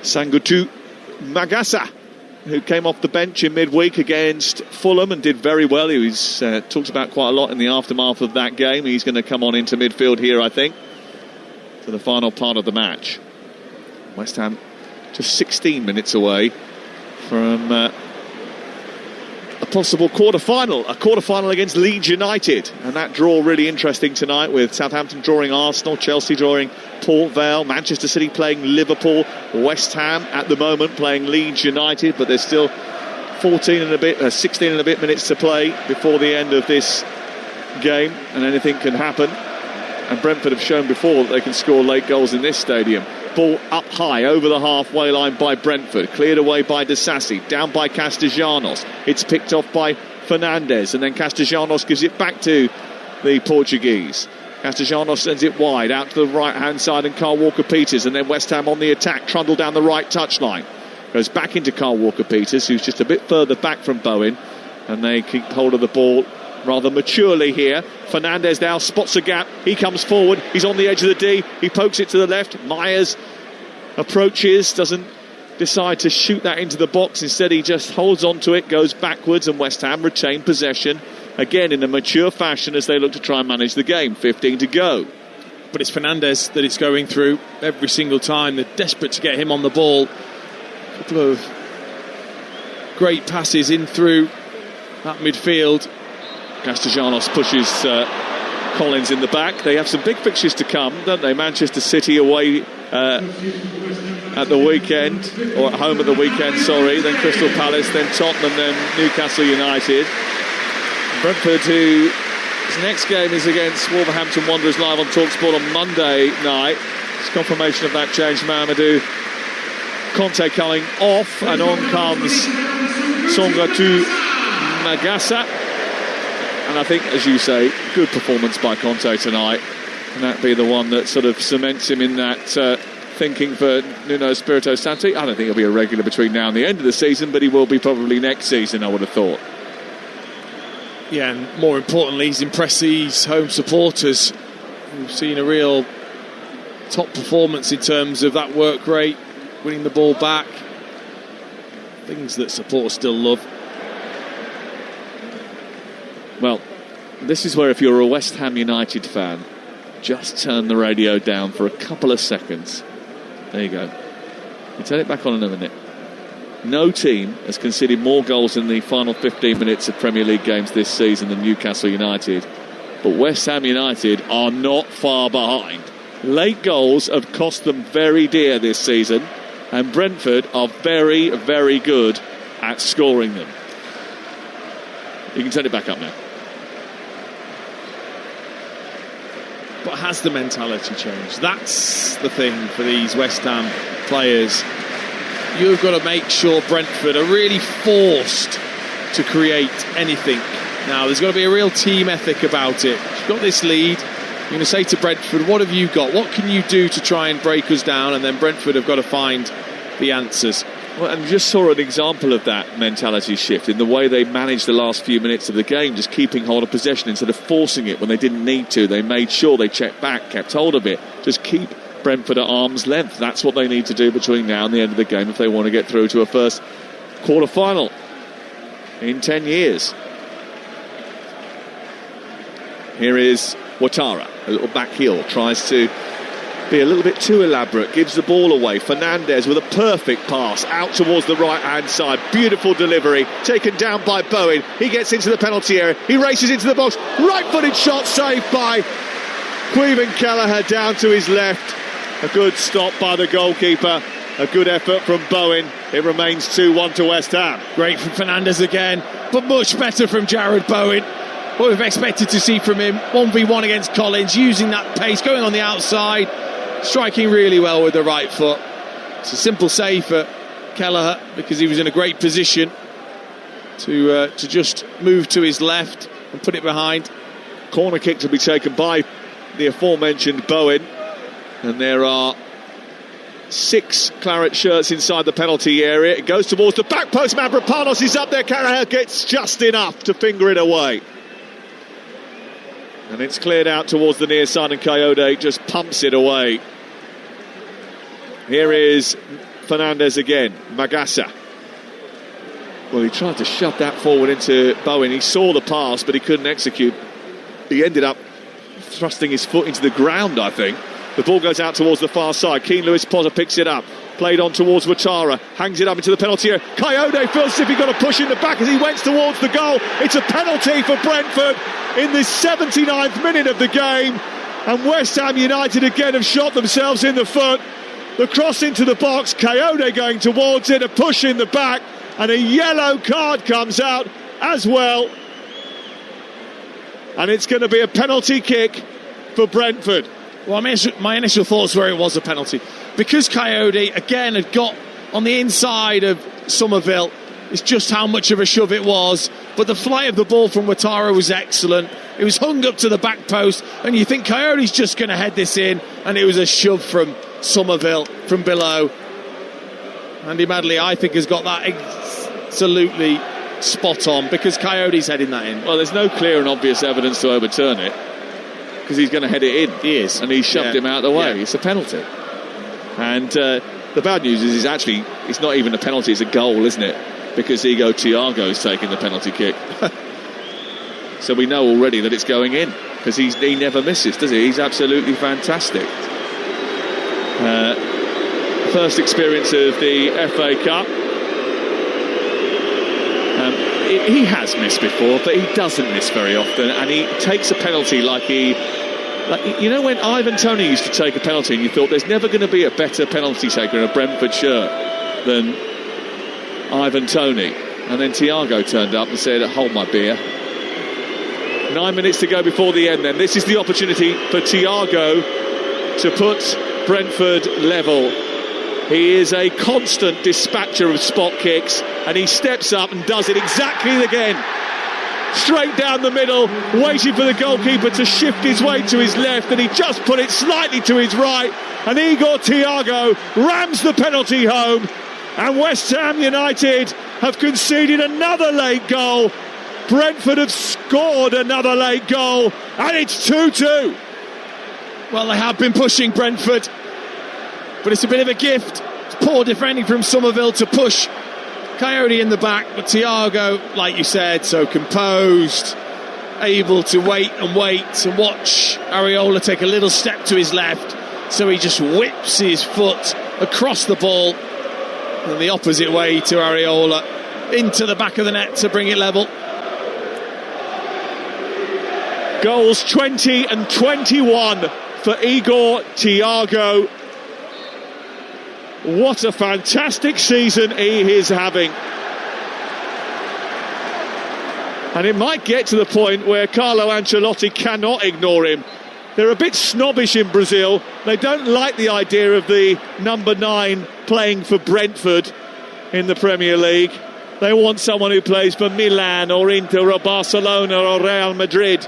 Sangutu Magasa, who came off the bench in midweek against Fulham and did very well. He was talked about quite a lot in the aftermath of that game. He's going to come on into midfield here, I think, for the final part of the match. West Ham just 16 minutes away from a possible quarter-final against Leeds United, and that draw really interesting tonight, with Southampton drawing Arsenal, Chelsea drawing Port Vale, Manchester City playing Liverpool, West Ham at the moment playing Leeds United, but there's still 16 and a bit minutes to play before the end of this game, and anything can happen. And Brentford have shown before that they can score late goals in this stadium. Ball up high over the halfway line by Brentford, cleared away by Disasi, down by Castellanos. It's picked off by Fernandez, and then Castellanos gives it back to the Portuguese. Castellanos sends it wide out to the right-hand side, and Kyle Walker-Peters, and then West Ham on the attack, trundle down the right touchline. Goes back into Kyle Walker-Peters, who's just a bit further back from Bowen, and they keep hold of the ball rather maturely here. Fernandez now spots a gap. He comes forward. He's on the edge of the D. He pokes it to the left. Myers approaches, doesn't decide to shoot that into the box. Instead, he just holds on to it, goes backwards, and West Ham retain possession again in a mature fashion as they look to try and manage the game. 15 to go. But it's Fernandez that it's going through every single time. They're desperate to get him on the ball. A couple of great passes in through that midfield. Castellanos pushes Collins in the back. They have some big fixtures to come, don't they? Manchester City away at the weekend, or at home at the weekend, sorry. Then Crystal Palace, then Tottenham, then Newcastle United. Brentford, whose next game is against Wolverhampton Wanderers live on Talksport on Monday night. It's confirmation of that change. Mamadou Conte coming off, and on comes Songatu Magasa. And I think, as you say, good performance by Conte tonight. And that be the one that sort of cements him in that thinking for Nuno Espirito Santo. I don't think he'll be a regular between now and the end of the season, but he will be probably next season, I would have thought. Yeah, and more importantly, he's impressed these home supporters. We've seen a real top performance in terms of that work rate, winning the ball back. Things that supporters still love. Well, this is where, if you're a West Ham United fan, just turn the radio down for a couple of seconds. There you go. You turn it back on in a minute. No team has conceded more goals in the final 15 minutes of Premier League games this season than Newcastle United. But West Ham United are not far behind. Late goals have cost them very dear this season, and Brentford are very, very good at scoring them. You can turn it back up now. But has the mentality changed? That's the thing for these West Ham players. You've got to make sure Brentford are really forced to create anything. Now, there's got to be a real team ethic about it. You've got this lead. You're going to say to Brentford, what have you got? What can you do to try and break us down? And then Brentford have got to find the answers. Well, and just saw an example of that mentality shift in the way they managed the last few minutes of the game, just keeping hold of possession instead of forcing it when they didn't need to. They made sure they checked back, kept hold of it. Just keep Brentford at arm's length. That's what they need to do between now and the end of the game if they want to get through to a first quarter-final in 10 years. Here is Ouattara, a little back heel, tries to be a little bit too elaborate, gives the ball away. Fernandez with a perfect pass out towards the right-hand side. Beautiful delivery, taken down by Bowen. He gets into the penalty area. He races into the box. Right-footed shot saved by Queven Kelleher down to his left. A good stop by the goalkeeper. A good effort from Bowen. It remains 2-1 to West Ham. Great from Fernandez again, but much better from Jarrod Bowen. What we've expected to see from him. 1v1 against Collins, using that pace, going on the outside, striking really well with the right foot. It's a simple save for Kelleher because he was in a great position to just move to his left and put it behind. Corner kick to be taken by the aforementioned Bowen. And there are 6 claret shirts inside the penalty area. It goes towards the back post. Mavropanos is up there. Kelleher gets just enough to finger it away. And it's cleared out towards the near side, and Coyote just pumps it away. Here is Fernandez again. Magasa. Well, he tried to shove that forward into Bowen. He saw the pass, but he couldn't execute. He ended up thrusting his foot into the ground, I think. The ball goes out towards the far side. Keane Lewis Potter picks it up. Played on towards Ouattara. Hangs it up into the penalty area. Coyote feels as if he got a push in the back as he went towards the goal. It's a penalty for Brentford in the 79th minute of the game. And West Ham United again have shot themselves in the foot. The cross into the box. Coyote going towards it. A push in the back. And a yellow card comes out as well. And it's going to be a penalty kick for Brentford. Well, my initial thoughts were it was a penalty. Because Coyote, again, had got on the inside of Somerville, it's just how much of a shove it was. but the flight of the ball from Ouattara was excellent. It was hung up to the back post, and you think Coyote's just going to head this in, and it was a shove from Somerville from below. Andy Madley, I think, has got that absolutely spot on, because Coyote's heading that in. Well, there's no clear and obvious evidence to overturn it, because he's going to head it in. He is. And he shoved him out of the way. Yeah. It's a penalty. And the bad news is it's not even a penalty, it's a goal, isn't it? Because Igor Thiago's taking the penalty kick. So we know already that it's going in, because he never misses, does he? He's absolutely fantastic. First experience of the FA Cup. He has missed before, but he doesn't miss very often, and he takes a penalty like you know when Ivan Toney used to take a penalty and you thought there's never going to be a better penalty taker in a Brentford shirt than Ivan Toney, and then Thiago turned up and said, hold my beer. 9 minutes to go before the end then. This is the opportunity for Thiago to put Brentford level. He is a constant dispatcher of spot kicks, and he steps up and does it exactly again. Straight down the middle, waiting for the goalkeeper to shift his way to his left, and he just put it slightly to his right, and Igor Thiago rams the penalty home, and West Ham United have conceded another late goal. Brentford have scored another late goal, and it's 2-2. Well, they have been pushing Brentford, but it's a bit of a gift. It's poor defending from Somerville to push Coyote in the back, but Thiago, like you said, so composed, able to wait and watch Areola take a little step to his left, so he just whips his foot across the ball and the opposite way to Areola into the back of the net to bring it level. Goals 20 and 21 for Igor Thiago. What a fantastic season he is having. And it might get to the point where Carlo Ancelotti cannot ignore him. They're a bit snobbish in Brazil. They don't like the idea of the number 9 playing for Brentford in the Premier League. They want someone who plays for Milan or Inter or Barcelona or Real Madrid.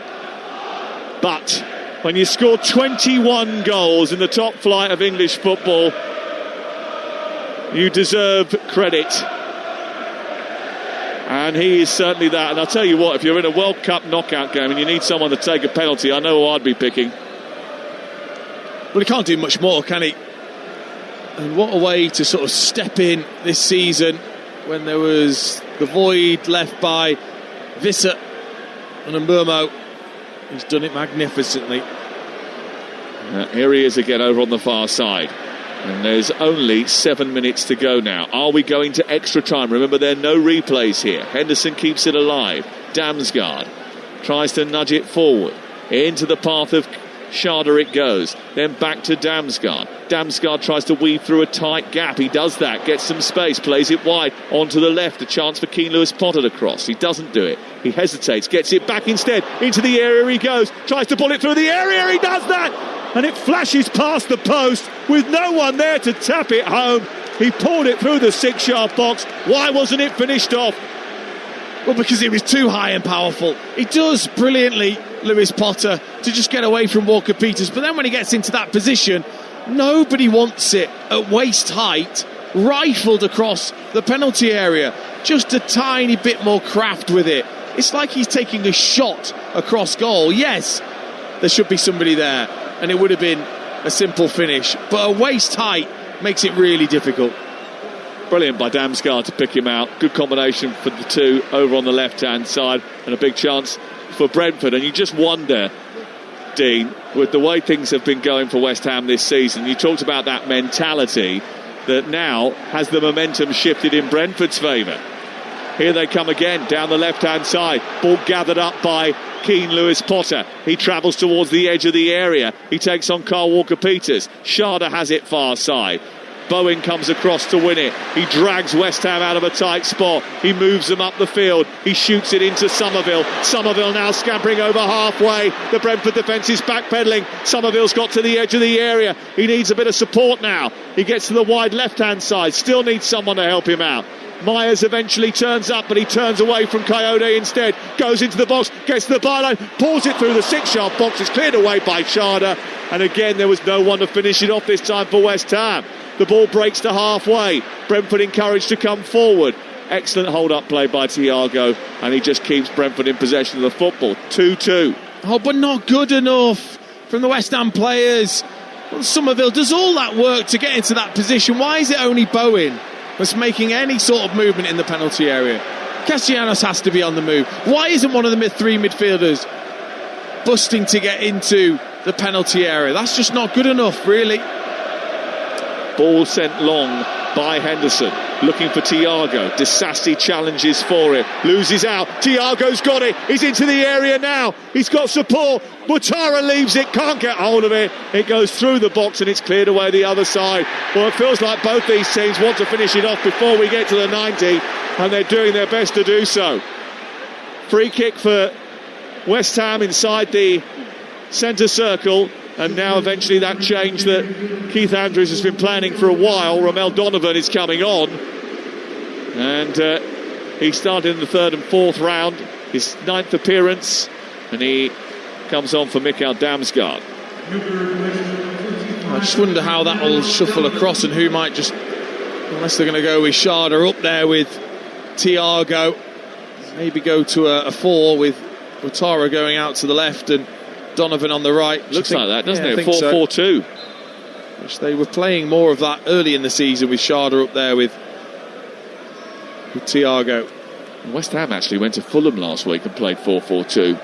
But when you score 21 goals in the top flight of English football, you deserve credit. And he is certainly that. And I'll tell you what, if you're in a World Cup knockout game and you need someone to take a penalty, I know who I'd be picking. Well, he can't do much more, can he? And what a way to sort of step in this season when there was the void left by Visser and Mbeumo. He's done it magnificently. Here he is again over on the far side. And there's only 7 minutes to go now. Are we going to extra time? Remember, there are no replays here. Henderson keeps it alive. Damsgaard tries to nudge it forward. Into the path of Sharda it goes. Then back to Damsgaard. Damsgaard tries to weave through a tight gap. He does that. Gets some space. Plays it wide. Onto the left. A chance for Keane Lewis-Potter to cross. He doesn't do it. He hesitates. Gets it back instead. Into the area he goes. Tries to pull it through the area. He does that. And it flashes past the post with no one there to tap it home. He pulled it through the 6-yard box. Why wasn't it finished off? Well, because it was too high and powerful. He does brilliantly, Lewis Potter, to just get away from Walker-Peters. But then when he gets into that position, nobody wants it at waist height, rifled across the penalty area. Just a tiny bit more craft with it. It's like he's taking a shot across goal. Yes, there should be somebody there, and it would have been a simple finish. But a waist height makes it really difficult. Brilliant by Damsgaard to pick him out. Good combination for the two over on the left-hand side, and a big chance for Brentford. And you just wonder, Dean, with the way things have been going for West Ham this season, you talked about that mentality that now has the momentum shifted in Brentford's favour. Here they come again down the left-hand side. Ball gathered up by Keane Lewis-Potter. He travels towards the edge of the area. He takes on Carl Walker-Peters. Sharda has it far side. Bowen comes across to win it. He drags West Ham out of a tight spot. He moves them up the field. He shoots it into Somerville. Somerville now scampering over halfway. The Brentford defence is backpedaling. Somerville's got to the edge of the area. He needs a bit of support now. He gets to the wide left-hand side. Still needs someone to help him out. Myers eventually turns up, but he turns away from Coyote instead. Goes into the box, gets to the byline, pulls it through the 6-yard box. It's cleared away by Sharda. And again, there was no one to finish it off this time for West Ham. The ball breaks to halfway. Brentford encouraged to come forward. Excellent hold-up play by Thiago, and he just keeps Brentford in possession of the football. 2-2. Oh, but not good enough from the West Ham players. Well, Somerville does all that work to get into that position. Why is it only Bowen that's making any sort of movement in the penalty area? Castellanos has to be on the move. Why isn't one of the three midfielders busting to get into the penalty area? That's just not good enough, really. Ball sent long by Henderson, looking for Thiago. Disassi challenges for it, loses out. Thiago's got it. He's into the area now. He's got support. Ouattara leaves it, can't get hold of it. It goes through the box and it's cleared away the other side. Well, it feels like both these teams want to finish it off before we get to the 90, and they're doing their best to do so. Free kick for West Ham inside the centre circle. And now eventually that change that Keith Andrews has been planning for a while. Ramel Donovan is coming on. And he started in the third and fourth round, his 9th appearance. And he comes on for Mikael Damsgaard. I just wonder how that will shuffle across and who might just, unless they're going to go with Sharda up there with Thiago, maybe go to a 4 with Ouattara going out to the left and Donovan on the right. Looks like that, doesn't it? 4-4-2. Which they were playing more of that early in the season with Sharda up there with Thiago. West Ham actually went to Fulham last week and played 4-4-2.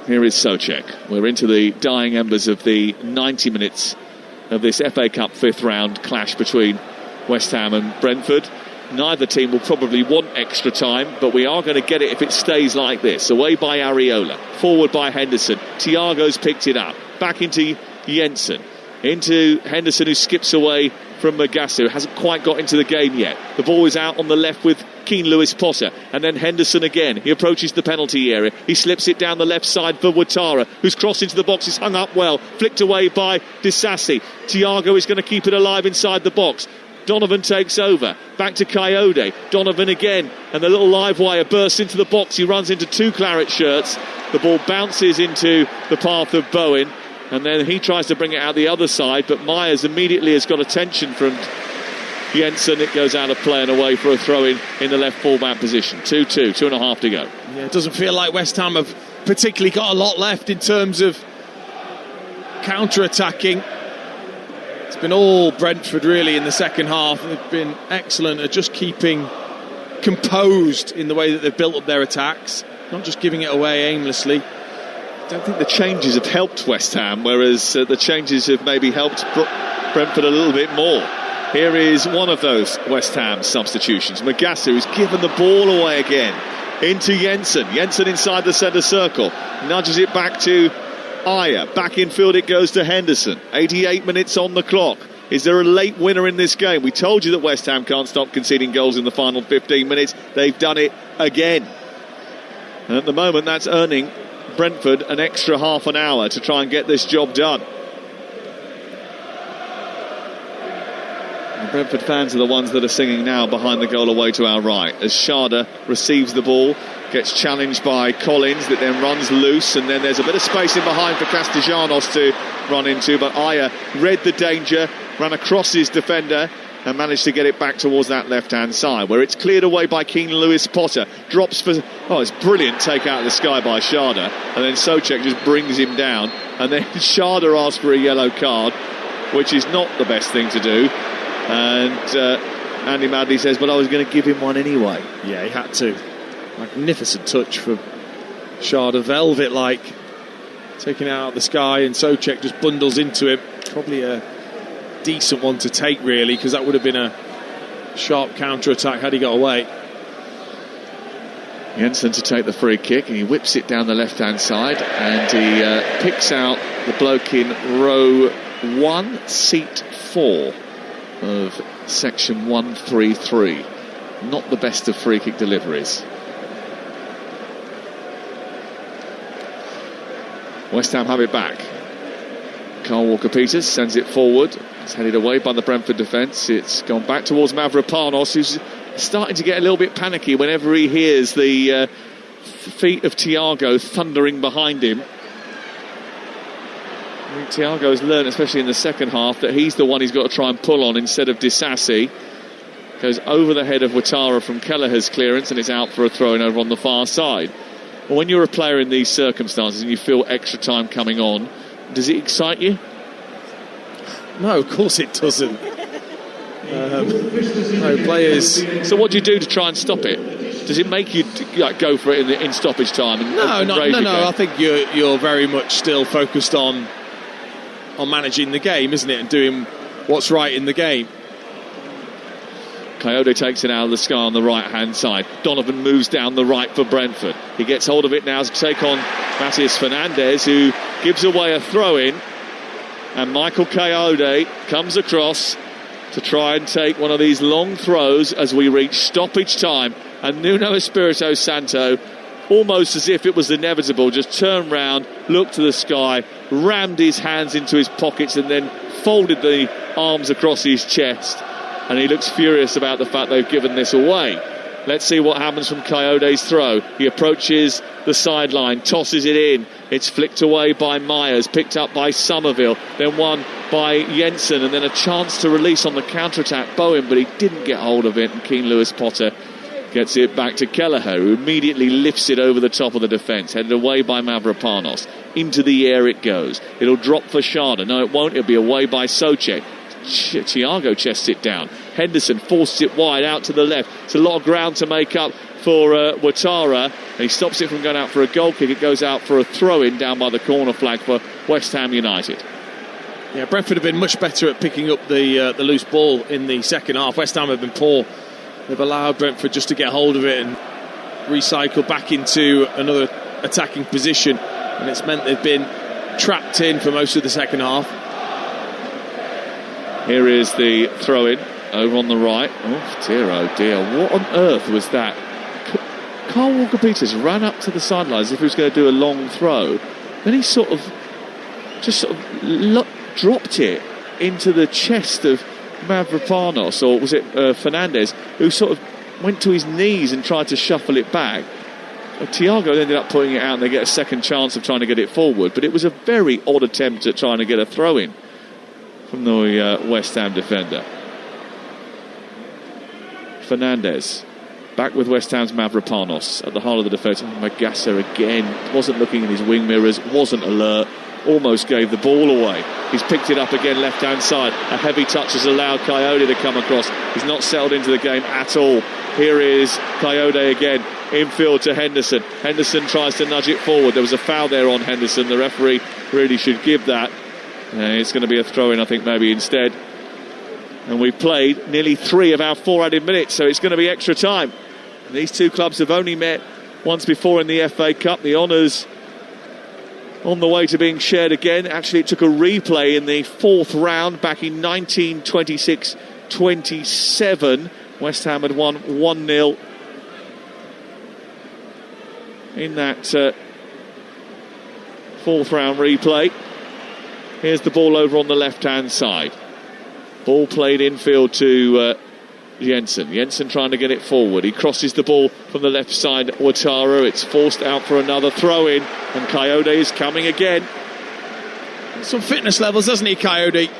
Here is Souček. We're into the dying embers of the 90 minutes of this FA Cup 5th round clash between West Ham and Brentford. Neither team will probably want extra time, but we are going to get it if it stays like this. Away by Areola, forward by Henderson. Thiago's picked it up, back into Jensen, into Henderson, who skips away from Magasu, who hasn't quite got into the game yet. The ball is out on the left with Keane Lewis Potter, and then Henderson again. He approaches the penalty area. He slips it down the left side for Ouattara, who's crossed into the box. He's hung up well, flicked away by Disassi. Thiago is going to keep it alive inside the box. Donovan takes over, back to Coyote. Donovan again, and the little live wire bursts into the box. He runs into 2 claret shirts. The ball bounces into the path of Bowen, and then he tries to bring it out the other side, but Myers immediately has got attention from Jensen. It goes out of play and away for a throw-in in the left full-back position. 2-2, 2.5 to go. Yeah, it doesn't feel like West Ham have particularly got a lot left in terms of counter-attacking. It's been all Brentford really in the second half. They've been excellent at just keeping composed in the way that they've built up their attacks, not just giving it away aimlessly. I don't think the changes have helped West Ham, whereas the changes have maybe helped Brentford a little bit more. Here is one of those West Ham substitutions. Magasu, who's given the ball away again into Jensen. Jensen inside the centre circle, nudges it back to Ayer. Back in field it goes to Henderson. 88 minutes on the clock. Is there a late winner in this game? We told you that West Ham can't stop conceding goals in the final 15 minutes. They've done it again. And at the moment that's earning Brentford an extra half an hour to try and get this job done. The Brentford fans are the ones that are singing now behind the goal away to our right, as Sharda receives the ball, gets challenged by Collins, that then runs loose, and then there's a bit of space in behind for Castellanos to run into, but Ayer read the danger, ran across his defender and managed to get it back towards that left-hand side, where it's cleared away by Keane Lewis Potter. Drops for... Oh, it's brilliant take out of the sky by Sharda, and then Souček just brings him down, and then Sharda asks for a yellow card, which is not the best thing to do. And Andy Madley says, but I was going to give him one anyway. Yeah, he had to. Magnificent touch from Sharda, velvet-like, taking it out of the sky, and Souček just bundles into him. Probably a decent one to take, really, because that would have been a sharp counter-attack had he got away. Jensen to take the free kick, and he whips it down the left-hand side, and he picks out the bloke in row 1, seat 4 of section 133. Not the best of free kick deliveries. West Ham have it back. Carl Walker-Peters sends it forward. It's headed away by the Brentford defence. It's gone back towards Mavropanos, who's starting to get a little bit panicky whenever he hears the feet of Thiago thundering behind him. I think Thiago has learned, especially in the second half, that he's the one he's got to try and pull on instead of Disasi. Goes over the head of Ouattara from Kelleher's clearance, and it's out for a throw-in over on the far side. Well, when you're a player in these circumstances and you feel extra time coming on, does it excite you? No, of course it doesn't. No players. So what do you do to try and stop it? Does it make you go for it in stoppage time? And, No. I think you're very much still focused on managing the game, isn't it, and doing what's right in the game. Coyote takes it out of the sky on the right-hand side. Donovan moves down the right for Brentford. He gets hold of it now to take on Matías Fernandez, who gives away a throw-in. And Michael Coyote comes across to try and take one of these long throws as we reach stoppage time. And Nuno Espirito Santo, almost as if it was inevitable, just turned round, looked to the sky, rammed his hands into his pockets and then folded the arms across his chest. And he looks furious about the fact they've given this away. Let's see what happens from Coyote's throw. He approaches the sideline, tosses it in. It's flicked away by Myers, picked up by Somerville, then won by Jensen, and then a chance to release on the counter-attack Bowen, but he didn't get hold of it, and Keane Lewis Potter gets it back to Kelleher, who immediately lifts it over the top of the defence, headed away by Mavropanos. Into the air it goes. It'll drop for Schade. No, it won't. It'll be away by Soucek. Thiago chests it down. Henderson forces it wide out to the left. It's a lot of ground to make up for Ouattara. He stops it from going out for a goal kick. It goes out for a throw-in down by the corner flag for West Ham United. Yeah, Brentford have been much better at picking up the loose ball in the second half. West Ham have been poor. They've allowed Brentford just to get hold of it and recycle back into another attacking position, and it's meant they've been trapped in for most of the second half. Here is the throw-in over on the right. Oh dear, what on earth was that? Carl Walker-Peters ran up to the sideline as if he was going to do a long throw. Then he dropped it into the chest of Mavropanos, or was it Fernandez, who sort of went to his knees and tried to shuffle it back. Thiago ended up putting it out and they get a second chance of trying to get it forward, but it was a very odd attempt at trying to get a throw-in from the West Ham defender. Fernandez back with West Ham's Mavropanos at the heart of the defence. Magassa again wasn't looking in his wing mirrors, wasn't alert, almost gave the ball away. He's picked it up again left hand side. A heavy touch has allowed Coyote to come across. He's not settled into the game at all. Here is Coyote again, infield to Henderson. Henderson tries to nudge it forward. There was a foul there on Henderson. The referee really should give that. It's going to be a throw-in, I think, maybe instead. And we've played nearly 3 of our 4 added minutes, so it's going to be extra time. And these two clubs have only met once before in the FA Cup. The honours on the way to being shared again. Actually, it took a replay in the 4th round back in 1926-27. West Ham had won 1-0 in that 4th round replay. Here's the ball over on the left-hand side. Ball played infield to Jensen. Jensen trying to get it forward. He crosses the ball from the left side. Ouattara. It's forced out for another throw-in. And Coyote is coming again. Some fitness levels, doesn't he, Coyote? He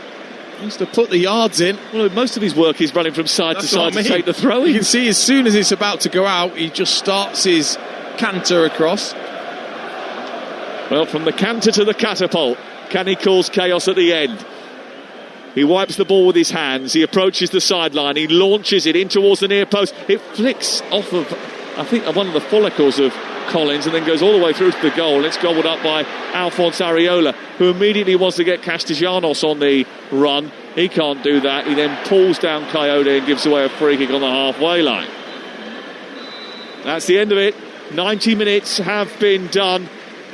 needs to put the yards in. Well, most of his work is running from side to side to take the throw-in. You can see as soon as it's about to go out, he just starts his canter across. Well, from the canter to the catapult. Can he cause chaos at the end? He wipes the ball with his hands. He approaches the sideline. He launches it in towards the near post. It flicks off of, I think, one of the follicles of Collins and then goes all the way through to the goal. And it's gobbled up by Alphonse Areola, who immediately wants to get Castellanos on the run. He can't do that. He then pulls down Coyote and gives away a free kick on the halfway line. That's the end of it. 90 minutes have been done.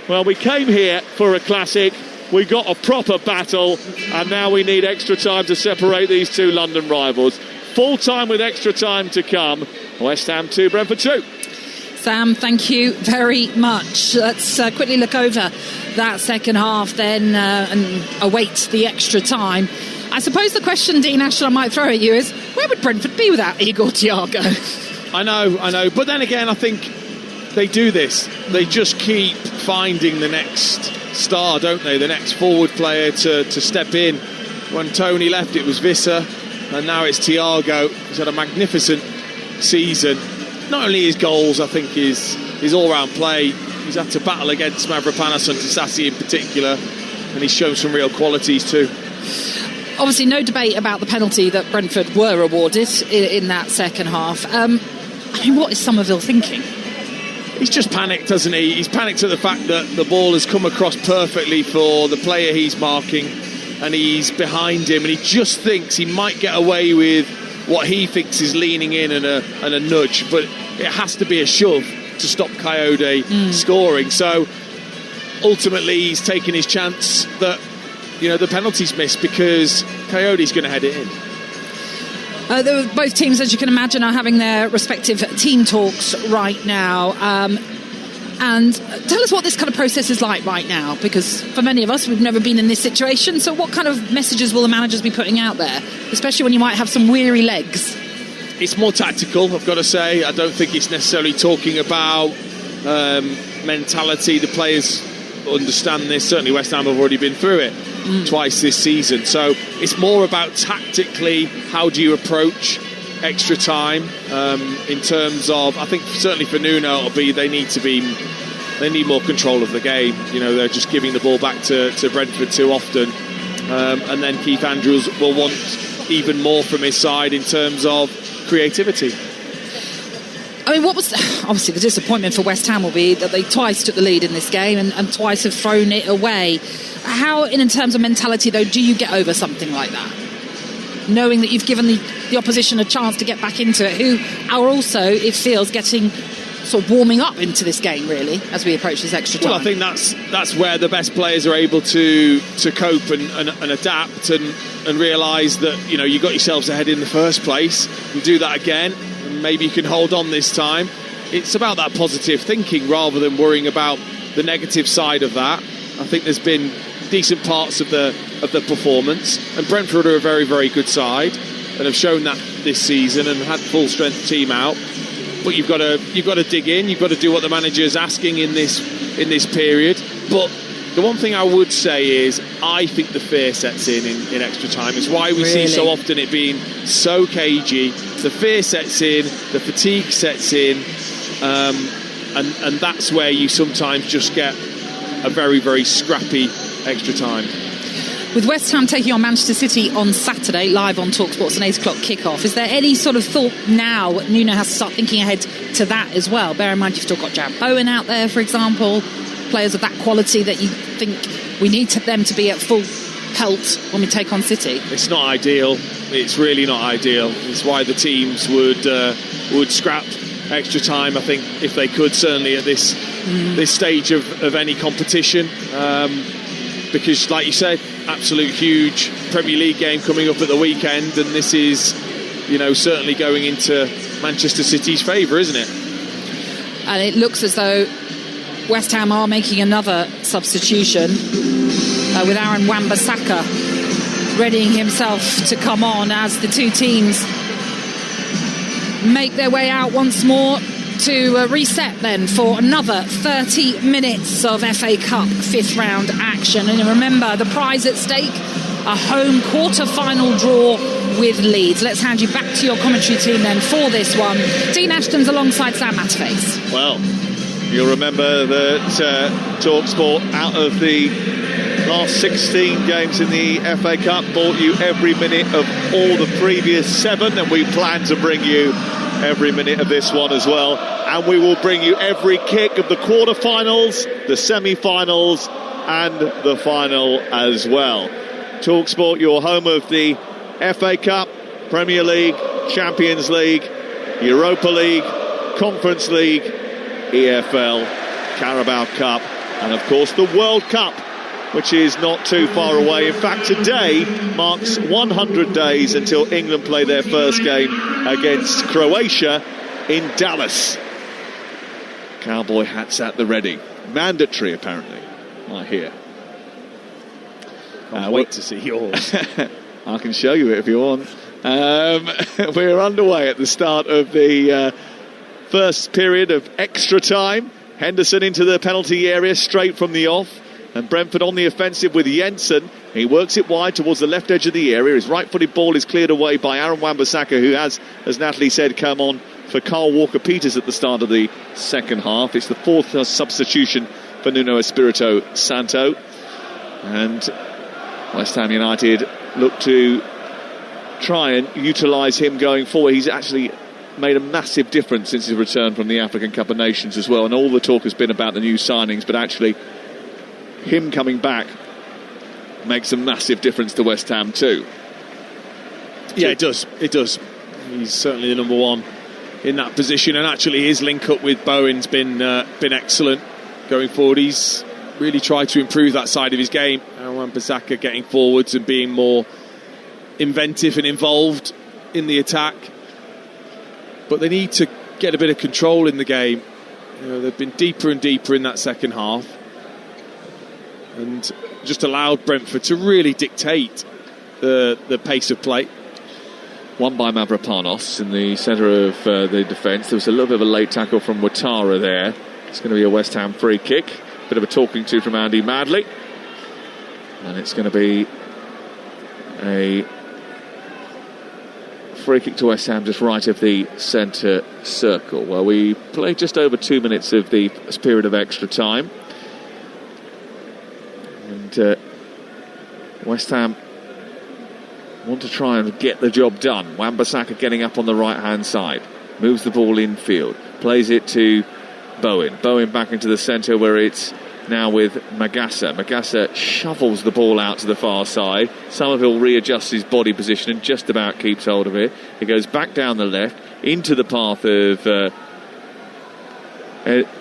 Well, we came here for a classic. We got a proper battle, and now we need extra time to separate these two London rivals. Full time with extra time to come. West Ham 2, Brentford 2. Sam, thank you very much. Let's quickly look over that second half then and await the extra time. I suppose the question, Dean Ashton, I might throw at you is, where would Brentford be without Igor Thiago? I know. But then again, I think they do this. They just keep finding the next star, don't they? The next forward player to step in. When Tony left, it was Visser, and now it's Thiago. He's had a magnificent season. Not only his goals, I think his all-round play. He's had to battle against Mavropanos and Disasi in particular, and he's shown some real qualities too. Obviously, no debate about the penalty that Brentford were awarded in that second half. What is Somerville thinking? He's just panicked, hasn't he? He's panicked at the fact that the ball has come across perfectly for the player he's marking, and he's behind him, and he just thinks he might get away with what he thinks is leaning in and a nudge, but it has to be a shove to stop Coyote scoring. So ultimately he's taken his chance that the penalty's missed because Coyote's going to head it in. Both teams, as you can imagine, are having their respective team talks right now. And tell us what this kind of process is like right now, because for many of us, we've never been in this situation. So what kind of messages will the managers be putting out there, especially when you might have some weary legs? It's more tactical, I've got to say. I don't think it's necessarily talking about mentality. The players understand this. Certainly West Ham have already been through it twice this season. So it's more about tactically, how do you approach extra time in terms of, I think certainly for Nuno it'll be they need more control of the game. They're just giving the ball back to Brentford too often, and then Keith Andrews will want even more from his side in terms of creativity. What was obviously the disappointment for West Ham will be that they twice took the lead in this game and twice have thrown it away. How, in terms of mentality though, do you get over something like that, knowing that you've given the opposition a chance to get back into it, who are also, it feels, getting sort of warming up into this game really as we approach this extra time? Well, I think that's where the best players are able to cope and adapt and realise that you got yourselves ahead in the first place. You do that again, and maybe you can hold on this time. It's about that positive thinking rather than worrying about the negative side of that. I think there's been decent parts of the performance, and Brentford are a very, very good side and have shown that this season and had full strength team out. But you've got to dig in. You've got to do what the manager is asking in this period. But the one thing I would say is I think the fear sets in extra time. It's why we see so often it being so cagey. The fear sets in, the fatigue sets in, and that's where you sometimes just get a very, very scrappy extra time. With West Ham taking on Manchester City on Saturday, live on Talksport's an 8 o'clock kickoff, is there any sort of thought now Nuno has to start thinking ahead to that as well? Bear in mind you've still got Jarrod Bowen out there, for example, players of that quality that you think we need them to be at full pelt when we take on City. It's not ideal. It's really not ideal. It's why the teams would scrap extra time, I think, if they could, certainly at this stage of any competition. Because, like you said, absolute huge Premier League game coming up at the weekend, and this is, certainly going into Manchester City's favour, isn't it? And it looks as though West Ham are making another substitution with Aaron Wan-Bissaka readying himself to come on as the two teams make their way out once more to reset then for another 30 minutes of FA Cup fifth round action. And remember, the prize at stake, a home quarter-final draw with Leeds. Let's hand you back to your commentary team then for this one. Dean Ashton's alongside Sam Matterface. Well, you'll remember that Talksport, out of the last 16 games in the FA Cup, brought you every minute of all the previous 7, and we plan to bring you every minute of this one as well, and we will bring you every kick of the quarter-finals, the semi-finals and the final as well. Talksport, your home of the FA Cup, Premier League, Champions League, Europa League, Conference League, EFL, Carabao Cup, and of course the World Cup which is not too far away. In fact, today marks 100 days until England play their first game against Croatia in Dallas. Cowboy hats at the ready. Mandatory, apparently, I hear. Can't wait to see yours. I can show you it if you want. We're underway at the start of the first period of extra time. Henderson into the penalty area straight from the off, and Brentford on the offensive with Jensen. He works it wide towards the left edge of the area. His right-footed ball is cleared away by Aaron Wan-Bissaka, who has, as Natalie said, come on for Carl Walker-Peters at the start of the second half. It's the fourth substitution for Nuno Espirito Santo, and West Ham United look to try and utilise him going forward. He's actually made a massive difference since his return from the African Cup of Nations as well, and all the talk has been about the new signings, but actually him coming back makes a massive difference to West Ham too. Yeah, it does. He's certainly the number one in that position, and actually his link up with Bowen's been excellent going forward. He's really tried to improve that side of his game. Wan-Bissaka getting forwards and being more inventive and involved in the attack, but they need to get a bit of control in the game. They've been deeper and deeper in that second half, and just allowed Brentford to really dictate the pace of play. Won by Mavropanos in the centre of the defence. There was a little bit of a late tackle from Ouattara there. It's going to be a West Ham free kick. Bit of a talking to from Andy Madley, and it's going to be a free kick to West Ham just right of the centre circle. Well, we played just over 2 minutes of the period of extra time, and West Ham want to try and get the job done. Wan-Bissaka getting up on the right hand side, moves the ball infield, plays it to Bowen back into the centre where it's now with Magassa. Magassa shovels the ball out to the far side. Somerville readjusts his body position and just about keeps hold of it. It goes back down the left into the path of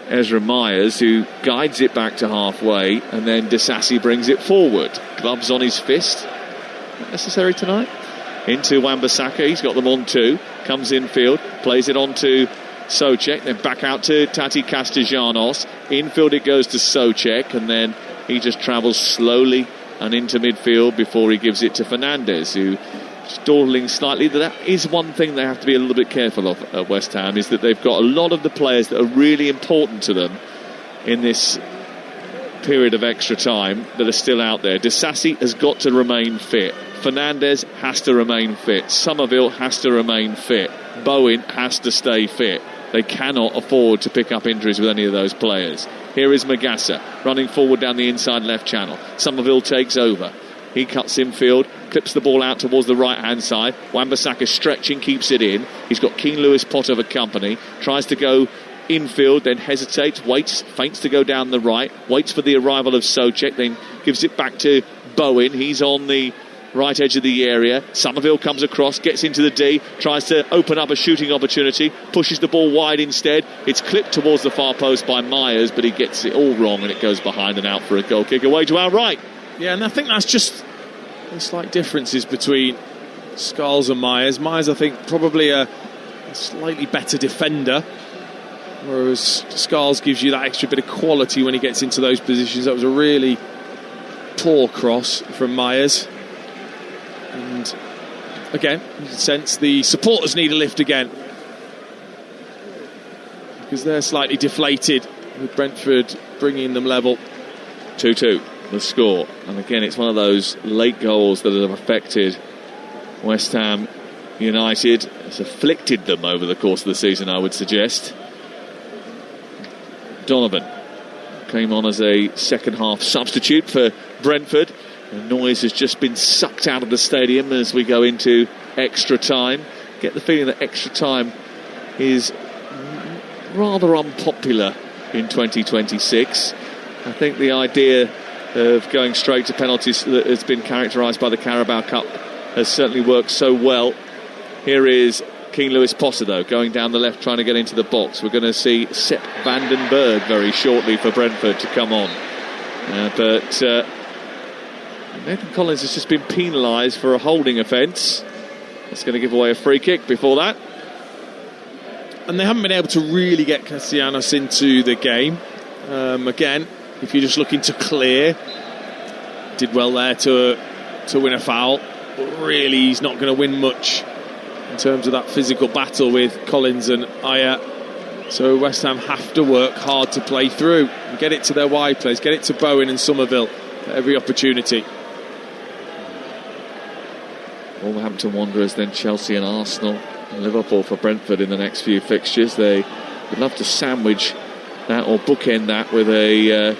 Ezra Myers, who guides it back to halfway, and then Disasi brings it forward. Gloves on his fist. Not necessary tonight. Into Wan-Bissaka. He's got them on two. Comes infield, plays it on to Souček, then back out to Tati Castellanos. Infield it goes to Souček, and then he just travels slowly and into midfield before he gives it to Fernandes, who is dawdling slightly. That is one thing they have to be a little bit careful of at West Ham, is that they've got a lot of the players that are really important to them in this period of extra time that are still out there. Disasi has got to remain fit. Fernandes has to remain fit. Somerville has to remain fit. Bowen has to stay fit. They cannot afford to pick up injuries with any of those players. Here is Magassa running forward down the inside left channel. Somerville takes over. He cuts infield, clips the ball out towards the right hand side. Wan-Bissaka stretching, keeps it in. He's got King Lewis Potter for company. Tries to go infield, then hesitates, waits, feints to go down the right, waits for the arrival of Souček, then gives it back to Bowen. He's on the right edge of the area. Somerville comes across, gets into the D, tries to open up a shooting opportunity, pushes the ball wide instead. It's clipped towards the far post by Myers, but he gets it all wrong and it goes behind and out for a goal kick away to our right. Yeah, and I think that's just the slight differences between Scholes and Myers. Myers, I think, probably a slightly better defender, whereas Scholes gives you that extra bit of quality when he gets into those positions. That was a really poor cross from Myers. And again, you can sense the supporters need a lift again, because they're slightly deflated with Brentford bringing them level. 2-2 the score, and again it's one of those late goals that have affected West Ham United. It's afflicted them over the course of the season, I would suggest. Donovan came on as a second half substitute for Brentford. The noise has just been sucked out of the stadium as we go into extra time. Get the feeling that extra time is rather unpopular in 2026. I think the idea of going straight to penalties that has been characterised by the Carabao Cup has certainly worked so well. Here is King Lewis Potter, though, going down the left, trying to get into the box. We're going to see Sepp van den Berg very shortly for Brentford to come on. But Nathan Collins has just been penalised for a holding offence. That's going to give away a free kick before that. And they haven't been able to really get Castellanos into the game. Again, if you're just looking to clear, did well there to win a foul. But really, he's not going to win much in terms of that physical battle with Collins and Aya. So West Ham have to work hard to play through and get it to their wide players, get it to Bowen and Somerville at every opportunity. Wolverhampton Wanderers, then Chelsea and Arsenal, and Liverpool for Brentford in the next few fixtures. They would love to sandwich that or bookend that with a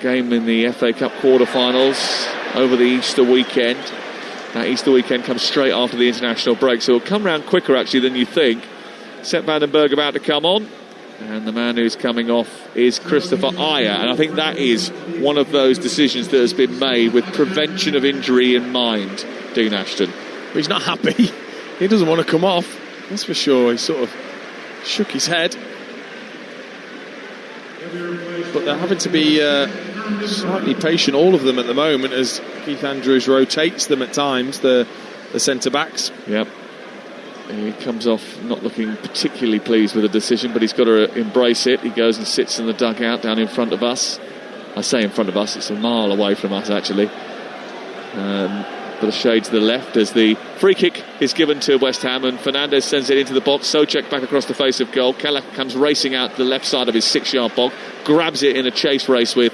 game in the FA Cup quarter-finals over the Easter weekend. That Easter weekend comes straight after the international break, so it'll come round quicker actually than you think. Sepp Vandenberg about to come on, and the man who's coming off is Christopher Aya, and I think that is one of those decisions that has been made with prevention of injury in mind, Dean Ashton. But he's not happy. He doesn't want to come off, that's for sure. He sort of shook his head. But they're having to be slightly patient, all of them at the moment, as Keith Andrews rotates them at times, the centre-backs. Yep. He comes off not looking particularly pleased with the decision, but he's got to embrace it. He goes and sits in the dugout down in front of us. I say in front of us, it's a mile away from us actually. But a shade to the left as the free kick is given to West Ham, and Fernandes sends it into the box. Souček back across the face of goal. Keller comes racing out to the left side of his 6-yard box, grabs it in a chase race with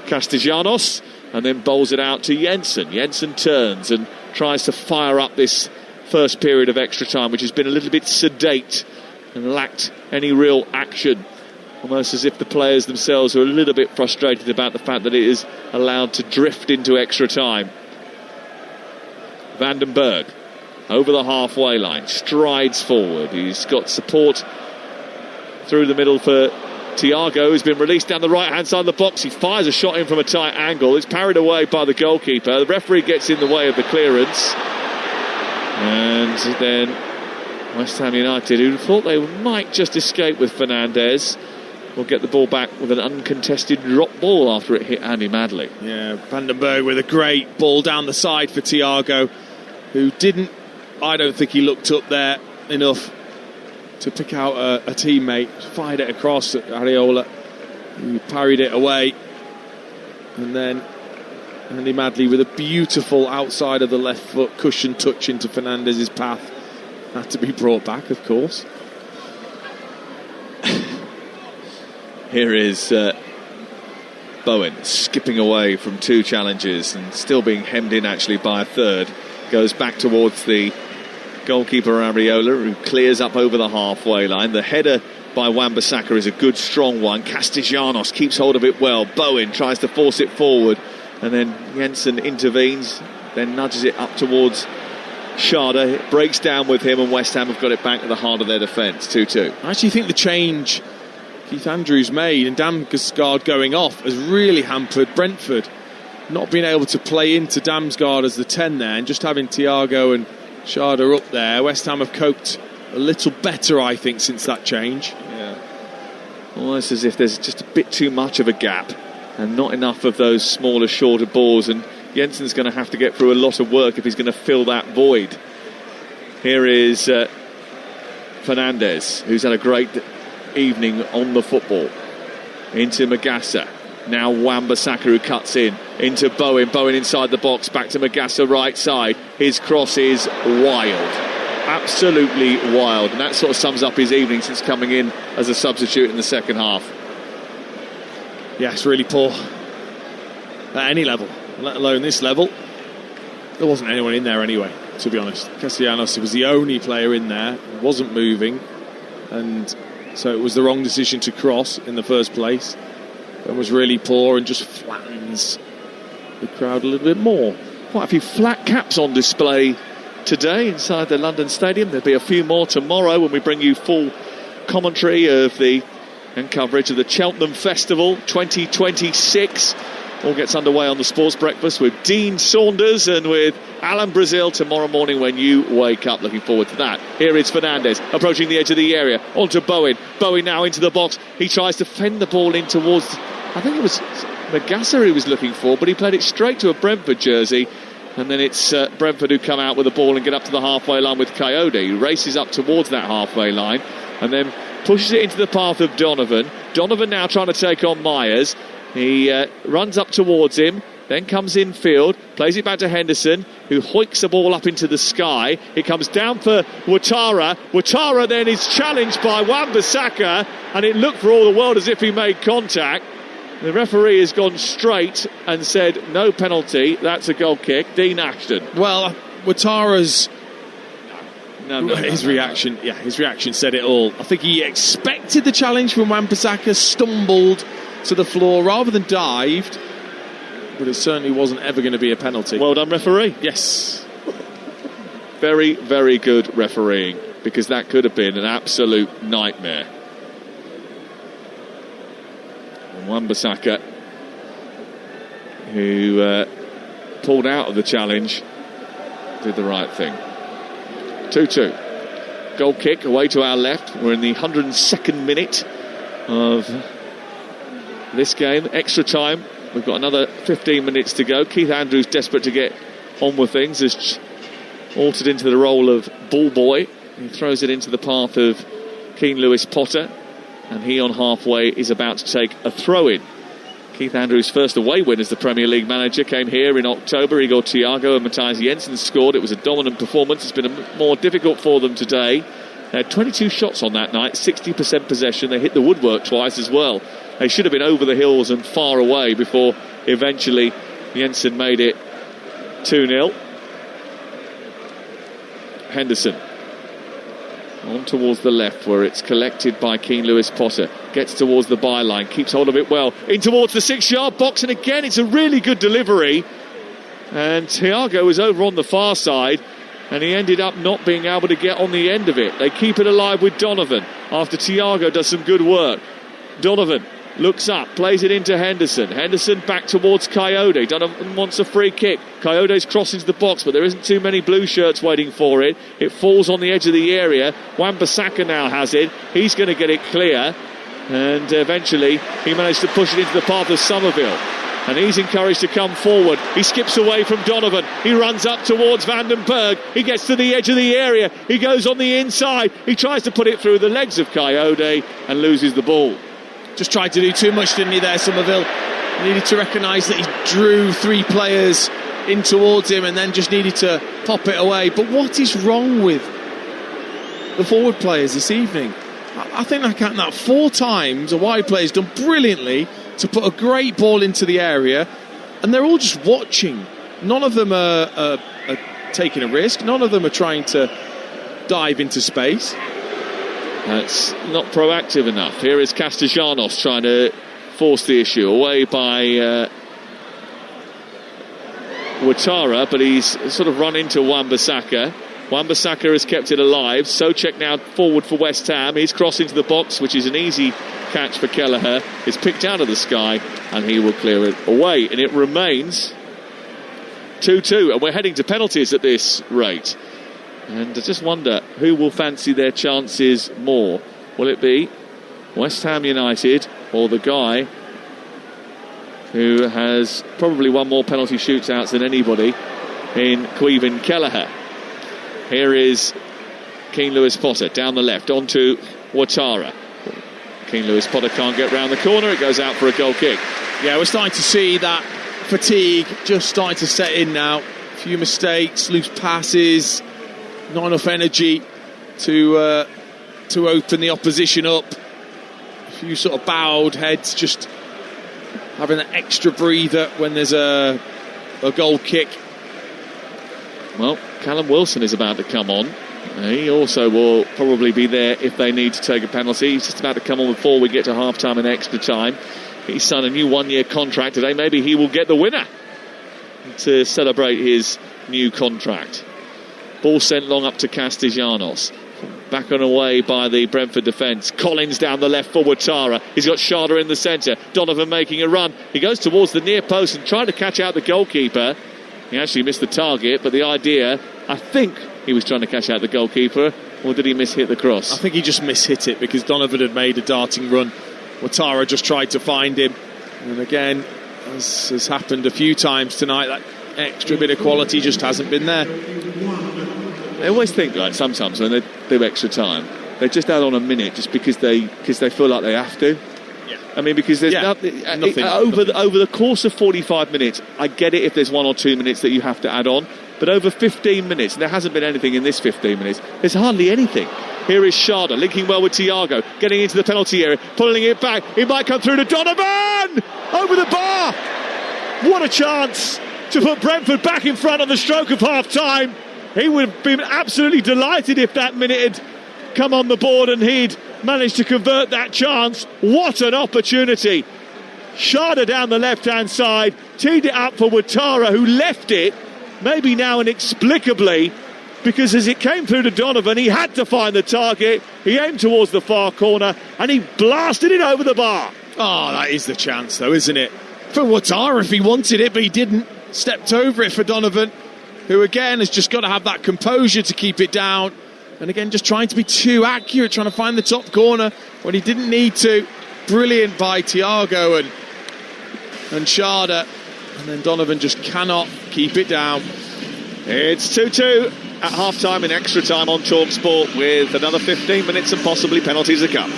Castellanos, and then bowls it out to Jensen. Jensen turns and tries to fire up this first period of extra time, which has been a little bit sedate and lacked any real action, almost as if the players themselves are a little bit frustrated about the fact that it is allowed to drift into extra time. Vandenberg over the halfway line, strides forward. He's got support through the middle for Thiago, who's been released down the right hand side of the box. He fires a shot in from a tight angle. It's parried away by the goalkeeper. The referee gets in the way of the clearance. And then West Ham United, who thought they might just escape with Fernandes, will get the ball back with an uncontested drop ball after it hit Andy Madley. Yeah, Vandenberg with a great ball down the side for Thiago, who didn't, I don't think he looked up there enough to pick out a teammate. Fired it across at Areola, who parried it away. And then Andy Madley with a beautiful outside of the left foot cushion touch into Fernandes' path. Had to be brought back, of course. Here is Bowen skipping away from 2 challenges and still being hemmed in actually by a third. Goes back towards the goalkeeper Areola, who clears up over the halfway line. The header by Wan-Bissaka is a good strong one. Castellanos keeps hold of it well. Bowen tries to force it forward, and then Jensen intervenes, then nudges it up towards Schade. It breaks down with him, and West Ham have got it back at the heart of their defence. 2-2. I actually think the change Keith Andrews made and Damsgaard going off has really hampered Brentford. Not being able to play into Damsgaard as the 10 there, and just having Thiago and Schade up there. West Ham have coped a little better, I think, since that change. Yeah. Almost as if there's just a bit too much of a gap and not enough of those smaller, shorter balls, and Jensen's going to have to get through a lot of work if he's going to fill that void. Here is Fernandes, who's had a great evening on the football. Into Magassa. Now Wan-Bissaka, who cuts in. Into Bowen. Bowen inside the box. Back to Magassa, right side. His cross is wild. Absolutely wild. And that sort of sums up his evening since coming in as a substitute in the second half. Yeah, it's really poor. At any level, let alone this level. There wasn't anyone in there anyway, to be honest. Castellanos was the only player in there. Wasn't moving. And so it was the wrong decision to cross in the first place. And was really poor and just flattens the crowd a little bit more. Quite a few flat caps on display today inside the London Stadium. There'll be a few more tomorrow when we bring you full commentary of and coverage of the Cheltenham Festival 2026. All gets underway on the Sports Breakfast with Dean Saunders and with Alan Brazil tomorrow morning when you wake up. Looking forward to that. Here is Fernandes approaching the edge of the area. On to Bowen. Bowen now into the box. He tries to fend the ball in towards, I think it was Magassa he was looking for, but he played it straight to a Brentford jersey. And then it's Brentford who come out with the ball and get up to the halfway line with Coyote. He races up towards that halfway line and then pushes it into the path of Donovan. Donovan now trying to take on Myers. He runs up towards him, then comes infield, plays it back to Henderson, who hoiks the ball up into the sky. It comes down for Ouattara. Ouattara then is challenged by Wan-Bissaka, and it looked for all the world as if he made contact. The referee has gone straight and said no penalty. That's a goal kick. Dean Ashton. Well, Ouattara's his reaction said it all. I think he expected the challenge from Wan-Bissaka, stumbled to the floor rather than dived, but it certainly wasn't ever going to be a penalty. Well done, referee. Yes. Very, very good refereeing, because that could have been an absolute nightmare. Wan-Bissaka, who pulled out of the challenge, did the right thing. 2-2. Goal kick away to our left. We're in the 102nd minute of this game. Extra time. We've got another 15 minutes to go. Keith Andrews, desperate to get on with things, has altered into the role of ball boy. He throws it into the path of Keane Lewis Potter, and he on halfway is about to take a throw-in. Keith Andrews' first away win as the Premier League manager came here in October. Igor Thiago and Matthias Jensen scored. It was a dominant performance. It's been more difficult for them today. They had 22 shots on that night, 60% possession. They hit the woodwork twice as well. They should have been over the hills and far away before eventually Jensen made it 2-0. Henderson on towards the left, where it's collected by Keane Lewis Potter. Gets towards the byline, keeps hold of it well. In towards the 6-yard box, and again it's a really good delivery. And Thiago was over on the far side, and he ended up not being able to get on the end of it. They keep it alive with Donovan after Thiago does some good work. Donovan looks up, plays it into Henderson. Henderson back towards Coyote. Donovan wants a free kick. Coyote's crossing the box, but there isn't too many blue shirts waiting for it. It falls on the edge of the area. Wan-Bissaka now has it. He's going to get it clear. And eventually he managed to push it into the path of Somerville. And he's encouraged to come forward. He skips away from Donovan. He runs up towards Van den Berg. He gets to the edge of the area. He goes on the inside. He tries to put it through the legs of Coyote and loses the ball. Just tried to do too much, didn't he, there, Somerville? He needed to recognise that he drew three players in towards him and then just needed to pop it away. But what is wrong with the forward players this evening? I think I count that 4 times a wide player's done brilliantly to put a great ball into the area, and they're all just watching. None of them are taking a risk. None of them are trying to dive into space. That's not proactive enough. Here is Castellanos trying to force the issue away by Ouattara, but he's sort of run into Wan-Bissaka. Wan-Bissaka has kept it alive. Souček now forward for West Ham. He's crossed into the box, which is an easy catch for Kelleher. It's picked out of the sky, and he will clear it away. And it remains 2-2, and we're heading to penalties at this rate. And I just wonder who will fancy their chances more. Will it be West Ham United or the guy who has probably won more penalty shootouts than anybody in Caoimhin Kelleher? Here is Keane Lewis Potter down the left onto Ouattara. Keane Lewis Potter can't get round the corner. It goes out for a goal kick. Yeah, we're starting to see that fatigue just starting to set in now. A few mistakes, loose passes, not enough energy to open the opposition up. A few sort of bowed heads, just having an extra breather when there's a goal kick. Well, Callum Wilson is about to come on. He also will probably be there if they need to take a penalty. He's just about to come on before we get to half-time and extra time. He's signed a new 1-year contract today. Maybe he will get the winner to celebrate his new contract. Ball sent long up to Castellanos. Back on away by the Brentford defence. Collins down the left for Ouattara. He's got Sharda in the centre. Donovan making a run. He goes towards the near post and trying to catch out the goalkeeper. He actually missed the target, but the idea, I think he was trying to catch out the goalkeeper, or did he miss-hit the cross? I think he just miss-hit it because Donovan had made a darting run. Ouattara just tried to find him, and again as has happened a few times tonight, that extra bit of quality just hasn't been there. I always think, like, sometimes when they do extra time, they just add on a minute just because they feel like they have to. Yeah. I mean, because there's nothing over the course of 45 minutes. I get it if there's 1 or 2 minutes that you have to add on, but over 15 minutes, and there hasn't been anything in this 15 minutes. There's hardly anything. Here is Sharda linking well with Thiago, getting into the penalty area, pulling it back. It might come through to Donovan over the bar. What a chance to put Brentford back in front on the stroke of half time. He would have been absolutely delighted if that minute had come on the board and he'd managed to convert that chance. What an opportunity. Sharda down the left-hand side, teed it up for Ouattara, who left it, maybe now inexplicably, because as it came through to Donovan, he had to find the target. He aimed towards the far corner and he blasted it over the bar. Oh, that is the chance, though, isn't it? For Ouattara if he wanted it, but he didn't. Stepped over it for Donovan, who again has just got to have that composure to keep it down. And again, just trying to be too accurate, trying to find the top corner when he didn't need to. Brilliant by Thiago and Sharda. And then Donovan just cannot keep it down. It's 2-2 at half-time in extra time on Talksport, with another 15 minutes and possibly penalties to come.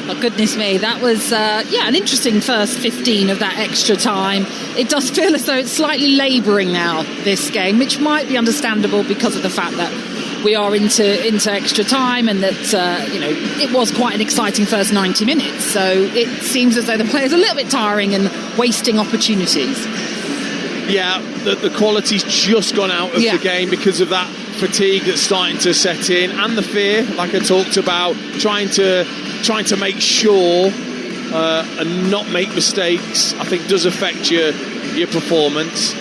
Oh, goodness me, that was an interesting first 15 of that extra time. It does feel as though it's slightly labouring now, this game, which might be understandable because of the fact that we are into extra time, and that it was quite an exciting first 90 minutes. So it seems as though the players are a little bit tiring and wasting opportunities. Yeah, the quality's just gone out of the game because of that fatigue that's starting to set in, and the fear, like I talked about, trying to make sure and not make mistakes, I think does affect your performance.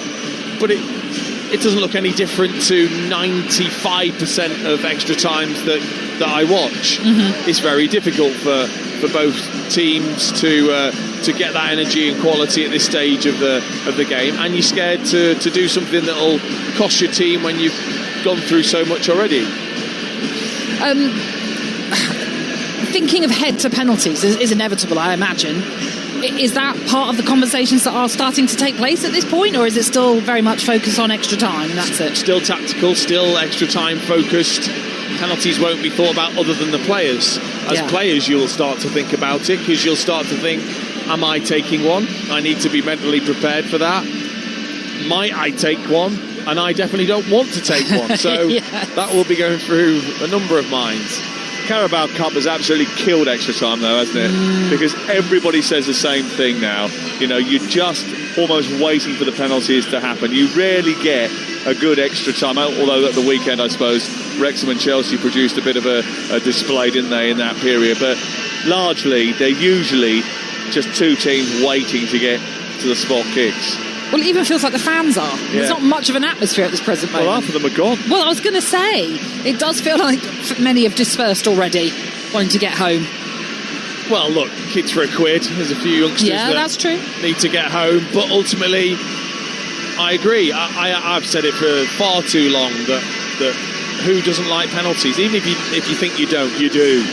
But it doesn't look any different to 95% of extra times that I watch. Mm-hmm. It's very difficult for both teams to get that energy and quality at this stage of the game, and you're scared to do something that'll cost your team when you've gone through so much already. Thinking ahead to penalties is inevitable, I imagine. Is that part of the conversations that are starting to take place at this point, or is it still very much focused on extra time and that's it? Still tactical, still extra time focused. Penalties won't be thought about other than the players. As players, you'll start to think about it, because you'll start to think, am I taking one? I need to be mentally prepared for that. Might I take one? And I definitely don't want to take one. So that will be going through a number of minds. Carabao Cup has absolutely killed extra time, though, hasn't it? Because everybody says the same thing now. You know, you're just almost waiting for the penalties to happen. You rarely get a good extra time, although at the weekend, I suppose, Wrexham and Chelsea produced a bit of a display, didn't they, in that period? But largely, they're usually just two teams waiting to get to the spot kicks. Well, it even feels like the fans are. Yeah. There's not much of an atmosphere at this present moment. Well, half of them are gone. Well, I was going to say, it does feel like many have dispersed already, wanting to get home. Well, look, kids for £1. There's a few youngsters that's true. Need to get home. But ultimately, I agree. I've said it for far too long that who doesn't like penalties? Even if you think you don't, you do.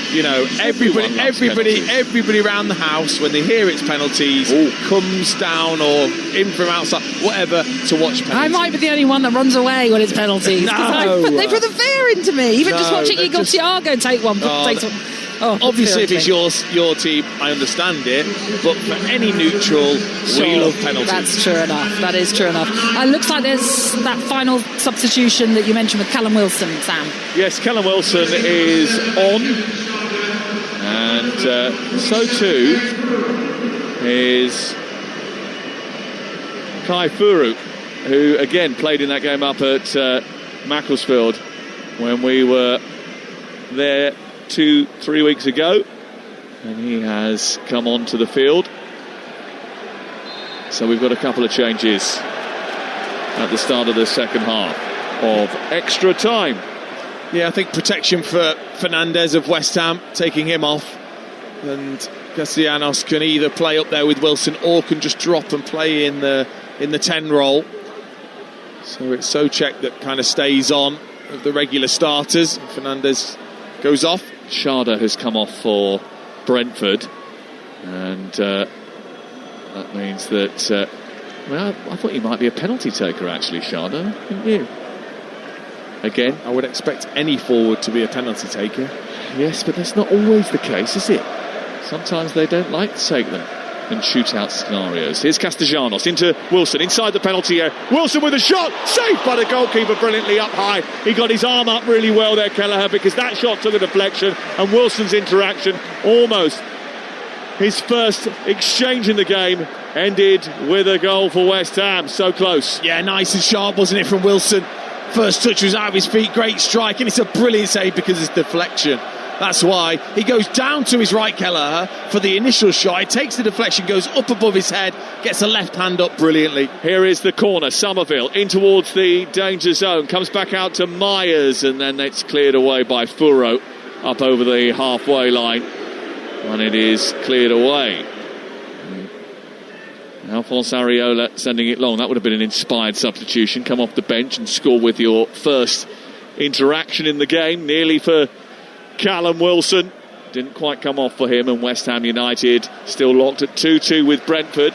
You know, everybody around the house, when they hear it's penalties, comes down or in from outside, whatever, to watch penalties. I might be the only one that runs away when it's penalties. No, they put the fear into me. Even just watching Igor Thiago take one. Obviously, if it's your team, I understand it. But for any neutral, we love penalties. That's true enough. That is true enough. It looks like there's that final substitution that you mentioned with Callum Wilson, Sam. Yes, Callum Wilson is on. And so too is Kai Furu, who again played in that game up at Macclesfield when we were there 2-3 weeks ago, and he has come onto the field. So we've got a couple of changes at the start of the second half of extra time. Yeah, I think protection for Fernandez of West Ham, taking him off, and Castellanos can either play up there with Wilson or can just drop and play in the 10 role. So it's Souček that kind of stays on of the regular starters. Fernandez goes off. Sharda has come off for Brentford, and That means that... well, I thought you might be a penalty taker, actually, Shardo, didn't you? Again, I would expect any forward to be a penalty taker. Yes, but that's not always the case, is it? Sometimes they don't like to take them in shootout scenarios. Here's Castellanos into Wilson, inside the penalty area. Wilson with a shot, saved by the goalkeeper brilliantly up high. He got his arm up really well there, Kelleher, because that shot took a deflection, and Wilson's interaction, almost his first exchange in the game, ended with a goal for West Ham. So close. Yeah, nice and sharp, wasn't it, from Wilson? First touch was out of his feet, great strike, and it's a brilliant save because it's deflection. That's why he goes down to his right, Kelleher, for the initial shot. He takes the deflection, goes up above his head, gets a left hand up brilliantly. Here is the corner. Somerville in towards the danger zone. Comes back out to Myers, and then it's cleared away by Furo up over the halfway line. And it is cleared away. Alphonse Areola sending it long. That would have been an inspired substitution. Come off the bench and score with your first interaction in the game. Nearly for Callum Wilson. Didn't quite come off for him, and West Ham United still locked at 2-2 with Brentford,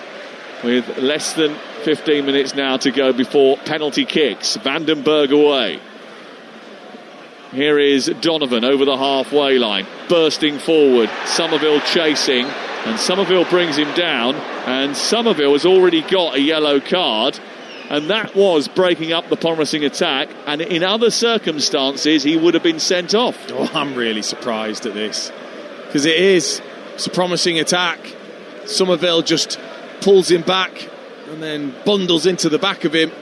with less than 15 minutes now to go before penalty kicks. Vandenberg away. Here is Donovan over the halfway line, bursting forward. Somerville chasing, and Somerville brings him down, and Somerville has already got a yellow card, and that was breaking up the promising attack, and in other circumstances he would have been sent off. Oh, I'm really surprised at this, because it's a promising attack. Somerville just pulls him back and then bundles into the back of him.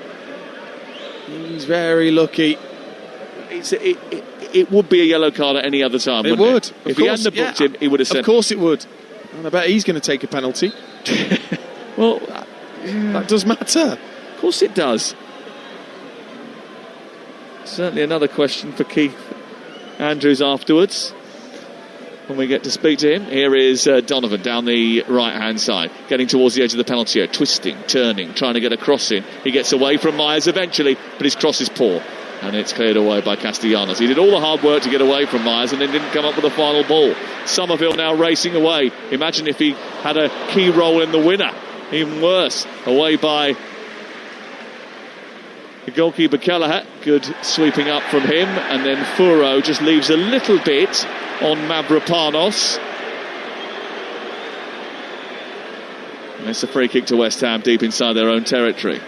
He's very lucky. It would be a yellow card at any other time, wouldn't it? If he hadn't booked him, he would have sent. Of course it would. And I bet he's going to take a penalty. Well, that does matter. Of course it does. Certainly another question for Keith Andrews afterwards, when we get to speak to him. Here is Donovan down the right-hand side, getting towards the edge of the penalty area, twisting, turning, trying to get a cross in. He gets away from Myers eventually, but his cross is poor, and it's cleared away by Castellanos. He did all the hard work to get away from Myers and then didn't come up with a final ball. Somerville now racing away. Imagine if he had a key role in the winner. Even worse. Away by the goalkeeper Kelleher. Good sweeping up from him, and then Furo just leaves a little bit on Mavropanos. And it's a free kick to West Ham deep inside their own territory.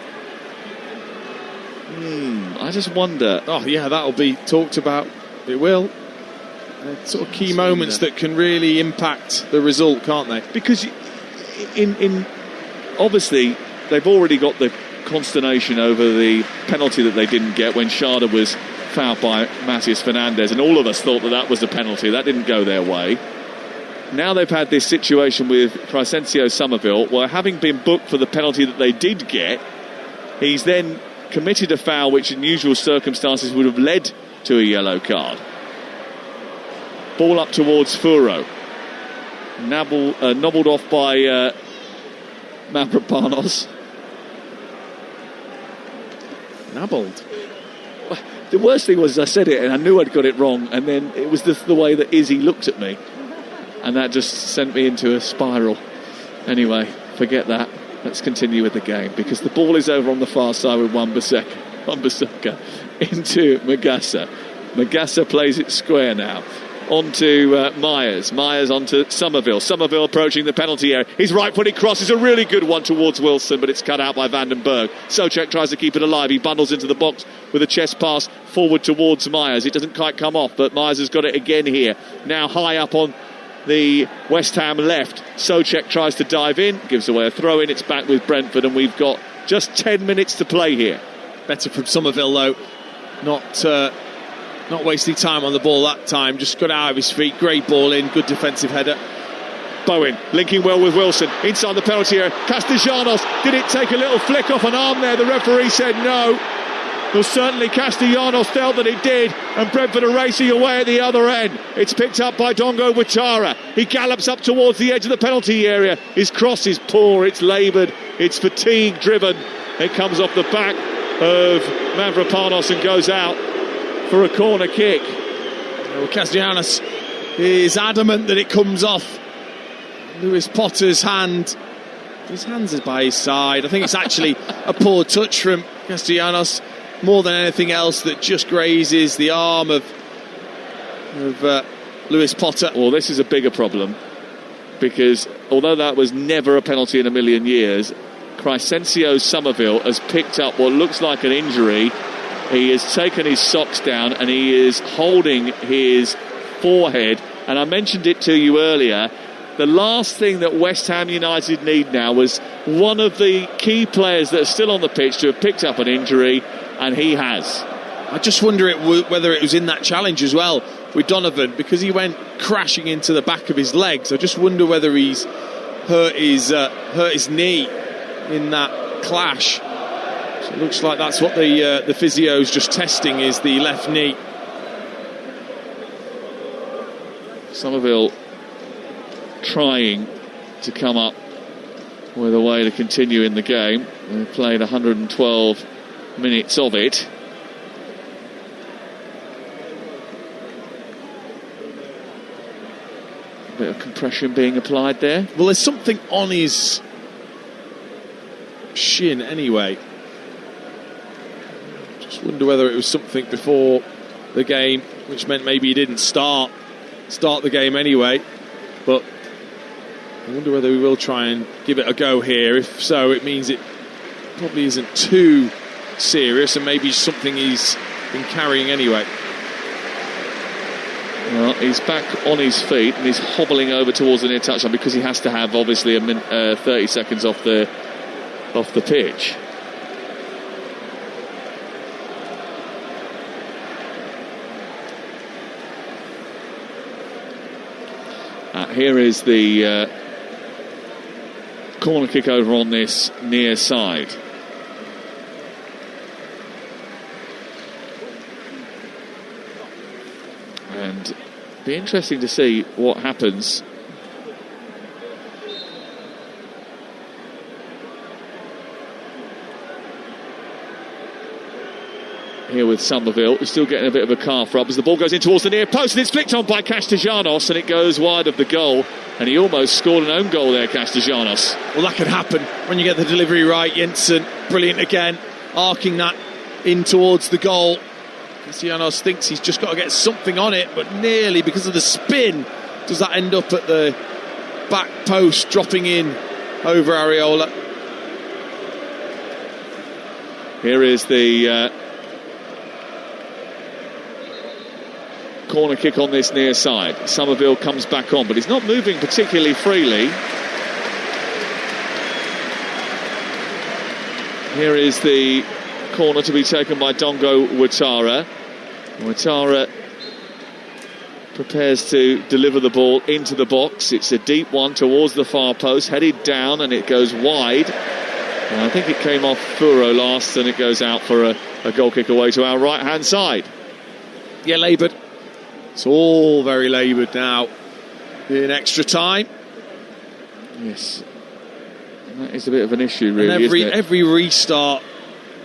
I just wonder. Oh yeah, that'll be talked about. It will. Sort of key moments that can really impact the result, can't they? Because in obviously they've already got the consternation over the penalty that they didn't get when Sharda was fouled by Matías Fernandez, and all of us thought that was a penalty. That didn't go their way. Now they've had this situation with Crescencio Somerville, where having been booked for the penalty that they did get, he's then committed a foul which in usual circumstances would have led to a yellow card. Ball up towards Furo. Nobbled off by Mavropanos. Nabbled. The worst thing was I said it and I knew I'd got it wrong, and then it was the way that Izzy looked at me, and that just sent me into a spiral. Anyway, forget that. Let's continue with the game, because the ball is over on the far side with Wan-Bissaka into Magassa. Magassa plays it square now. On to Myers. Myers onto Somerville. Somerville approaching the penalty area. His right-footed cross is a really good one towards Wilson, but it's cut out by Vandenberg. Souček tries to keep it alive. He bundles into the box with a chest pass forward towards Myers. It doesn't quite come off, but Myers has got it again here. Now high up on the West Ham left. Souček tries to dive in, gives away a throw in. It's back with Brentford, and we've got just 10 minutes to play here. Better from Somerville though, not wasting time on the ball that time. Just got out of his feet. Great ball in, good defensive header. Bowen linking well with Wilson inside the penalty area. Castellanos, did it take a little flick off an arm there? The referee said no. Well, certainly Castellanos felt that it did, and Brentford are racing away at the other end. It's picked up by Dongo Watara. He gallops up towards the edge of the penalty area. His cross is poor, it's laboured, it's fatigue driven. It comes off the back of Mavropanos and goes out for a corner kick. Well, Castellanos is adamant that it comes off Lewis Potter's hand. His hands are by his side. I think it's actually a poor touch from Castellanos, more than anything else, that just grazes the arm of Lewis Potter. Well, this is a bigger problem, because although that was never a penalty in a million years, Crescencio Somerville has picked up what looks like an injury. He has taken his socks down and he is holding his forehead. And I mentioned it to you earlier. The last thing that West Ham United need now was one of the key players that are still on the pitch to have picked up an injury, and he has. I just wonder whether it was in that challenge as well with Donovan, because he went crashing into the back of his legs. I just wonder whether he's hurt his knee in that clash. So it looks like that's what the physio's just testing, is the left knee. Somerville trying to come up with a way to continue in the game. They've played 112 minutes of it. A bit of compression being applied there. Well, there's something on his shin anyway. Just wonder whether it was something before the game, which meant maybe he didn't start the game anyway. But I wonder whether we will try and give it a go here. If so, it means it probably isn't too serious, and maybe something he's been carrying anyway. Well, he's back on his feet and he's hobbling over towards the near touchline, because he has to have obviously 30 seconds off the pitch. Here is the corner kick over on this near side. And be interesting to see what happens. Here with Somerville, who's still getting a bit of a calf rub as the ball goes in towards the near post, and it's flicked on by Castellanos, and it goes wide of the goal, and he almost scored an own goal there, Castellanos. Well, that can happen when you get the delivery right. Jensen, brilliant again, arcing that in towards the goal. Castellanos thinks he's just got to get something on it, but nearly, because of the spin, does that end up at the back post, dropping in over Areola. Here is the corner kick on this near side. Somerville comes back on, but he's not moving particularly freely. Here is the corner to be taken by Dongo Ouattara. Ouattara prepares to deliver the ball into the box. It's a deep one towards the far post, headed down, and it goes wide. And I think it came off Furo last, and it goes out for a goal kick away to our right hand side. Yeah, laboured. It's all very laboured now in extra time. Yes, and that is a bit of an issue, really. And isn't it? every restart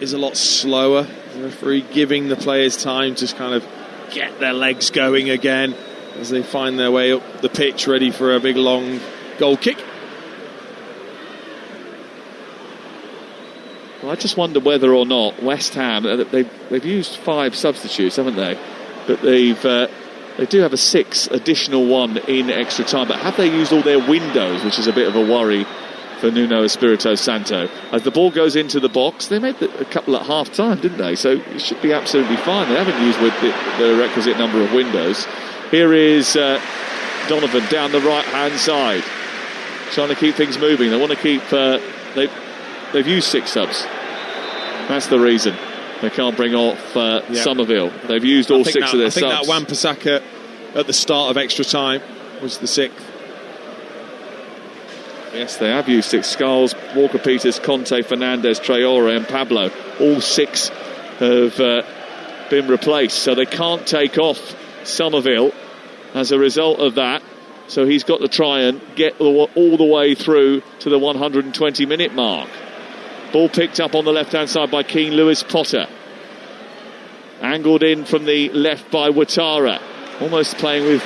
is a lot slower. The referee giving the players time to kind of get their legs going again as they find their way up the pitch, ready for a big long goal kick. Well, I just wonder whether or not West Ham, they've used 5 substitutes, haven't they? But they do have a 6th additional one in extra time, but have they used all their windows, which is a bit of a worry for Nuno Espirito Santo. As the ball goes into the box, they made a couple at half time, didn't they? So it should be absolutely fine. They haven't used with the requisite number of windows. Here is Donovan down the right hand side, trying to keep things moving. They want to keep they've used 6 subs. That's the reason they can't bring off Somerville. They've used all 6 of their subs. I think that Wan-Bissaka at the start of extra time was the 6th. Yes, they have used 6. Scarles, Walker-Peters, Conte, Fernandes, Traore and Pablo. All 6 have been replaced, so they can't take off Somerville as a result of that. So he's got to try and get all the way through to the 120-minute mark. Ball picked up on the left-hand side by Keane Lewis Potter. Angled in from the left by Ouattara. Almost playing with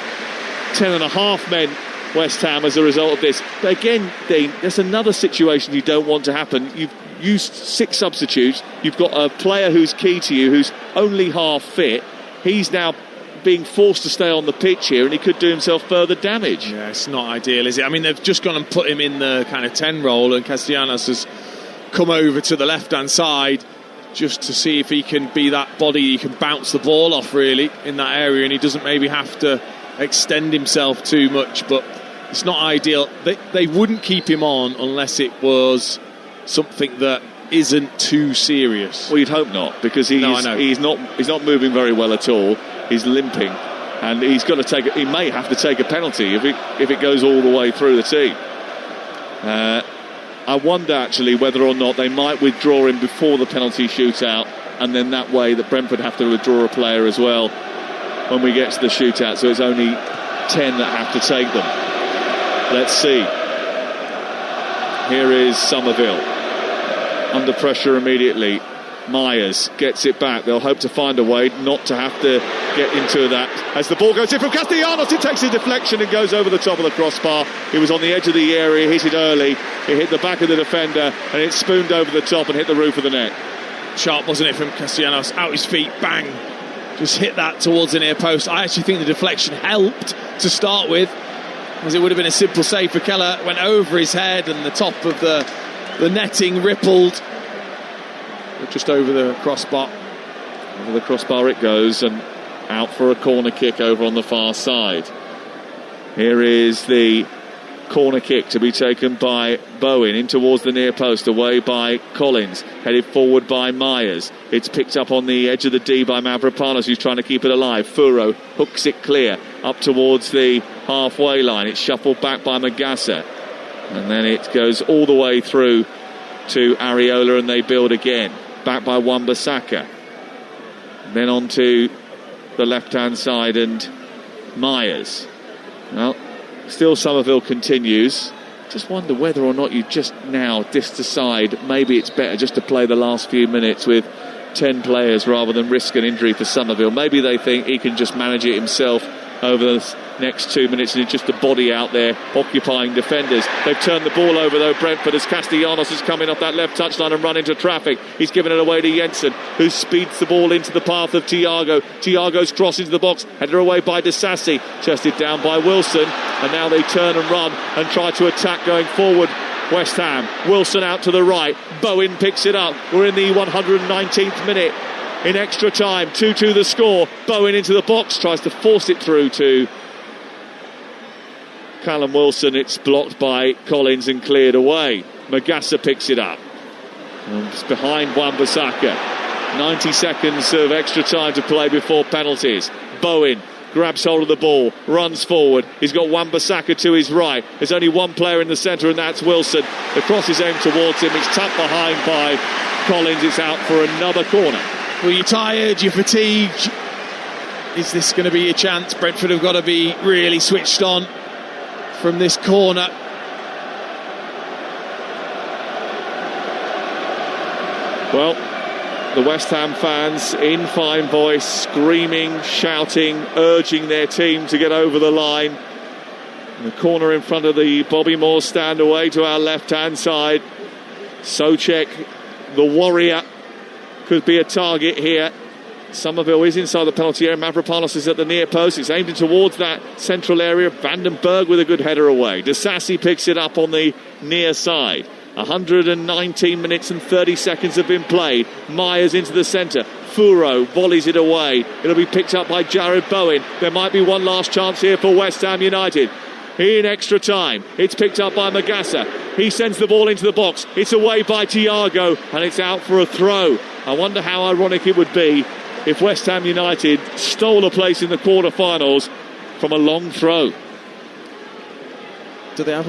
10.5 men West Ham as a result of this. But again, Dean, there's another situation you don't want to happen. You've used 6 substitutes. You've got a player who's key to you, who's only half fit. He's now being forced to stay on the pitch here, and he could do himself further damage. Yeah, it's not ideal, is it? I mean, they've just gone and put him in the kind of 10 role, and Castellanos has come over to the left-hand side just to see if he can be that body he can bounce the ball off, really, in that area, and he doesn't maybe have to extend himself too much, but it's not ideal. They wouldn't keep him on unless it was something that isn't too serious. Well, you'd hope not, because he's not moving very well at all. He's limping, and he may have to take a penalty if it goes all the way through the team. I wonder actually whether or not they might withdraw him before the penalty shootout, and then that way that Brentford have to withdraw a player as well when we get to the shootout, so it's only 10 that have to take them. Let's see. Here is Somerville under pressure immediately. Myers gets it back. They'll hope to find a way not to have to get into that. As the ball goes in from Castellanos, it takes a deflection and goes over the top of the crossbar. He was on the edge of the area, hit it early. It hit the back of the defender, and it spooned over the top and hit the roof of the net. Sharp, wasn't it, from Castellanos? Out his feet, bang. Just hit that towards the near post. I actually think the deflection helped to start with, as it would have been a simple save for Keller. Went over his head, and the top of the netting rippled just over the crossbar. Over the crossbar it goes, and out for a corner kick over on the far side. Here is the corner kick to be taken by Bowen in towards the near post, away by Collins, headed forward by Myers. It's picked up on the edge of the D by Mavropanos, who's trying to keep it alive. Furo hooks it clear up towards the halfway line. It's shuffled back by Magassa, and then it goes all the way through to Areola, and they build again. Back by Wan-Bissaka. Then on to the left-hand side, and Myers. Well, still Somerville continues. Just wonder whether or not you just now decide maybe it's better just to play the last few minutes with 10 players rather than risk an injury for Somerville. Maybe they think he can just manage it himself over the next 2 minutes, and it's just a body out there occupying defenders. They've turned the ball over though, Brentford, as Castellanos is coming off that left touchline and run into traffic. He's given it away to Jensen, who speeds the ball into the path of Thiago. Thiago's cross into the box, headed away by Disasi, chested down by Wilson, and now they turn and run and try to attack going forward. West Ham, Wilson out to the right, Bowen picks it up. We're in the 119th minute. In extra time, 2-2 the score. Bowen into the box, tries to force it through to Callum Wilson. It's blocked by Collins and cleared away. Magassa picks it up. It's behind Wan-Bissaka. 90 seconds of extra time to play before penalties. Bowen grabs hold of the ball, runs forward. He's got Wan-Bissaka to his right. There's only one player in the centre, and that's Wilson. The cross is aimed towards him. It's tucked behind by Collins. It's out for another corner. Well, you're tired, you're fatigued. Is this going to be your chance? Brentford have got to be really switched on from this corner. Well, the West Ham fans in fine voice, screaming, shouting, urging their team to get over the line. And the corner in front of the Bobby Moore stand away to our left-hand side. Souček, the warrior, could be a target here. Somerville is inside the penalty area. Mavropanos is at the near post. It's aimed in towards that central area. Vandenberg with a good header away. Disasi picks it up on the near side. 119 minutes and 30 seconds have been played. Myers into the centre. Furo volleys it away. It'll be picked up by Jared Bowen. There might be one last chance here for West Ham United. In extra time, it's picked up by Magassa. He sends the ball into the box. It's away by Thiago, and it's out for a throw. I wonder how ironic it would be if West Ham United stole a place in the quarter-finals from a long throw. Do they have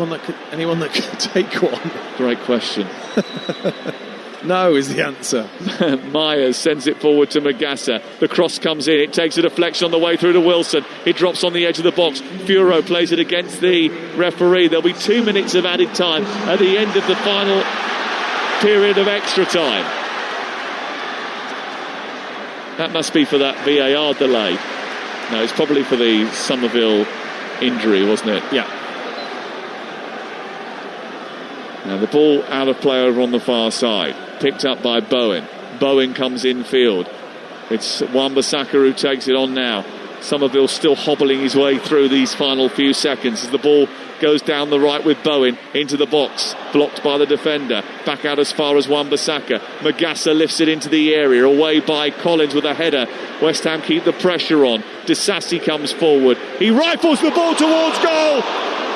anyone that could take one? Great question. No is the answer. Myers sends it forward to Magassa. The cross comes in. It takes a deflection on the way through to Wilson. It drops on the edge of the box. Furo plays it against the referee. There'll be 2 minutes of added time at the end of the final period of extra time. That must be for that VAR delay. No, it's probably for the Somerville injury, wasn't it? Yeah. Now the ball out of play over on the far side, picked up by Bowen. Bowen comes infield. It's Wan-Bissaka who takes it on now. Somerville still hobbling his way through these final few seconds as the ball goes down the right with Bowen into the box, blocked by the defender. Back out as far as Wan-Bissaka. Magassa lifts it into the area, away by Collins with a header. West Ham keep the pressure on. Disasi comes forward. He rifles the ball towards goal,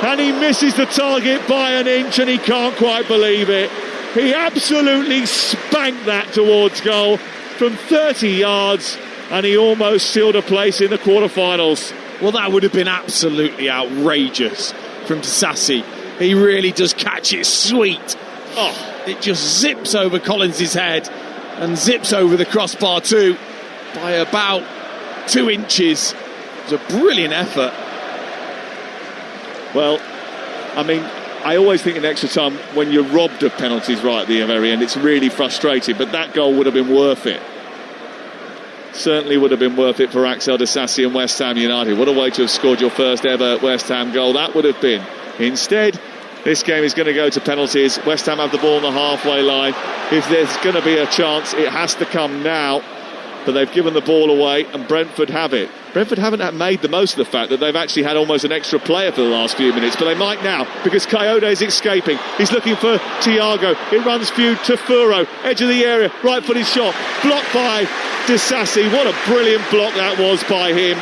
and he misses the target by an inch, and he can't quite believe it. He absolutely spanked that towards goal from 30 yards, and he almost sealed a place in the quarterfinals. Well, that would have been absolutely outrageous from Disasi. He really does catch it sweet. Oh, it just zips over Collins' head and zips over the crossbar too by about 2 inches. It was a brilliant effort. Well, I mean, I always think in extra time when you're robbed of penalties right at the very end, it's really frustrating, but that goal would have been worth it. Certainly would have been worth it for Axel Disasi and West Ham United. What a way to have scored your first ever West Ham goal that would have been. Instead, this game is going to go to penalties. West Ham have the ball on the halfway line. If there's going to be a chance, it has to come now. But they've given the ball away, and Brentford have it. Brentford haven't made the most of the fact that they've actually had almost an extra player for the last few minutes, but they might now, because Coyote is escaping. He's looking for Thiago. It runs few to Furo, edge of the area, right-footed shot, blocked by Disasi. What a brilliant block that was by him.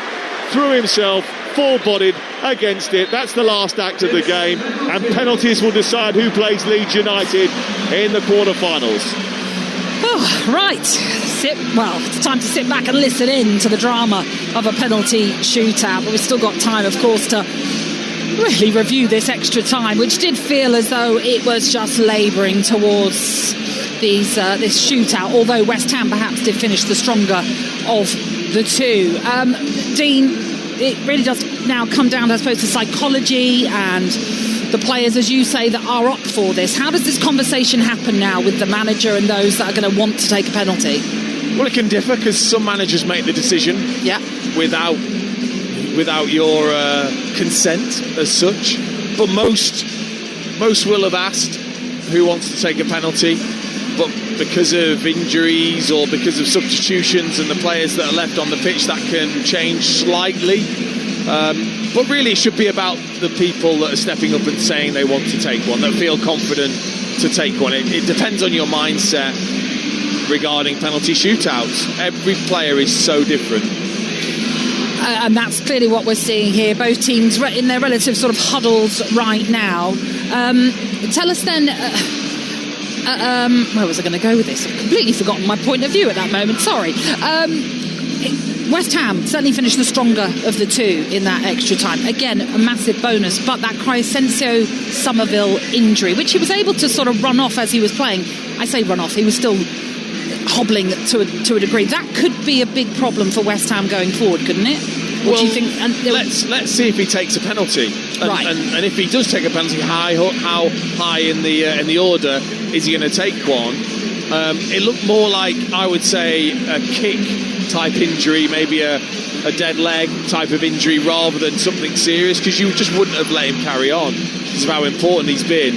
Threw himself, full-bodied against it. That's the last act of the game, and penalties will decide who plays Leeds United in the quarterfinals. Oh, right. It's time to sit back and listen in to the drama of a penalty shootout. But we've still got time, of course, to really review this extra time, which did feel as though it was just labouring towards this shootout, although West Ham perhaps did finish the stronger of the two. Dean, it really does now come down, I suppose, to psychology and the players, as you say, that are up for this. How does this conversation happen now with the manager and those that are going to want to take a penalty? Well, it can differ because some managers make the decision without your consent as such, but most will have asked who wants to take a penalty, but because of injuries or because of substitutions and the players that are left on the pitch, that can change slightly. But really it should be about the people that are stepping up and saying they want to take one, that feel confident to take one. It depends on your mindset regarding penalty shootouts. Every player is so different. And that's clearly what we're seeing here. Both teams in their relative sort of huddles right now. Tell us then, where was I going to go with this? I've completely forgotten my point of view at that moment. Sorry. West Ham certainly finished the stronger of the two in that extra time. Again, a massive bonus, but that Crescencio Somerville injury, which he was able to sort of run off as he was playing. I say run off, he was still hobbling to a degree. That could be a big problem for West Ham going forward, couldn't it? What do you think? And let's see if he takes a penalty. And if he does take a penalty, how high in the order is he going to take one? It looked more like, I would say, a kick type injury, maybe a dead leg type of injury rather than something serious, because you just wouldn't have let him carry on because of how important he's been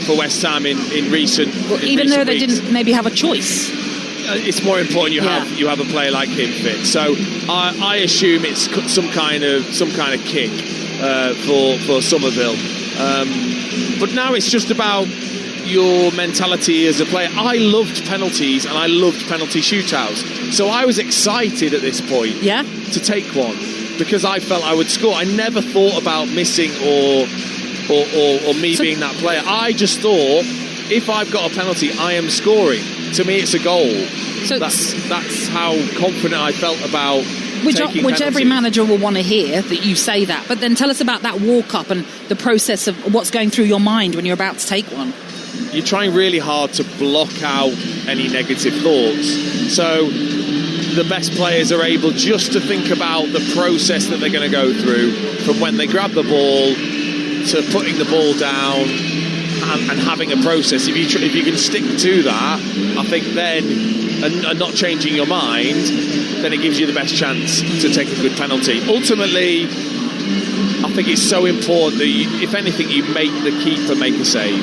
for West Ham in recent even though they didn't maybe have a choice. It's more important you have a player like him fit. So I assume it's some kind of kick for Somerville. But now it's just about your mentality as a player. I loved penalties and I loved penalty shootouts, so I was excited at this point to take one because I felt I would score. I never thought about missing or me being that player. I just thought, if I've got a penalty, I am scoring. To me, it's a goal. So that's how confident I felt about which every manager will want to hear, that you say that. But then tell us about that walk-up and the process of what's going through your mind when you're about to take one. You're trying really hard to block out any negative thoughts. So the best players are able just to think about the process that they're going to go through, from when they grab the ball to putting the ball down and having a process. If you can stick to that, I think then, and not changing your mind, then it gives you the best chance to take a good penalty. Ultimately, I think it's so important that, if anything, you make the keeper make a save.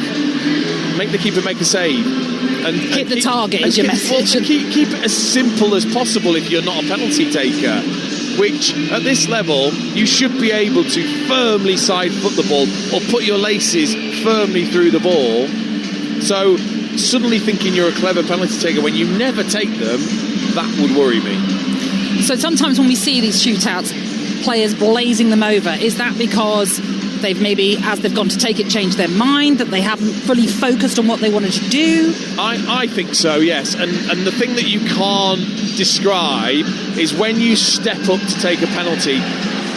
Make the keeper make a save. And hit the target is your message. Well, keep it as simple as possible if you're not a penalty taker. Which, at this level, you should be able to firmly side foot the ball or put your laces firmly through the ball. So, suddenly thinking you're a clever penalty taker when you never take them, that would worry me. So sometimes when we see these shootouts, players blazing them over, is that because they've maybe, as they've gone to take it, changed their mind, that they haven't fully focused on what they wanted to do? I think so, yes. And the thing that you can't describe is when you step up to take a penalty,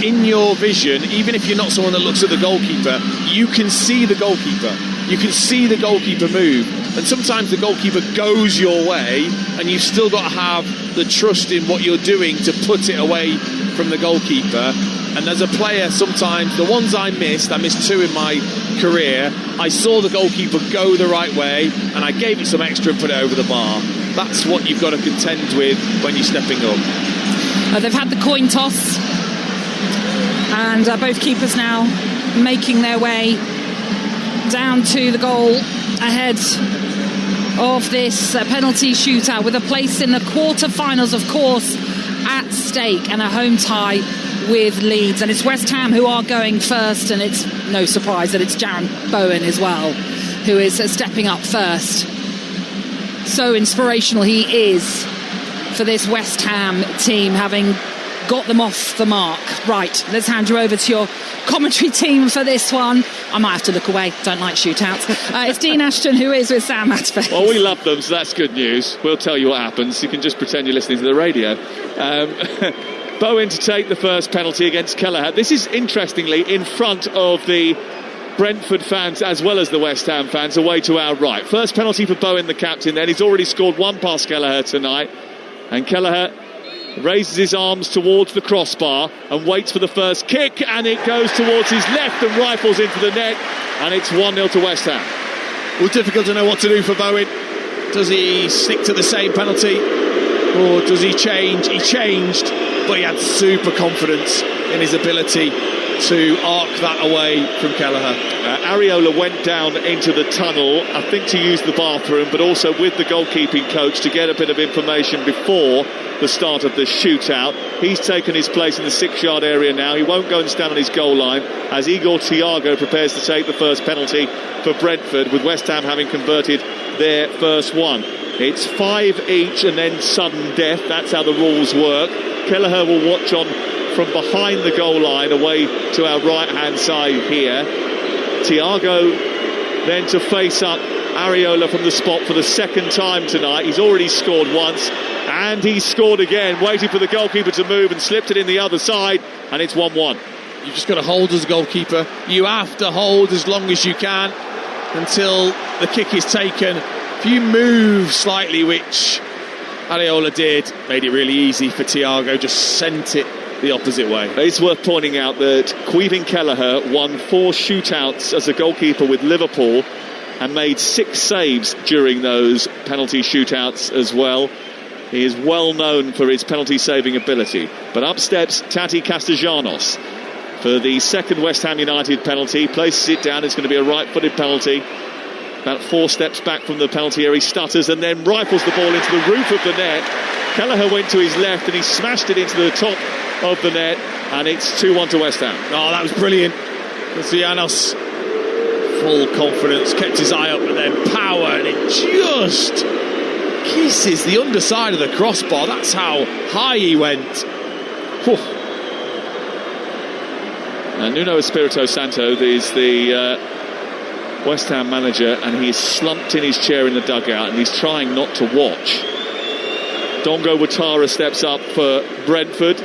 in your vision, even if you're not someone that looks at the goalkeeper, you can see the goalkeeper. You can see the goalkeeper move. And sometimes the goalkeeper goes your way, and you've still got to have the trust in what you're doing to put it away from the goalkeeper. And as a player, sometimes the ones I missed 2 in my career, I saw the goalkeeper go the right way, and I gave it some extra and put it over the bar. That's what you've got to contend with when you're stepping up. They've had the coin toss, and both keepers now making their way down to the goal ahead of this penalty shootout, with a place in the quarter-finals, of course, at stake, and a home tie with Leeds. And it's West Ham who are going first, and it's no surprise that it's Jarrod Bowen as well who is stepping up first. So inspirational he is for this West Ham team, having got them off the mark. Right, let's hand you over to your commentary team for this one. I might have to look away, don't like shootouts. It's Dean Ashton who is with Sam Matface. Well, we love them, so that's good news. We'll tell you what happens. You can just pretend you're listening to the radio. Bowen to take the first penalty against Kelleher. This is, interestingly, in front of the Brentford fans as well as the West Ham fans, away to our right. First penalty for Bowen, the captain, then. He's already scored one past Kelleher tonight. And Kelleher raises his arms towards the crossbar and waits for the first kick, and it goes towards his left and rifles into the net, and it's 1-0 to West Ham. Well, difficult to know what to do for Bowen. Does he stick to the same penalty, or does he change? He changed, but he had super confidence in his ability to arc that away from Kelleher. Areola went down into the tunnel, I think to use the bathroom, but also with the goalkeeping coach to get a bit of information before the start of the shootout. He's taken his place in the 6-yard area now. He won't go and stand on his goal line as Igor Thiago prepares to take the first penalty for Brentford, with West Ham having converted their first one. It's 5 each and then sudden death. That's how the rules work. Kelleher will watch on from behind the goal line away to our right hand side here. Thiago then to face up Areola from the spot for the second time tonight. He's already scored once, and he's scored again, waiting for the goalkeeper to move, and slipped it in the other side, and it's 1-1. You've just got to hold as a goalkeeper. You have to hold as long as you can until the kick is taken. If you move slightly, which Areola did, made it really easy for Thiago, just sent it the opposite way. It's worth pointing out that Caoimhin Kelleher won 4 shootouts as a goalkeeper with Liverpool and made 6 saves during those penalty shootouts as well. He is well known for his penalty saving ability. But up steps Tati Castellanos for the second West Ham United penalty. Places it down. It's going to be a right-footed penalty. About 4 steps back from the penalty area, he stutters and then rifles the ball into the roof of the net. Kelleher went to his left and he smashed it into the top of the net, and it's 2-1 to West Ham. Oh, that was brilliant. Castellanos, full confidence, kept his eye up, but then power, and it just kisses the underside of the crossbar. That's how high he went. Nuno Espirito Santo is the West Ham manager, and he's slumped in his chair in the dugout, and he's trying not to watch. Dongo Watara steps up for Brentford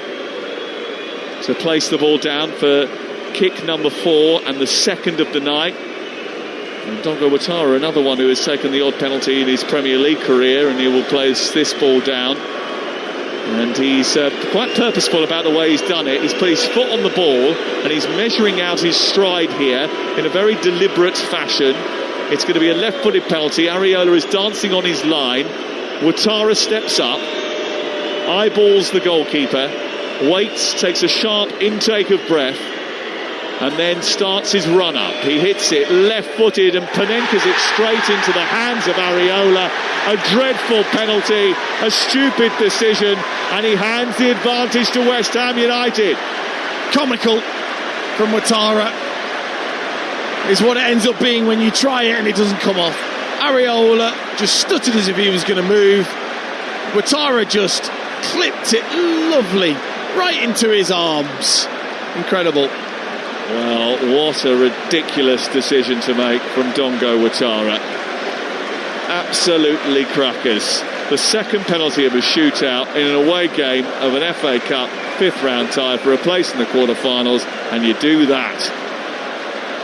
to place the ball down for kick number 4 and the second of the night. And Dongo Watara, another one who has taken the odd penalty in his Premier League career, and he will place this ball down. And he's quite purposeful about the way he's done it. He's put his foot on the ball and he's measuring out his stride here in a very deliberate fashion. It's going to be a left-footed penalty. Areola is dancing on his line. Watara steps up, eyeballs the goalkeeper, waits, takes a sharp intake of breath, and then starts his run up. He hits it left-footed and Panenkes it straight into the hands of Areola. A dreadful penalty, a stupid decision, and he hands the advantage to West Ham United. Comical from Ouattara is what it ends up being when you try it and it doesn't come off. Areola just stuttered as if he was going to move. Ouattara just clipped it lovely right into his arms. Incredible. Well, what a ridiculous decision to make from Dongo Ouattara. Absolutely crackers. The second penalty of a shootout in an away game of an FA Cup 5th round tie for a place in the quarter-finals, and you do that.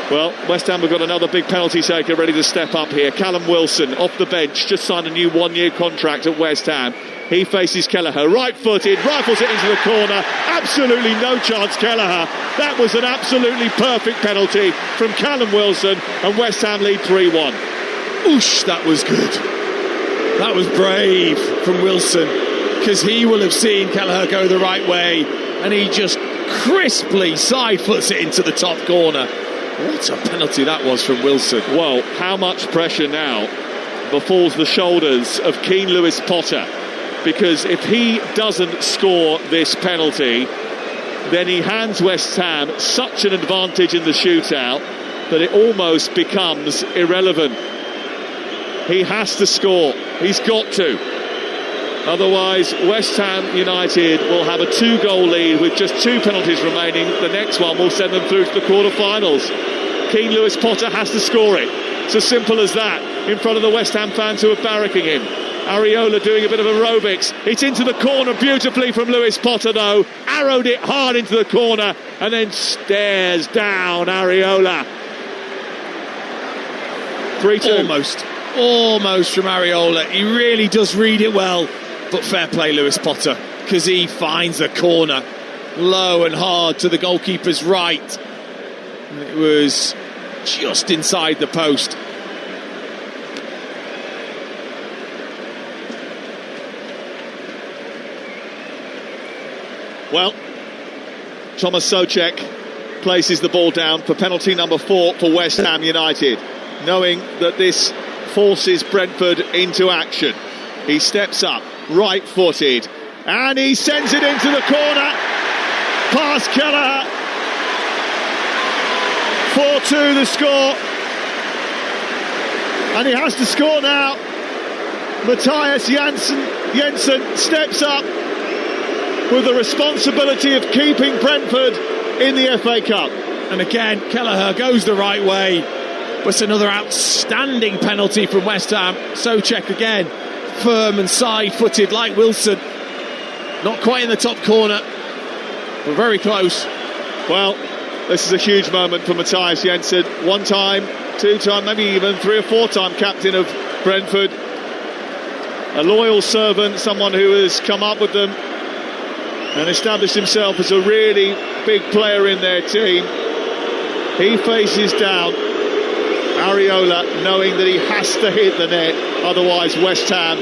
Well, West Ham have got another big penalty taker ready to step up here. Callum Wilson off the bench, just signed a new 1-year contract at West Ham. He faces Kelleher, right-footed, rifles it into the corner. Absolutely no chance, Kelleher. That was an absolutely perfect penalty from Callum Wilson, and West Ham lead 3-1. Oosh, that was good. That was brave from Wilson, because he will have seen Kelleher go the right way, and he just crisply side foots it into the top corner. What a penalty that was from Wilson. Well, how much pressure now befalls the shoulders of Keane Lewis Potter? Because if he doesn't score this penalty, then he hands West Ham such an advantage in the shootout that it almost becomes irrelevant. He has to score. He's got to. Otherwise, West Ham United will have a 2-goal lead with just 2 penalties remaining. The next one will send them through to the quarter-finals. Keane Lewis Potter has to score it. It's as simple as that, in front of the West Ham fans who are barracking him. Areola doing a bit of aerobics. It's into the corner beautifully from Lewis Potter, though. Arrowed it hard into the corner and then stares down Areola. 3-2. Almost from Areola. He really does read it well. But fair play, Lewis Potter, because he finds the corner low and hard to the goalkeeper's right. And it was just inside the post. Well, Thomas Souček places the ball down for penalty number 4 for West Ham United, knowing that this forces Brentford into action. He steps up, right-footed, and he sends it into the corner, past Kelleher. 4-2 the score, and he has to score now. Matthias Jensen steps up with the responsibility of keeping Brentford in the FA Cup. And again, Kelleher goes the right way. But another outstanding penalty from West Ham. Souček again, firm and side-footed like Wilson. Not quite in the top corner, but very close. Well, this is a huge moment for Matthias Jensen. 1-time, 2-time, maybe even 3 or 4-time captain of Brentford. A loyal servant, someone who has come up with them and established himself as a really big player in their team. He faces down Areola, knowing that he has to hit the net, otherwise West Ham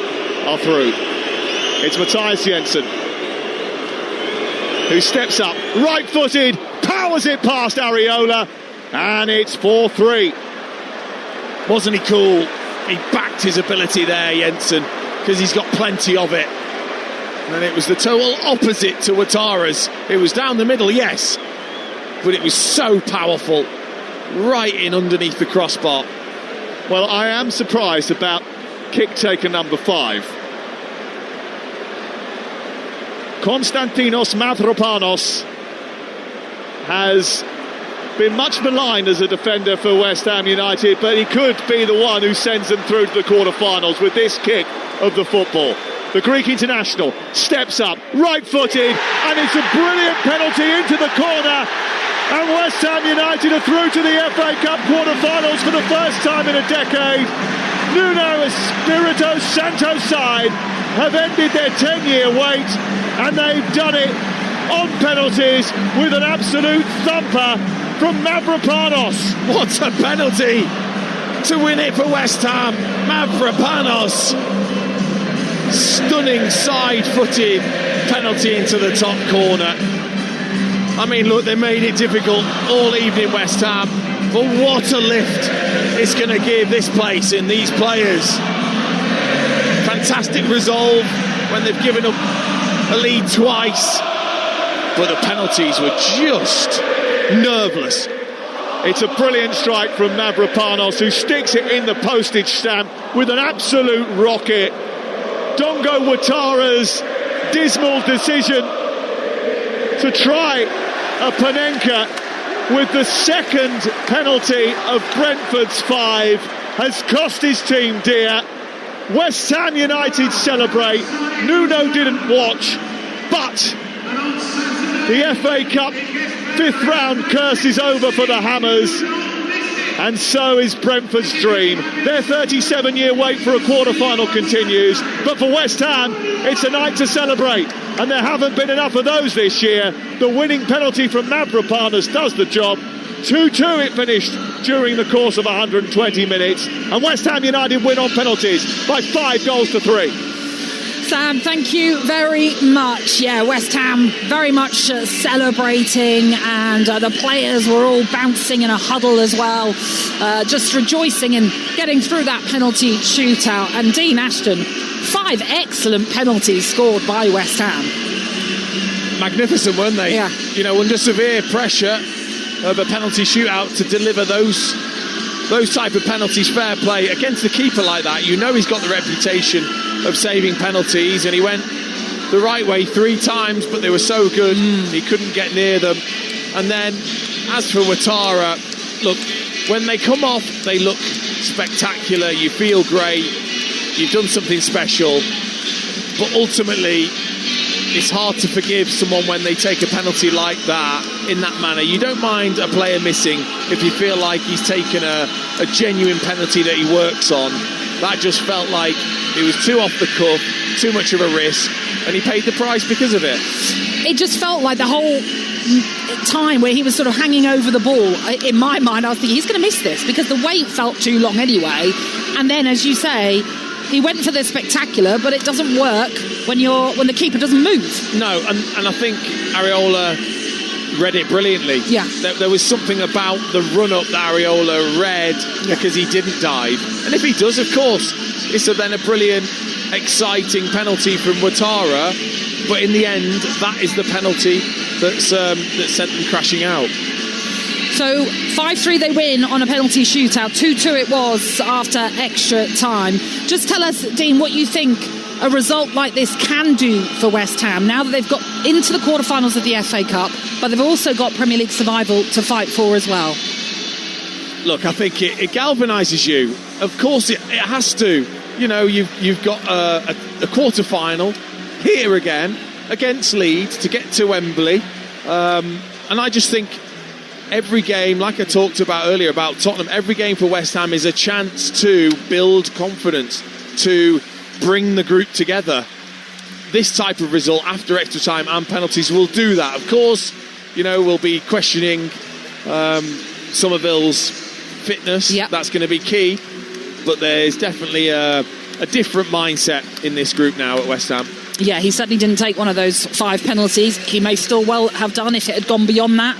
are through. It's Matthias Jensen who steps up, right-footed, powers it past Areola, and it's 4-3. Wasn't he cool? He backed his ability there, Jensen, because he's got plenty of it. And it was the total opposite to Ouattara's. It was down the middle, yes, but it was so powerful, right in underneath the crossbar. Well, I am surprised about kick taker number 5. Konstantinos Mavropanos has been much maligned as a defender for West Ham United, but he could be the one who sends them through to the quarter-finals with this kick of the football. The Greek international steps up, right-footed, and it's a brilliant penalty into the corner. And West Ham United are through to the FA Cup quarter-finals for the first time in a decade. Nuno Espirito Santo's side have ended their 10-year wait, and they've done it on penalties with an absolute thumper from Mavropanos. What a penalty to win it for West Ham. Mavropanos. Stunning side-footed penalty into the top corner. I mean, look, they made it difficult all evening, West Ham, but what a lift it's going to give this place and these players. Fantastic resolve when they've given up a lead twice, but the penalties were just nerveless. It's a brilliant strike from Mavropanos, who sticks it in the postage stamp with an absolute rocket. Dongo Ouattara's dismal decision to try a Panenka with the second penalty of Brentford's 5 has cost his team dear. West Ham United celebrate. Nuno didn't watch, but the FA Cup 5th round curse is over for the Hammers, and so is Brentford's dream. Their 37-year wait for a quarter-final continues, but for West Ham, it's a night to celebrate, and there haven't been enough of those this year. The winning penalty from Mavropanos does the job. 2-2 it finished during the course of 120 minutes, and West Ham United win on penalties by 5-3. Sam, thank you very much. Yeah, West Ham very much celebrating, and the players were all bouncing in a huddle as well, just rejoicing in getting through that penalty shootout. And Dean Ashton, 5 excellent penalties scored by West Ham. Magnificent, weren't they? Yeah. You know, under severe pressure of a penalty shootout to deliver those type of penalties, fair play against the keeper like that. You know, he's got the reputation of saving penalties, and he went the right way 3 times, but they were so good he couldn't get near them. And then as for Ouattara, look, when they come off they look spectacular, you feel great, you've done something special, but ultimately it's hard to forgive someone when they take a penalty like that in that manner. You don't mind a player missing if you feel like he's taken a genuine penalty that he works on. That just felt like it was too off the cuff, too much of a risk, and he paid the price because of it. It just felt like the whole time where he was sort of hanging over the ball, in my mind I was thinking he's going to miss this, because the wait felt too long anyway. And then, as you say, he went for the spectacular, but it doesn't work when the keeper doesn't move. No, and I think Areola read it brilliantly. Yeah. There was something about the run-up that Areola read, because he didn't dive. And if he does, of course, it's then a brilliant, exciting penalty from Ouattara. But in the end, that is the penalty that sent them crashing out. So 5-3 they win on a penalty shootout. 2-2 it was after extra time. Just tell us, Dean, what you think a result like this can do for West Ham now that they've got into the quarterfinals of the FA Cup, but they've also got Premier League survival to fight for as well. Look, I think it galvanises you. Of course it has to. You know, you've got a quarter-final here again against Leeds to get to Wembley. And I just think every game, like I talked about earlier about Tottenham, every game for West Ham is a chance to build confidence, to bring the group together. This type of result after extra time and penalties will do that. Of course, you know, we'll be questioning Somerville's fitness. Yep. That's going to be key. But there's definitely a different mindset in this group now at West Ham. Yeah, he certainly didn't take one of those 5 penalties. He may still well have done if it had gone beyond that.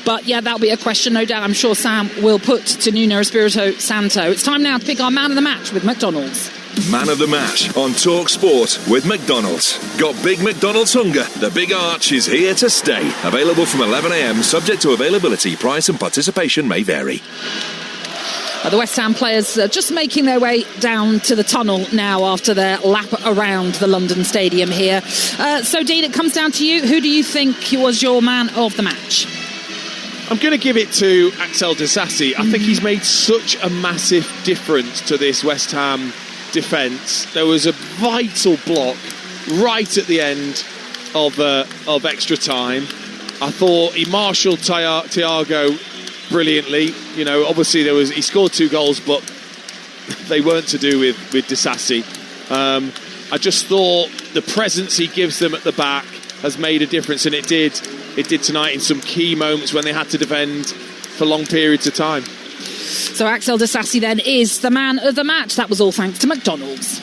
But yeah, that'll be a question, no doubt, I'm sure Sam will put to Nuno Espirito Santo. It's time now to pick our man of the match with McDonald's. Man of the match on Talksport with McDonald's. Got big McDonald's hunger? The Big Arch is here to stay. Available from 11 a.m, subject to availability. Price and participation may vary. The West Ham players are just making their way down to the tunnel now after their lap around the London Stadium here. So, Dean, it comes down to you. Who do you think was your man of the match? I'm going to give it to Axel Disasi. I think he's made such a massive difference to this West Ham defence. There was a vital block right at the end of extra time. I thought he marshalled Thiago brilliantly. You know, obviously he scored 2 goals, but they weren't to do with Disasi. I just thought the presence he gives them at the back has made a difference, and it did tonight in some key moments when they had to defend for long periods of time. So Axel Disasi then is the man of the match. That was all thanks to McDonald's.